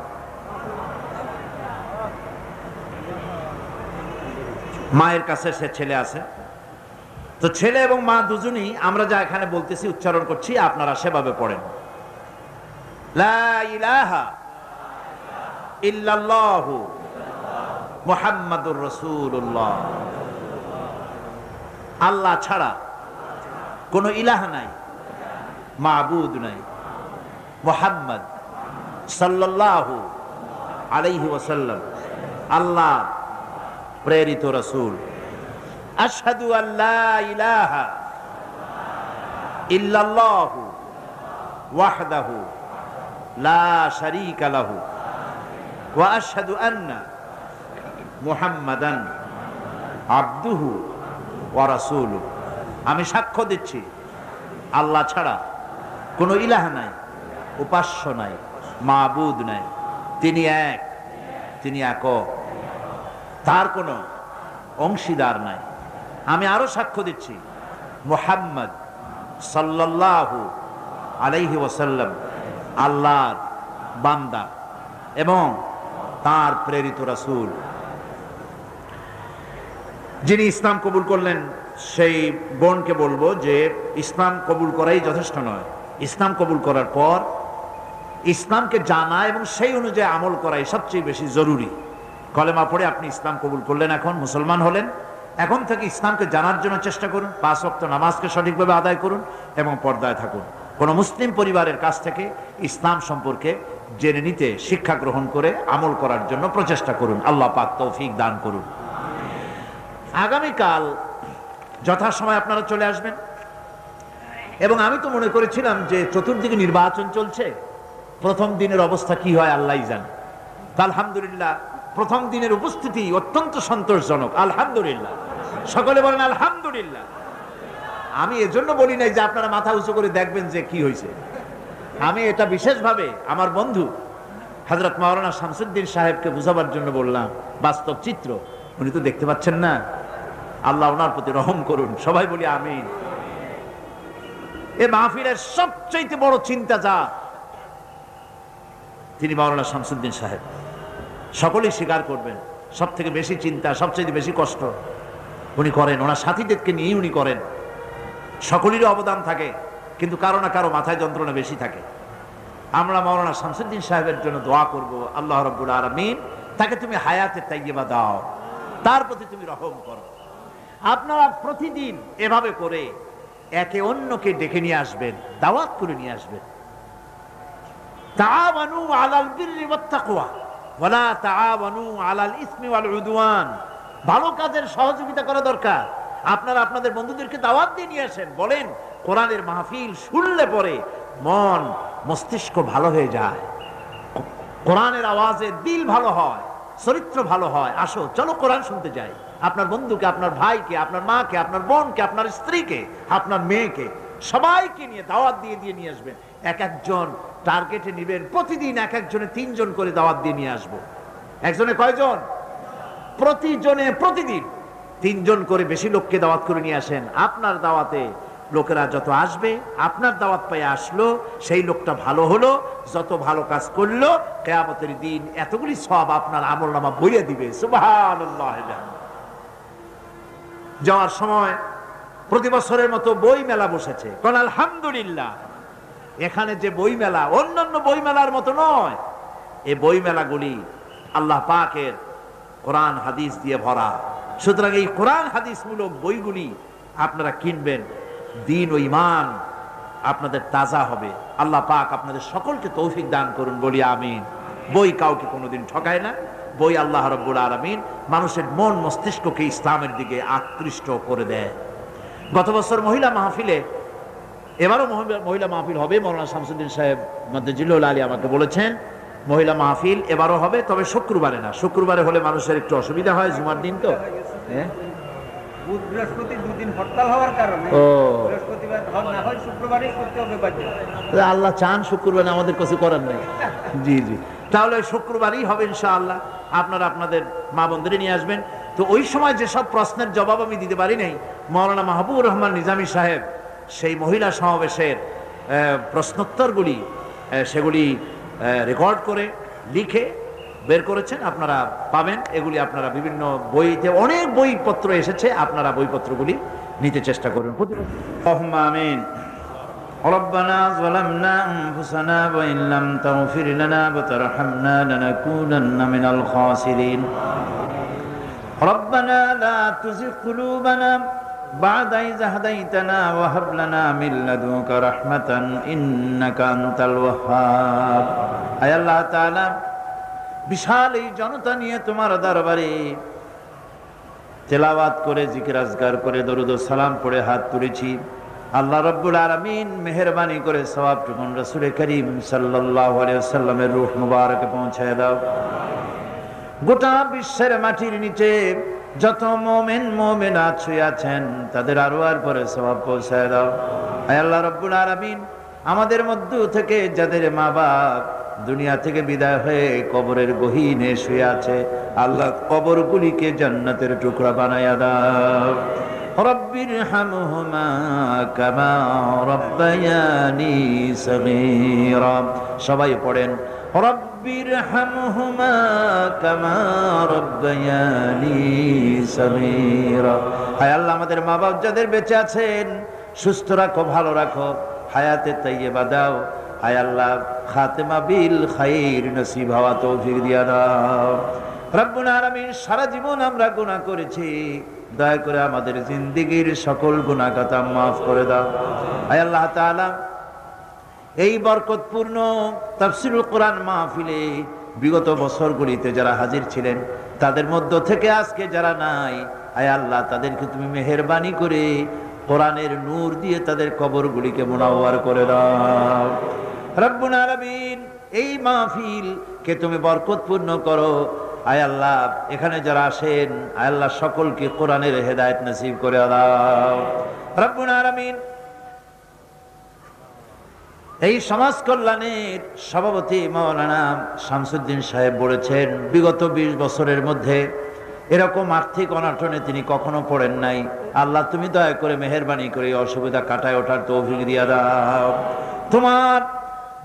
মায়ের কাছে সে ছেলে আছে। তো ছেলে এবং মা দুজনই আমরা যা এখানে বলতেছি উচ্চারণ করছি, আপনারা সেভাবে পড়েন। লা ইলাহা ইল্লাল্লাহু মুহাম্মাদুর রাসূলুল্লাহ। আল্লাহ ছাড়া কোনো ইলাহ নাই, মাবুদ নাই। মুহাম্মদ সাল্লাল্লাহু আলাইহি ওয়াসাল্লাম আল্লাহ প্রেরিত রাসূল। আশহাদু আল্লা ইলাহা ইল্লাল্লাহু ওয়াহদাহু লা শারীকা লাহু ওয়া আশহাদু আন্না মুহাম্মাদান আবদুহু ওয়া রাসূলুহু। আমি সাক্ষ্য দিচ্ছি আল্লাহ ছাড়া কোনো ইলাহ নাই, উপাস্য নাই, মাবুদ নাই। তিনি এক, তিনি একক, তার কোনো অংশীদার নাই। আমি আরো সাক্ষ্য দিচ্ছি মুহাম্মদ সাল্লাল্লাহু আলাইহি ওয়াসাল্লাম আল্লাহর বান্দা এবং তার প্রেরিত রাসূল। যিনি ইসলাম কবুল করলেন সেই বোনকে বলবো যে ইসলাম কবুল করাই যথেষ্ট নয়। ইসলাম কবুল করার পর ইসলামকে জানা এবং সেই অনুযায়ী আমল করাই সবচেয়ে বেশি জরুরি। কলেমা পড়ে আপনি ইসলাম কবুল করলেন, এখন মুসলমান হলেন। এখন থেকে ইসলামকে জানার জন্য চেষ্টা করুন, 5 ওয়াক্ত নামাজকে সঠিকভাবে আদায় করুন এবং পর্দায় থাকুন। কোন মুসলিম পরিবারের কাছ থেকে ইসলাম সম্পর্কে জেনে নিতে, শিক্ষা গ্রহণ করে আমল করার জন্য প্রচেষ্টা করুন। আল্লাহ পাক তৌফিক দান করুন। আগামীকাল যথাসময় আপনারা চলে আসবেন এবং আমি তো মনে করেছিলাম যে চতুর্দিকে নির্বাচন চলছে, প্রথম দিনের অবস্থা কি হয় আল্লাহই জানে। আলহামদুলিল্লাহ প্রথম দিনের উপস্থিতি অত্যন্ত সন্তোষজনক। আলহামদুলিল্লাহ, সকলে বলেন আলহামদুলিল্লাহ। আমি এজন্য বলি নাই যে আপনারা মাথা উঁচু করে দেখবেন যে কি হয়েছে। আমি এটা বিশেষভাবে আমার বন্ধু হযরত মাওলানা শামসুদ্দিন সাহেবকে বুঝাবার জন্য বললাম। বাস্তব চিত্র উনি তো দেখতে পাচ্ছেন না। আল্লাহ ওনার প্রতি রহম করুন, সবাই বলি আমিন। এই মাহফিলের সবচেয়ে বড় চিন্তা যা, তিনি মাওলানা শামসুদ্দিন সাহেব। সকলেই স্বীকার করবেন সব থেকে বেশি চিন্তা, সবচেয়ে বেশি কষ্ট উনি করেন। ওনার সাথীদেরকে নিয়েই উনি করেন। সকলেরই অবদান থাকে, কিন্তু কারো না কারো মাথায় যন্ত্রণা বেশি থাকে। আমরা মাওলানা শামসুদ্দিন সাহেবের জন্য দোয়া করব, আল্লাহ রাব্বুল আলামিন তাকে তুমি হায়াতে তাইয়্যিবা দাও, তার প্রতি তুমি রহম করো। আপনারা প্রতিদিন এভাবে করে একে অন্যকে ডেকে নিয়ে আসবেন, দাওয়াত করে নিয়ে আসবেন। তাআওয়ানু আলাল বিররি ওয়াত তাকওয়া ওয়ালা তাআওয়ানু আলাল ইসমি ওয়াল উদওয়ান। ভালো কাজের সহযোগিতা করা দরকার। আপনারা আপনাদের বন্ধুদেরকে দাওয়াত দিয়ে নিয়ে আসেন, বলেন কোরআনের মাহফিল শুনলে পরে মন মস্তিষ্ক ভালো হয়ে যায়, কোরআনের আওয়াজে দিল ভালো হয়, চরিত্র ভালো হয়। আসো চলো কোরআন শুনতে যাই। আপনার বন্ধুকে, আপনার ভাইকে, আপনার মাকে, আপনার বোনকে, আপনার স্ত্রীকে, আপনার মেয়েকে, সবাইকে নিয়ে দাওয়াত দিয়ে নিয়ে আসবেন। এক একজন টার্গেটে নিবেন, প্রতিদিন এক একজনে 3 জন করে দাওয়াত দিয়ে নিয়ে আসবো। একজনে কয়জন? প্রতিজনে প্রতিদিন 3 জন করে বেশি লোককে দাওয়াত করে নিয়ে আসেন। আপনার দাওয়াতে লোকেরা যত আসবে, আপনার দাওয়াত পেয়ে আসলো, সেই লোকটা ভালো হলো, যত ভালো কাজ করলো, কিয়ামতের দিন এতগুলি সওয়াব আপনার আমলনামা বইয়ে দিবে। সুবহানাল্লাহ। যাওয়ার সময় প্রতি বছরের মতো বই মেলা বসেছে, কারণ আলহামদুলিল্লাহ এখানে যে বই মেলা অন্যান্য বই মেলার মতো নয়। এই বই মেলাগুলি আল্লাহ পাকের কোরআন হাদিস দিয়ে ভরা। সুতরাং এই কোরআন হাদিস মূলক বইগুলি আপনারা কিনবেন, দিন ও ঈমান আপনাদের তাজা হবে। আল্লাহ পাক আপনাদের সকলকে তৌফিক দান করুন, বলি আমিন। বই কাউকে কোনোদিন ঠকায় না। বই আল্লাহ রাব্বুল আলামিন মানুষের মন মস্তিষ্ককে ইসলামের দিকে আকৃষ্ট করে দেয়। গত বছর মহিলা মাহফিলে, এবারও মহিলা মাহফিল হবে। মাওলানা শামসুদ্দিন সাহেব মাদ্দাজিলুল আলী আমাকে বলেছেন মহিলা মাহফিল এবারও হবে, তবে শুক্রবারে না। শুক্রবারে হলে মানুষের একটু অসুবিধা হয়, জুমার দিন তো। বুধ বৃহস্পতি দুদিন হরতাল হওয়ার কারণে ও। বৃহস্পতিবার না হয় শুক্রবারই করতে হবে বাধ্য। আল্লাহ চান শুক্রবার আমাদের কিছু করার নেই। জি জি, তাহলে শুক্রবারই হবে ইনশাআল্লাহ। আপনারা আপনাদের মা বোনদের নিয়ে আসবেন। তো ওই সময় যেসব প্রশ্নের জবাব আমি দিতে পারি নাই, মাওলানা মাহবুবুর রহমান নিজামী সাহেব সেই মহিলা সমাবেশের প্রশ্নোত্তরগুলি সেগুলি রেকর্ড করে লিখে বের করেছেন, আপনারা পাবেন। এগুলি আপনারা বিভিন্ন বইতে, অনেক বইপত্র এসেছে, আপনারা বইপত্রগুলি নিতে চেষ্টা করবেন। আল্লাহুম্মা আমিন। ربنا ظلمنا أنفسنا وإن لم تغفر لنا وترحمنا لنكونن من الخاسرين ربنا لا تزغ قلوبنا بعد إذ هديتنا وهب لنا من لدنك رحمة إنك أنت الوهاب আয় আল্লাহ তাআলা, বিশাল এই জনতা নিয়ে তোমার দরবারে তেলাওয়াত করে, জিকির আজকার করে, দরুদ ও সালাম পড়ে হাত তুলেছি। আল্লাহ রাব্বুল আলামিন মেহেরবানি করে সওয়াবটুকুন রাসূল করিম সাল্লাল্লাহু আলাইহি ওয়াসাল্লামের রূহ মুবারকে পৌঁছায় দাও। গোটা বিশ্বের মাটির নিচে যত মুমিন মুমিনাত শুয়ে আছেন তাদের আরওয়ার পরে সওয়াব পৌঁছায় দাও। আয় আল্লাহ রাব্বুল আলামিন, আমাদের মধ্য থেকে যাদের মা বাপ দুনিয়া থেকে বিদায় হয়ে কবরের গহীনে শুয়ে আছে, আল্লাহ কবরগুলিকে জান্নাতের টুকরা বানায়া দাও। রব্বিরহামহুমা কামা রব্বায়ানি সগীরা। সবাই পড়েন রব্বিরহামহুমা কামা রব্বায়ানি সগীরা। হায় আল্লাহ, আমাদের মা বাপ যাদের বেঁচে আছেন সুস্থ রাখো, ভালো রাখো, হায়াতে তাইয়্যিবা দাও। হায় আল্লাহ, খাতেমা বিল খাইর নসিব হওয়া তৌফিক দিয়া দাও। রব্বুল আলামিন, সারা জীবন আমরা গুনাহ করেছি, দয়া করে আমাদের জিন্দেগীর সকল গুনাহ খাতা মাফ করে দাও। আয় আল্লাহ তাআলা, এই বরকতপূর্ণ তাফসীরুল কোরআন মাহফিলে বিগত বছরগুলিতে যারা হাজির ছিলেন তাদের মধ্য থেকে আজকে যারা নাই, আয় আল্লাহ তাদেরকে তুমি মেহেরবানি করে কোরআনের নূর দিয়ে তাদের কবরগুলিকে মুনাওয়ার করে দাও। রব্বুল আলামিন, এই মাহফিল কে তুমি বরকতপূর্ণ করো। আয় আল্লাহ, এখানে যারা আসেন আয় আল্লাহ সকলকে কোরআনের হেদায়েত নসিব করে দাও। রব্বুল আলামিন, এই সমাজ কল্যাণের সভাপতি মাওলানা শামসুদ্দিন সাহেব বলেছেন বিগত 20 বছরের মধ্যে এরকম আর্থিক অনটনে তিনি কখনো পড়েন নাই। আল্লাহ তুমি দয়া করে মেহেরবানি করে অসুবিধা কাটায় ওঠার তৌফিক দিয়া দাও। তোমার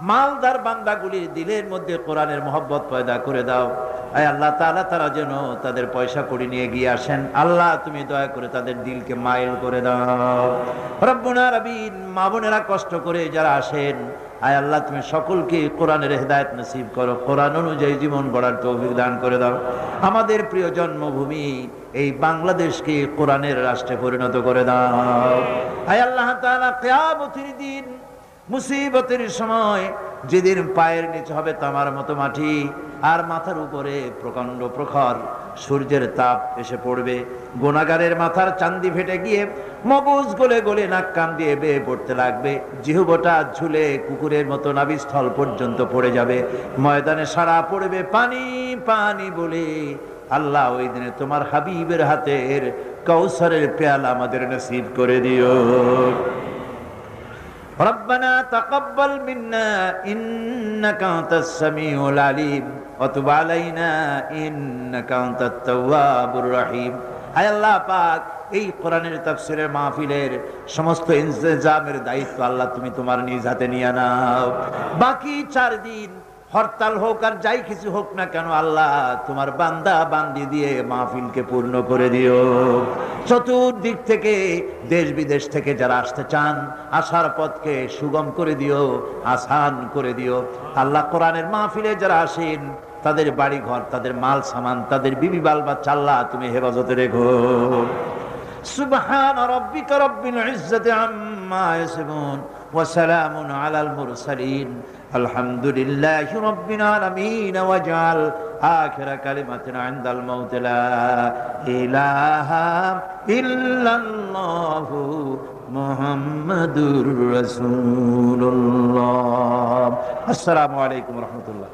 মালদার বান্দাগুলির দিলের মধ্যে কোরআনের মহব্বত পয়দা করে দাও। আয় আল্লাহ তাআলা, তারা যেন তাদের পয়সা কড়ি নিয়ে গিয়ে আসেন, আল্লাহ তুমি দয়া করে তাদের দিলকে মাইল করে দাও। রব্বুল আলামিন, মা বোনেরা কষ্ট করে যারা আসেন, আয় আল্লাহ তুমি সকলকে কোরআনের হেদায়েত নসিব করো, কোরআন অনুযায়ী জীবন গড়ার তৌফিক দান করে দাও। আমাদের প্রিয় জন্মভূমি এই বাংলাদেশকে কোরআনের রাষ্ট্রে পরিণত করে দাও। আয় আল্লাহ তাআলা, কিয়ামতের দিন মুসিবতের সময় যেদিন পায়ের নিচে হবে তামার মতো মাটি আর মাথার উপরে প্রকাণ্ড প্রখর সূর্যের তাপ এসে পড়বে, গুনাহগারের মাথার চান্দি ফেটে গিয়ে মগজ গলে গলে নাক কান দিয়ে বেয়ে পড়তে লাগবে, জিহ্বাটা ঝুলে কুকুরের মতো নাভিস্থল পর্যন্ত পড়ে যাবে, ময়দানে সারা পড়বে পানি পানি বলে। আল্লাহ, ওই দিনে তোমার হাবিবের হাতের কাউসারের পেয়ালা আমাদের নসিব করে দিও। ربنا تقبل منا إنك أنت السميع العليم وتب علينا إنك أنت التواب الرحيم। আয় আল্লাহ পাক, এই কোরআনের তাফসীরের মাহফিলের সমস্ত ইনতেজামের দায়িত্ব আল্লাহ তুমি তোমার নিজ হাতে নিয়ে নাও। বাকি 4 দিন হরতাল হোক আর যাই কিছু হোক না কেন, আল্লাহ তোমার বান্দা বান্দি দিয়ে মাহফিলকে পূর্ণ করে দিও। চতুর্দিক থেকে দেশ বিদেশ থেকে যারা আসতে চান আসার পথকে সুগম করে দিও, আসান করে দিও। আল্লাহ, কোরআনের মাহফিলে যারা আসেন তাদের বাড়ি ঘর, তাদের মাল সামান, তাদের বিবি বাল বাচ্চা আল্লাহ তুমি হেফাজতে রেখো। সুবহান রাব্বিকা রাব্বিল ইজ্জাতি আম্মা ইয়াসিফুন ওয়া সালামুন আলাল মুরসালিন আলহামদুলিল্লাহি রাব্বিল আলামিন। ওয়াজআল আখিরা কালিমাতিনা ইনদাল মাউত লা ইলাহা ইল্লাল্লাহু মুহাম্মাদুর রাসূলুল্লাহ। আসসালামু আলাইকুম ওয়া রাহমাতুল্লাহ।